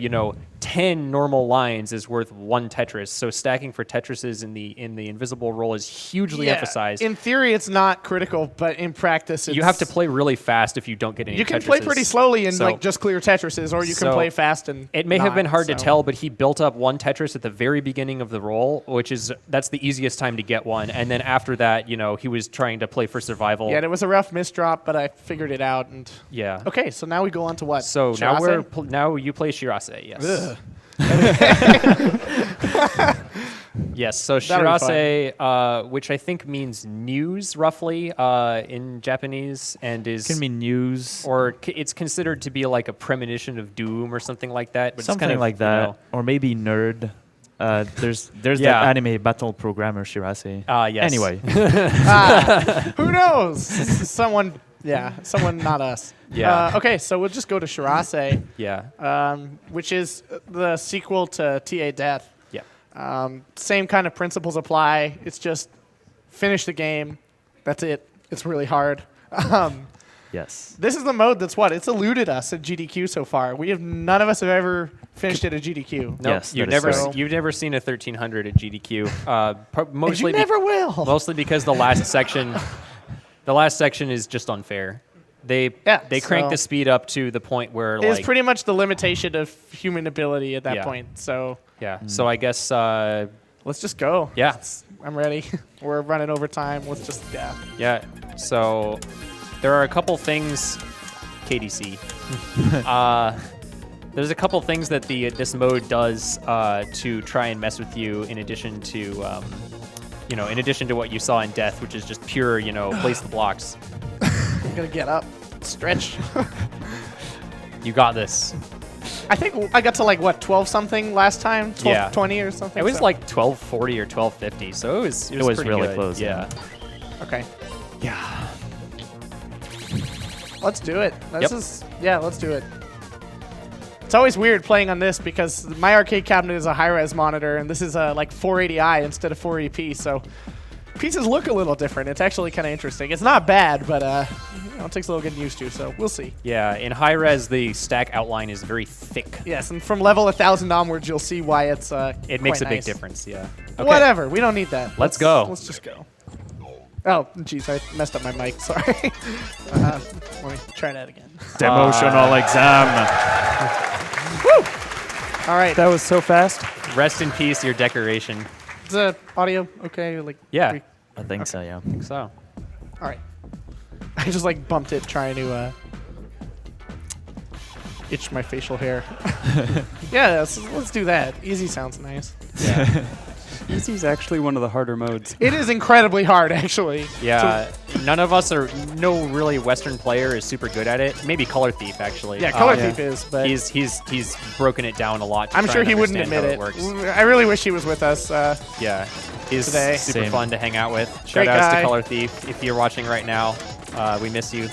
10 normal lines is worth 1 Tetris. So stacking for Tetrises in the invisible roll is hugely emphasized. In theory, it's not critical, but in practice, it's You have to play really fast if you don't get any. You can Tetrises. play pretty slowly and So- just clear Tetrises, or you can play fast and. It may have not, been hard to so. tell, but he built up 1 Tetris at the very beginning of the roll, that's the easiest time to get one. And then after that, he was trying to play for survival. Yeah, it was a rough misdrop, but I figured it out. And Yeah. okay, so now we go on to what? So Shirase? now you play Shirase. Yes. Ugh. Yes. So That'll be Shirase, which I think means news roughly in Japanese, and is Can mean news. or it's considered to be like a premonition of doom or something like that. But Something it's kind of, like that. Or maybe nerd. There's Yeah. that anime battle programmer Shirase. Yes. Anyway. Who knows? Someone not us. Yeah. Okay, so we'll just go to Shirase, Yeah. which is the sequel to TA Death. Yeah. Same kind of principles apply. It's just finish the game. That's it. It's really hard. Yes. This is the mode that's it's eluded us at GDQ so far. None of us have ever finished it at GDQ. No, Yes, you've that is never so. you've never seen a 1300 at GDQ. Mostly And you never will. Mostly because the last section is just unfair. They crank the speed up to the point where It's pretty much the limitation of human ability at that Yeah. point. So yeah. So I guess let's just go. yeah. I'm ready. We're running over time. Let's just Yeah. So there are a couple things, KDC. There's a couple things that this mode does to try and mess with you, in addition to what you saw in Death, which is just pure, place the blocks. I'm gonna get up, stretch. You got this. I think I got to 12 something last time, 12:20 or something. It was so- like 1240 or 1250, so it was pretty really good. close, Yeah. okay. Yeah. Let's do it. Yep. Let's do it. It's always weird playing on this because my arcade cabinet is a high-res monitor, and this is a 480i instead of 480p, so pieces look a little different. It's actually kind of interesting. It's not bad, but it takes a little getting used to, so we'll see. Yeah, in high res, the stack outline is very thick. Yes, and from level 1000 onwards, you'll see why it's It makes a quite big nice. difference, yeah. Okay. Whatever, we don't need that. Let's go. Let's just go. Oh, jeez, I messed up my mic. Sorry. Let me try that again. Demotional exam. All right. That was so fast. Rest in peace, your decoration. Is the audio okay? Yeah. I think so, yeah. So, All right. I just bumped it trying to itch my facial hair. Yeah, let's do that. Easy sounds nice. This is actually one of the harder modes. It is incredibly hard, actually. yeah, none of us no really Western player is super good at it. Maybe Color Thief, actually. Yeah, Color yeah. Thief is, but He's broken it down a lot. To I'm try sure and he wouldn't understand admit how it. works. I really wish he was with us. Yeah, he's Today. super Same. fun to hang out with. Great Shout outs guy. to Color Thief. If you're watching right now, we miss you.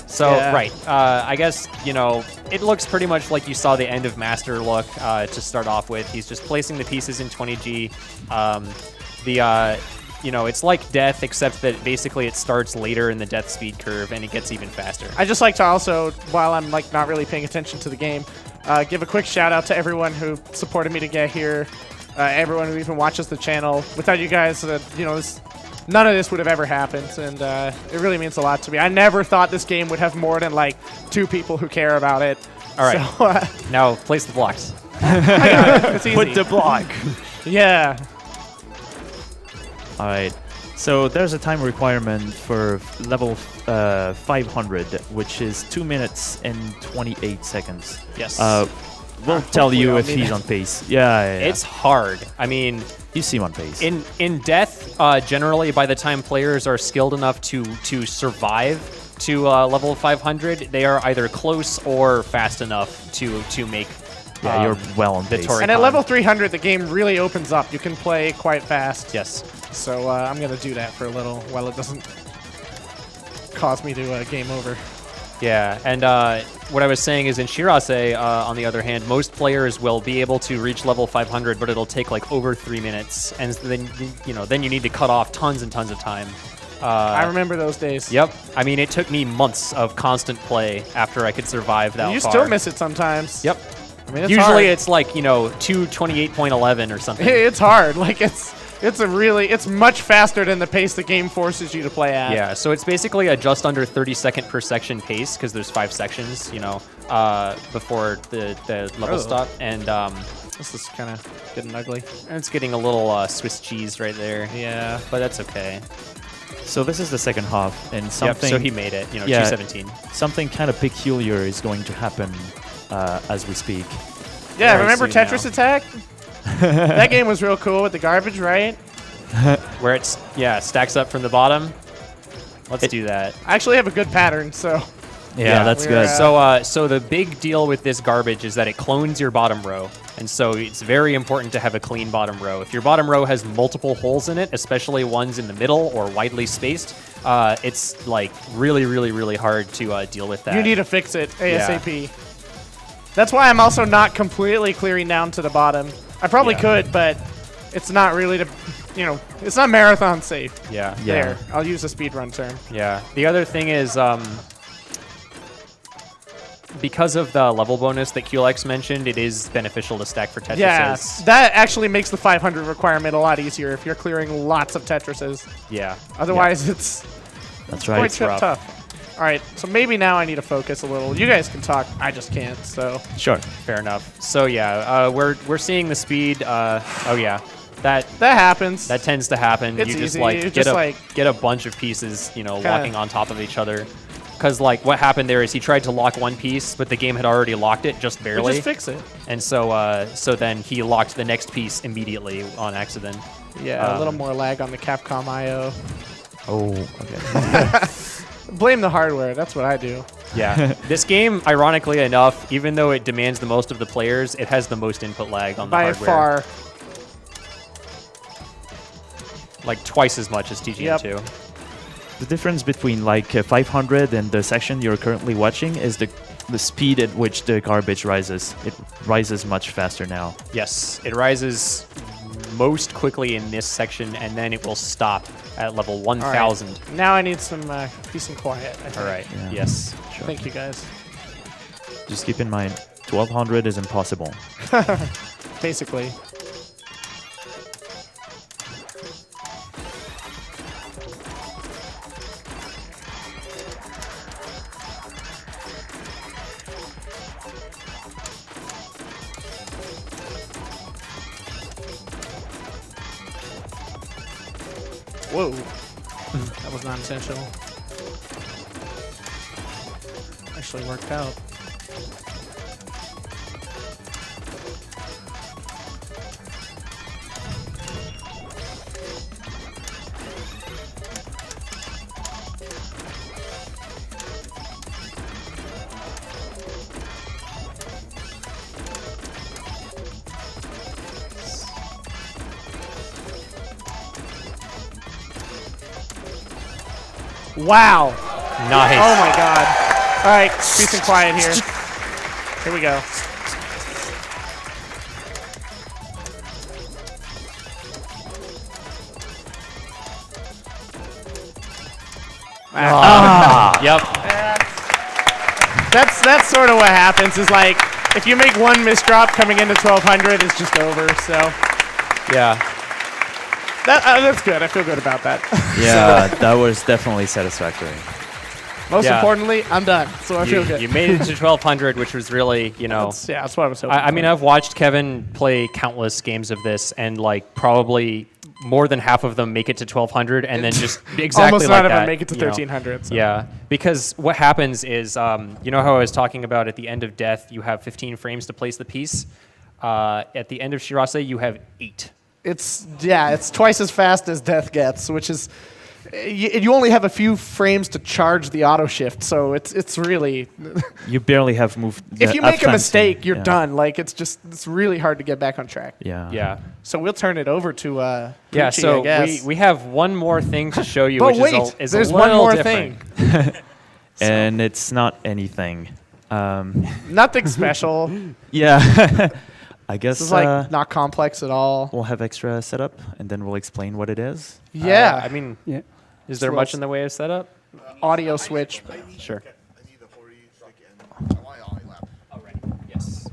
So, Yeah. right, I guess, it looks pretty much like you saw the end of Master look to start off with. He's just placing the pieces in 20G. you know, it's like death, except that basically it starts later in the death speed curve and it gets even faster. I just like to also, while I'm like not really paying attention to the game, give a quick shout out to everyone who supported me to get here, everyone who even watches the channel. Without you guys, you know, none of this would have ever happened, and it really means a lot to me. I never thought this game would have more than like 2 people who care about it. All right, So, now place the blocks. I got it. It's easy. Put the block. Yeah. All right. So there's a time requirement for level 500, which is 2 minutes and 28 seconds. Yes. We'll tell you I'll if need he's it. on pace. Yeah. It's hard. I mean, you see him on pace. in death, generally by the time players are skilled enough to survive to level 500, they are either close or fast enough to make. Yeah, you're well on the pace. Toricon. And at level 300, the game really opens up. You can play quite fast. Yes. So I'm going to do that for a little while it doesn't cause me to game over. Yeah, and what I was saying is in Shirase, on the other hand, most players will be able to reach level 500, but it'll take like over 3 minutes, and then then you need to cut off tons and tons of time. I remember those days. Yep. I mean, it took me months of constant play after I could survive that You far. still miss it sometimes. Yep. I mean, it's Usually hard. it's like 2:28.11 or something. It's hard. Like it's much faster than the pace the game forces you to play at. Yeah, so it's basically a just under 30-second per section pace because there's 5 sections, before the level stop, and This is kind of getting ugly. and it's getting a little Swiss cheese right there. Yeah. But that's okay. So this is the second half, and Yep, something. so he made it. Yeah. 217. Something kind of peculiar is going to happen as we speak. Yeah, Very remember soon Tetris now. Attack? That game was real cool with the garbage, right? Where it's stacks up from the bottom. Let's do that. I actually have a good pattern, so Yeah, that's we're, good. So the big deal with this garbage is that it clones your bottom row, and so it's very important to have a clean bottom row. If your bottom row has multiple holes in it, especially ones in the middle or widely spaced, it's like really, really, really hard to deal with that. you need to fix it ASAP. That's why I'm also not completely clearing down to the bottom. I probably Yeah. could, but it's not really it's not marathon safe. Yeah. Yeah. There, I'll use a speedrun term. Yeah. The other thing is, because of the level bonus that QLX mentioned, it is beneficial to stack for Tetrises. Yeah, that actually makes the 500 requirement a lot easier if you're clearing lots of Tetrises. Yeah. Otherwise, it's That's quite right. rough. tough. All right, so maybe now I need to focus a little. You guys can talk. I just can't. So Sure. Fair enough. So yeah, we're seeing the speed. Oh yeah, that happens. tends to happen. It's you just easy. like You get just, get a bunch of pieces, locking on top of each other. Because like what happened there is he tried to lock one piece, but the game had already locked it just we barely. just fix it. And so then he locked the next piece immediately on accident. Yeah, a little more lag on the Capcom I/O. Oh, okay. Blame the hardware. That's what I do. Yeah. This game, ironically enough, even though it demands the most of the players, it has the most input lag on the By hardware. far. Like twice as much as TGN2. The difference between like 500 and the section you're currently watching is the speed at which the garbage rises. It rises much faster now. Yes, it rises most quickly in this section, and then it will stop at level 1000. All right. Now I need some peace and quiet. I think. All right. Yeah. Yes. Sure. Thank you, guys. Just keep in mind, 1200 is impossible. Basically. Whoa. That was not intentional. Actually worked out. Wow. Nice. Oh my god. All right, peace and quiet here. Here we go. Yep. That's sort of what happens. Is like if you make one misdrop coming into 1200, it's just over. So Yeah. that's good. I feel good about that. Yeah, that was definitely satisfactory. Most Yeah. importantly, I'm done, so I feel good. You made it to 1200, which was really, that's what I was hoping. I mean, I've watched Kevin play countless games of this, and like probably more than half of them make it to 1200, and then just exactly almost like none of that, them make it to you know. 1300. So. Yeah, because what happens is, you know how I was talking about at the end of Death, you have 15 frames to place the piece. At the end of Shirase, you have 8. It's twice as fast as Death gets, which is you only have a few frames to charge the auto shift, so it's really You barely have moved. if you make a mistake, you're yeah. done. Like it's really hard to get back on track. Yeah. Yeah. So we'll turn it over to Yeah, Pucci, so I guess. we have one more thing to show you, But which wait, is there's a one little more different. thing. And it's not anything. Nothing special. Yeah. I guess This is like not complex at all. we'll have extra setup, and then we'll explain what it is. Yeah, I mean, Yeah. is there So much let's- in the way of setup? audio switch. Sure. I need the 40 stick and my lap. Yes.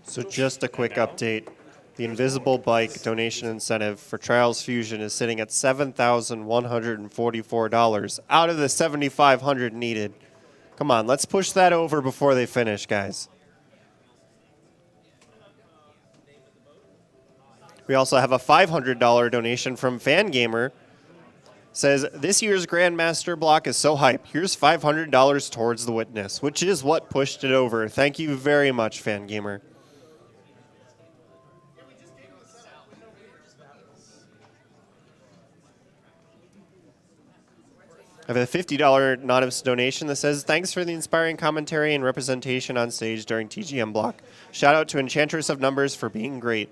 So just a quick update. The Invisible Bike donation incentive for Trials Fusion is sitting at $7,144 out of the $7,500 needed. Come on, let's push that over before they finish, guys. We also have a $500 donation from Fangamer. Says, this year's Grandmaster block is so hype. Here's $500 towards the witness, which is what pushed it over. Thank you very much, Fangamer. I have a $50 anonymous donation that says, thanks for the inspiring commentary and representation on stage during TGM block. Shout out to Enchantress of Numbers for being great.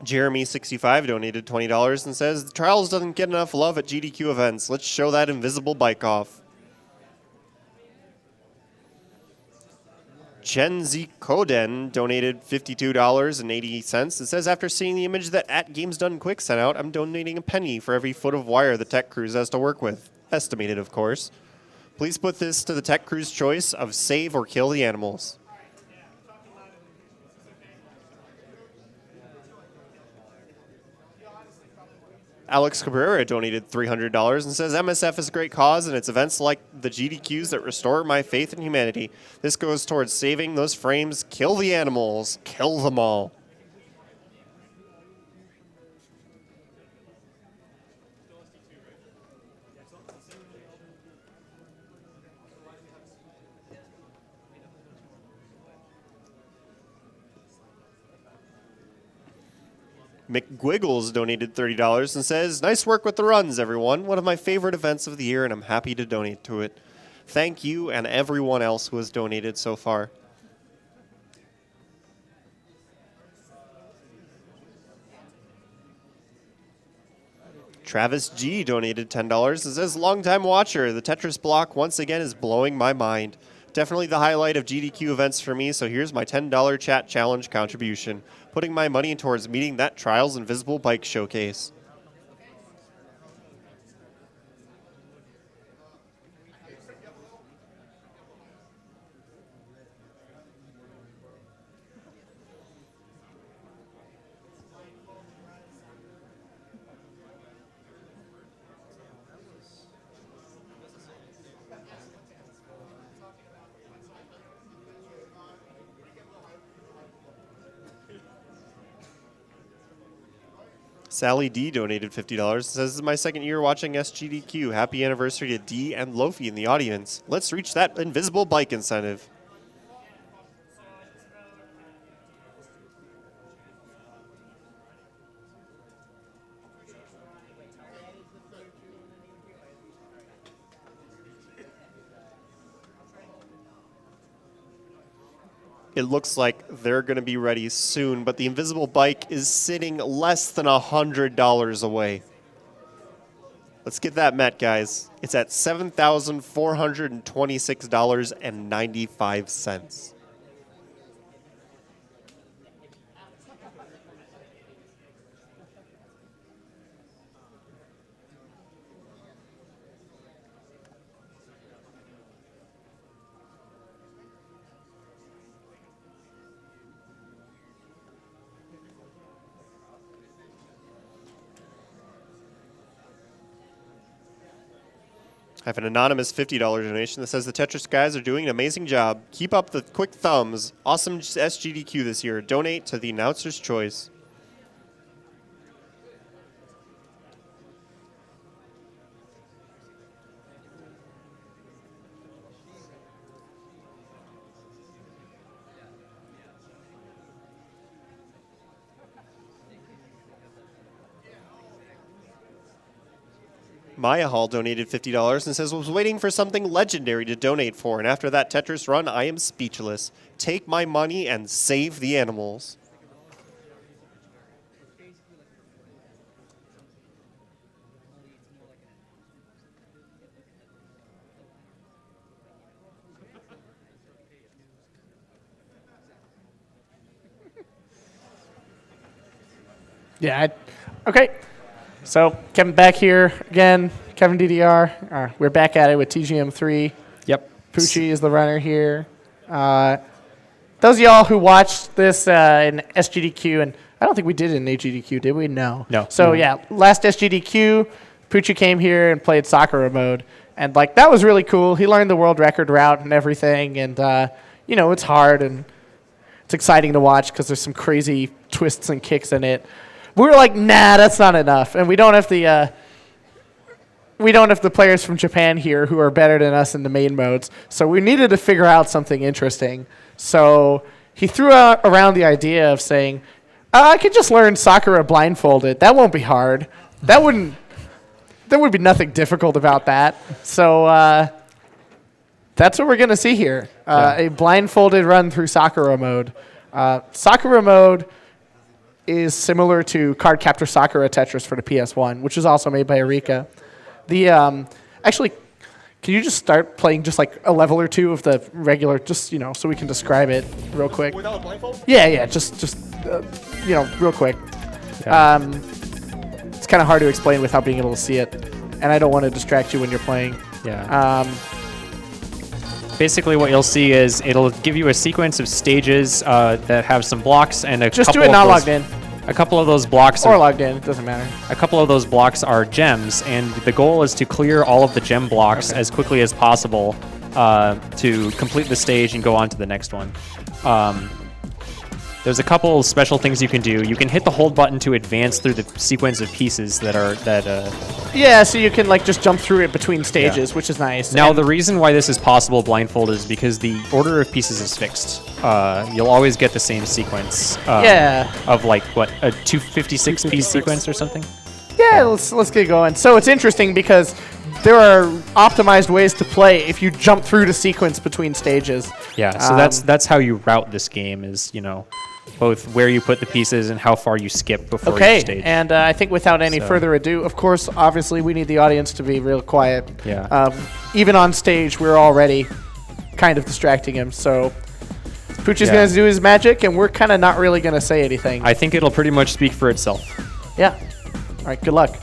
Jeremy65 donated $20 and says, the Trials doesn't get enough love at GDQ events. Let's show that invisible bike off. Chen Zikoden donated $52.80 and says, after seeing the image that @Games Done Quick sent out, I'm donating a penny for every foot of wire the tech cruise has to work with. Estimated, of course. Please put this to the tech crew's choice of save or kill the animals. Alex Cabrera donated $300 and says, MSF is a great cause, and it's events like the GDQs that restore my faith in humanity. This goes towards saving those frames. Kill the animals. Kill them all. McGwiggles donated $30 and says, nice work with the runs, everyone. One of my favorite events of the year, and I'm happy to donate to it. Thank you and everyone else who has donated so far. Travis G donated $10 and says, longtime watcher, the Tetris block once again is blowing my mind. Definitely the highlight of GDQ events for me, so here's my $10 chat challenge contribution, putting my money towards meeting that Trials Invisible Bike showcase. Sally D donated $50 and says, this is my second year watching SGDQ. Happy anniversary to D and Lofi in the audience. Let's reach that invisible bike incentive. It looks like they're going to be ready soon, but the invisible bike is sitting less than $100 away. Let's get that met, guys. It's at $7,426.95. I have an anonymous $50 donation that says the Tetris guys are doing an amazing job. Keep up the quick thumbs. Awesome SGDQ this year. Donate to the announcer's choice. Maya Hall donated $50 and says, was waiting for something legendary to donate for, and after that Tetris run, I am speechless. Take my money and save the animals. Yeah. Okay. So Kevin back here again. Kevin DDR. We're back at it with TGM3. Yep. Poochie is the runner here. Those of y'all who watched this in SGDQ, and I don't think we did it in AGDQ, did we? No. No. So yeah, last SGDQ, Poochie came here and played Sakura mode, and like that was really cool. He learned the world record route and everything, and you know, it's hard and it's exciting to watch because there's some crazy twists and kicks in it. We were like, nah, that's not enough, and we don't have the players from Japan here who are better than us in the main modes. So we needed to figure out something interesting. So he threw out around the idea of saying, I could just learn Sakura blindfolded. That won't be hard. There would be nothing difficult about that. So that's what we're gonna see here: a blindfolded run through Sakura mode. Sakura mode is similar to Card Captor Sakura Tetris for the PS1, which is also made by Eureka. The actually, can you just start playing just like a level or two of the regular, just so we can describe it real quick? Without a blindfold? Yeah, just real quick. Yeah. It's kind of hard to explain without being able to see it, and I don't want to distract you when you're playing. Yeah. Basically, what you'll see is it'll give you a sequence of stages that have some blocks and a Just couple do it of not those, logged in. A couple of those blocks Or logged in, it doesn't matter. A couple of those blocks are gems, and the goal is to clear all of the gem blocks as quickly as possible to complete the stage and go on to the next one. There's a couple special things you can do. You can hit the hold button to advance through the sequence of pieces Yeah, so you can like just jump through it between stages, which is nice. Now, And the reason why this is possible blindfolded is because the order of pieces is fixed. You'll always get the same sequence. Of like, what, a 256-piece sequence or something? Yeah, let's get going. So it's interesting because there are optimized ways to play if you jump through the sequence between stages. Yeah, so that's how you route this game is, both where you put the pieces and how far you skip before each stage. And I think without any further ado, of course, obviously, we need the audience to be real quiet. Yeah. Even on stage, we're already kind of distracting him. So Poochie's going to do his magic, and we're kind of not really going to say anything. I think it'll pretty much speak for itself. Yeah. All right, good luck.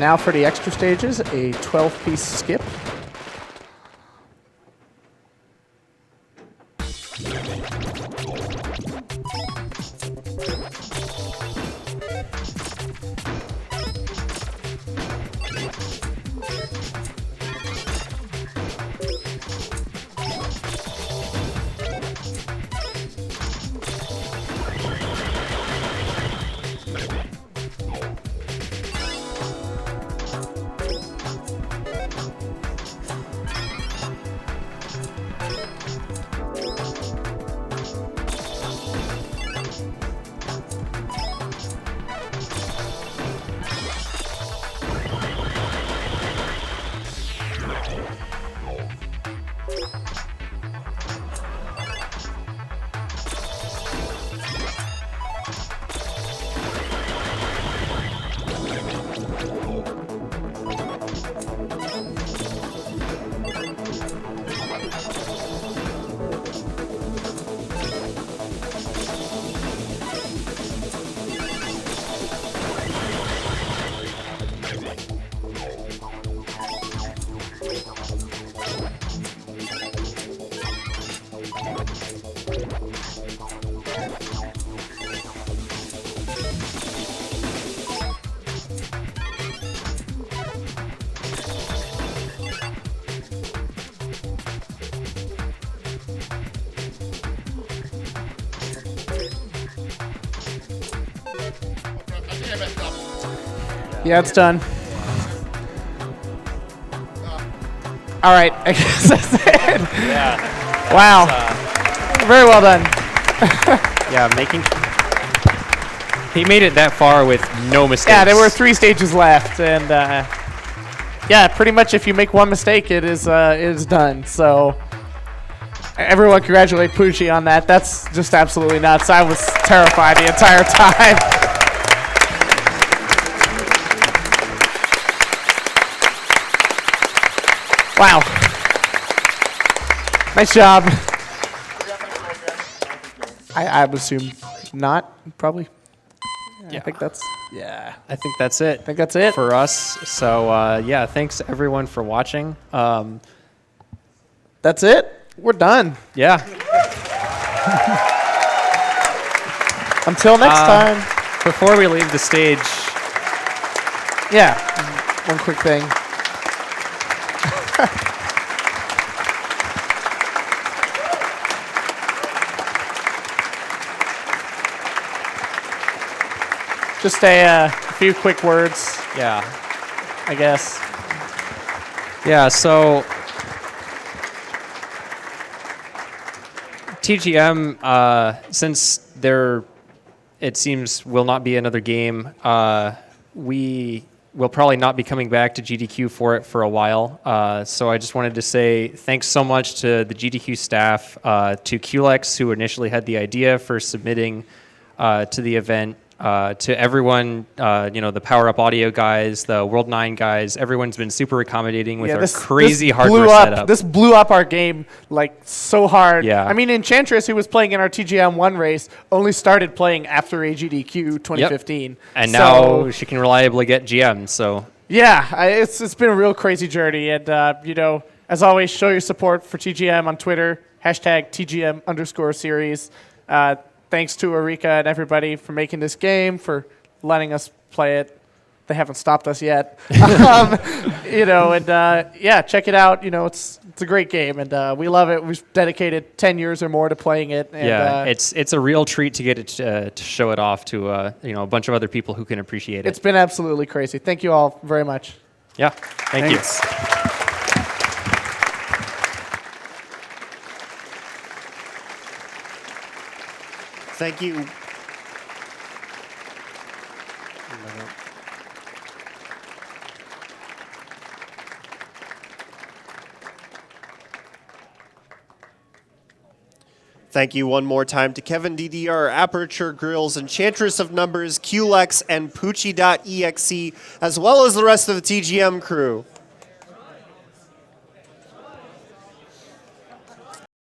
Now for the extra stages, a 12-piece skip. Yeah, it's done. All right, I guess that's it. Yeah. Wow. Very well done. Yeah, he made it that far with no mistakes. Yeah, there were 3 stages left, and yeah, pretty much if you make one mistake, it is done. So everyone congratulate Poochie on that. That's just absolutely nuts. I was terrified the entire time. Wow. Nice job. I would assume not, probably. Yeah. I think that's I think that's it. I think that's it for us. So yeah, thanks everyone for watching. That's it. We're done. Yeah. Until next time. Before we leave the stage, yeah, one quick thing. Just a few quick words. Yeah. I guess. Yeah, so TGM, since there, it seems, will not be another game, we will probably not be coming back to GDQ for it for a while. So I just wanted to say thanks so much to the GDQ staff, to QLEX, who initially had the idea for submitting to the event, to everyone, the Power Up Audio guys, the World 9 guys, everyone's been super accommodating with our crazy hardware setup. This blew up our game like so hard. Yeah. I mean, Enchantress, who was playing in our TGM1 race, only started playing after AGDQ 2015. Yep. And now she can reliably get GM, so. Yeah, it's been a real crazy journey. And, as always, show your support for TGM on Twitter, #TGM_series. Thanks to Eureka and everybody for making this game, for letting us play it. They haven't stopped us yet. Yeah, check it out. It's a great game, and we love it. We've dedicated 10 years or more to playing it. And, yeah, it's a real treat to get it to show it off to a bunch of other people who can appreciate it. It's been absolutely crazy. Thank you all very much. Yeah, thank you. Thank you. Thank you one more time to Kevin DDR, Aperture Grills, Enchantress of Numbers, QLEX, and Poochie.exe, as well as the rest of the TGM crew.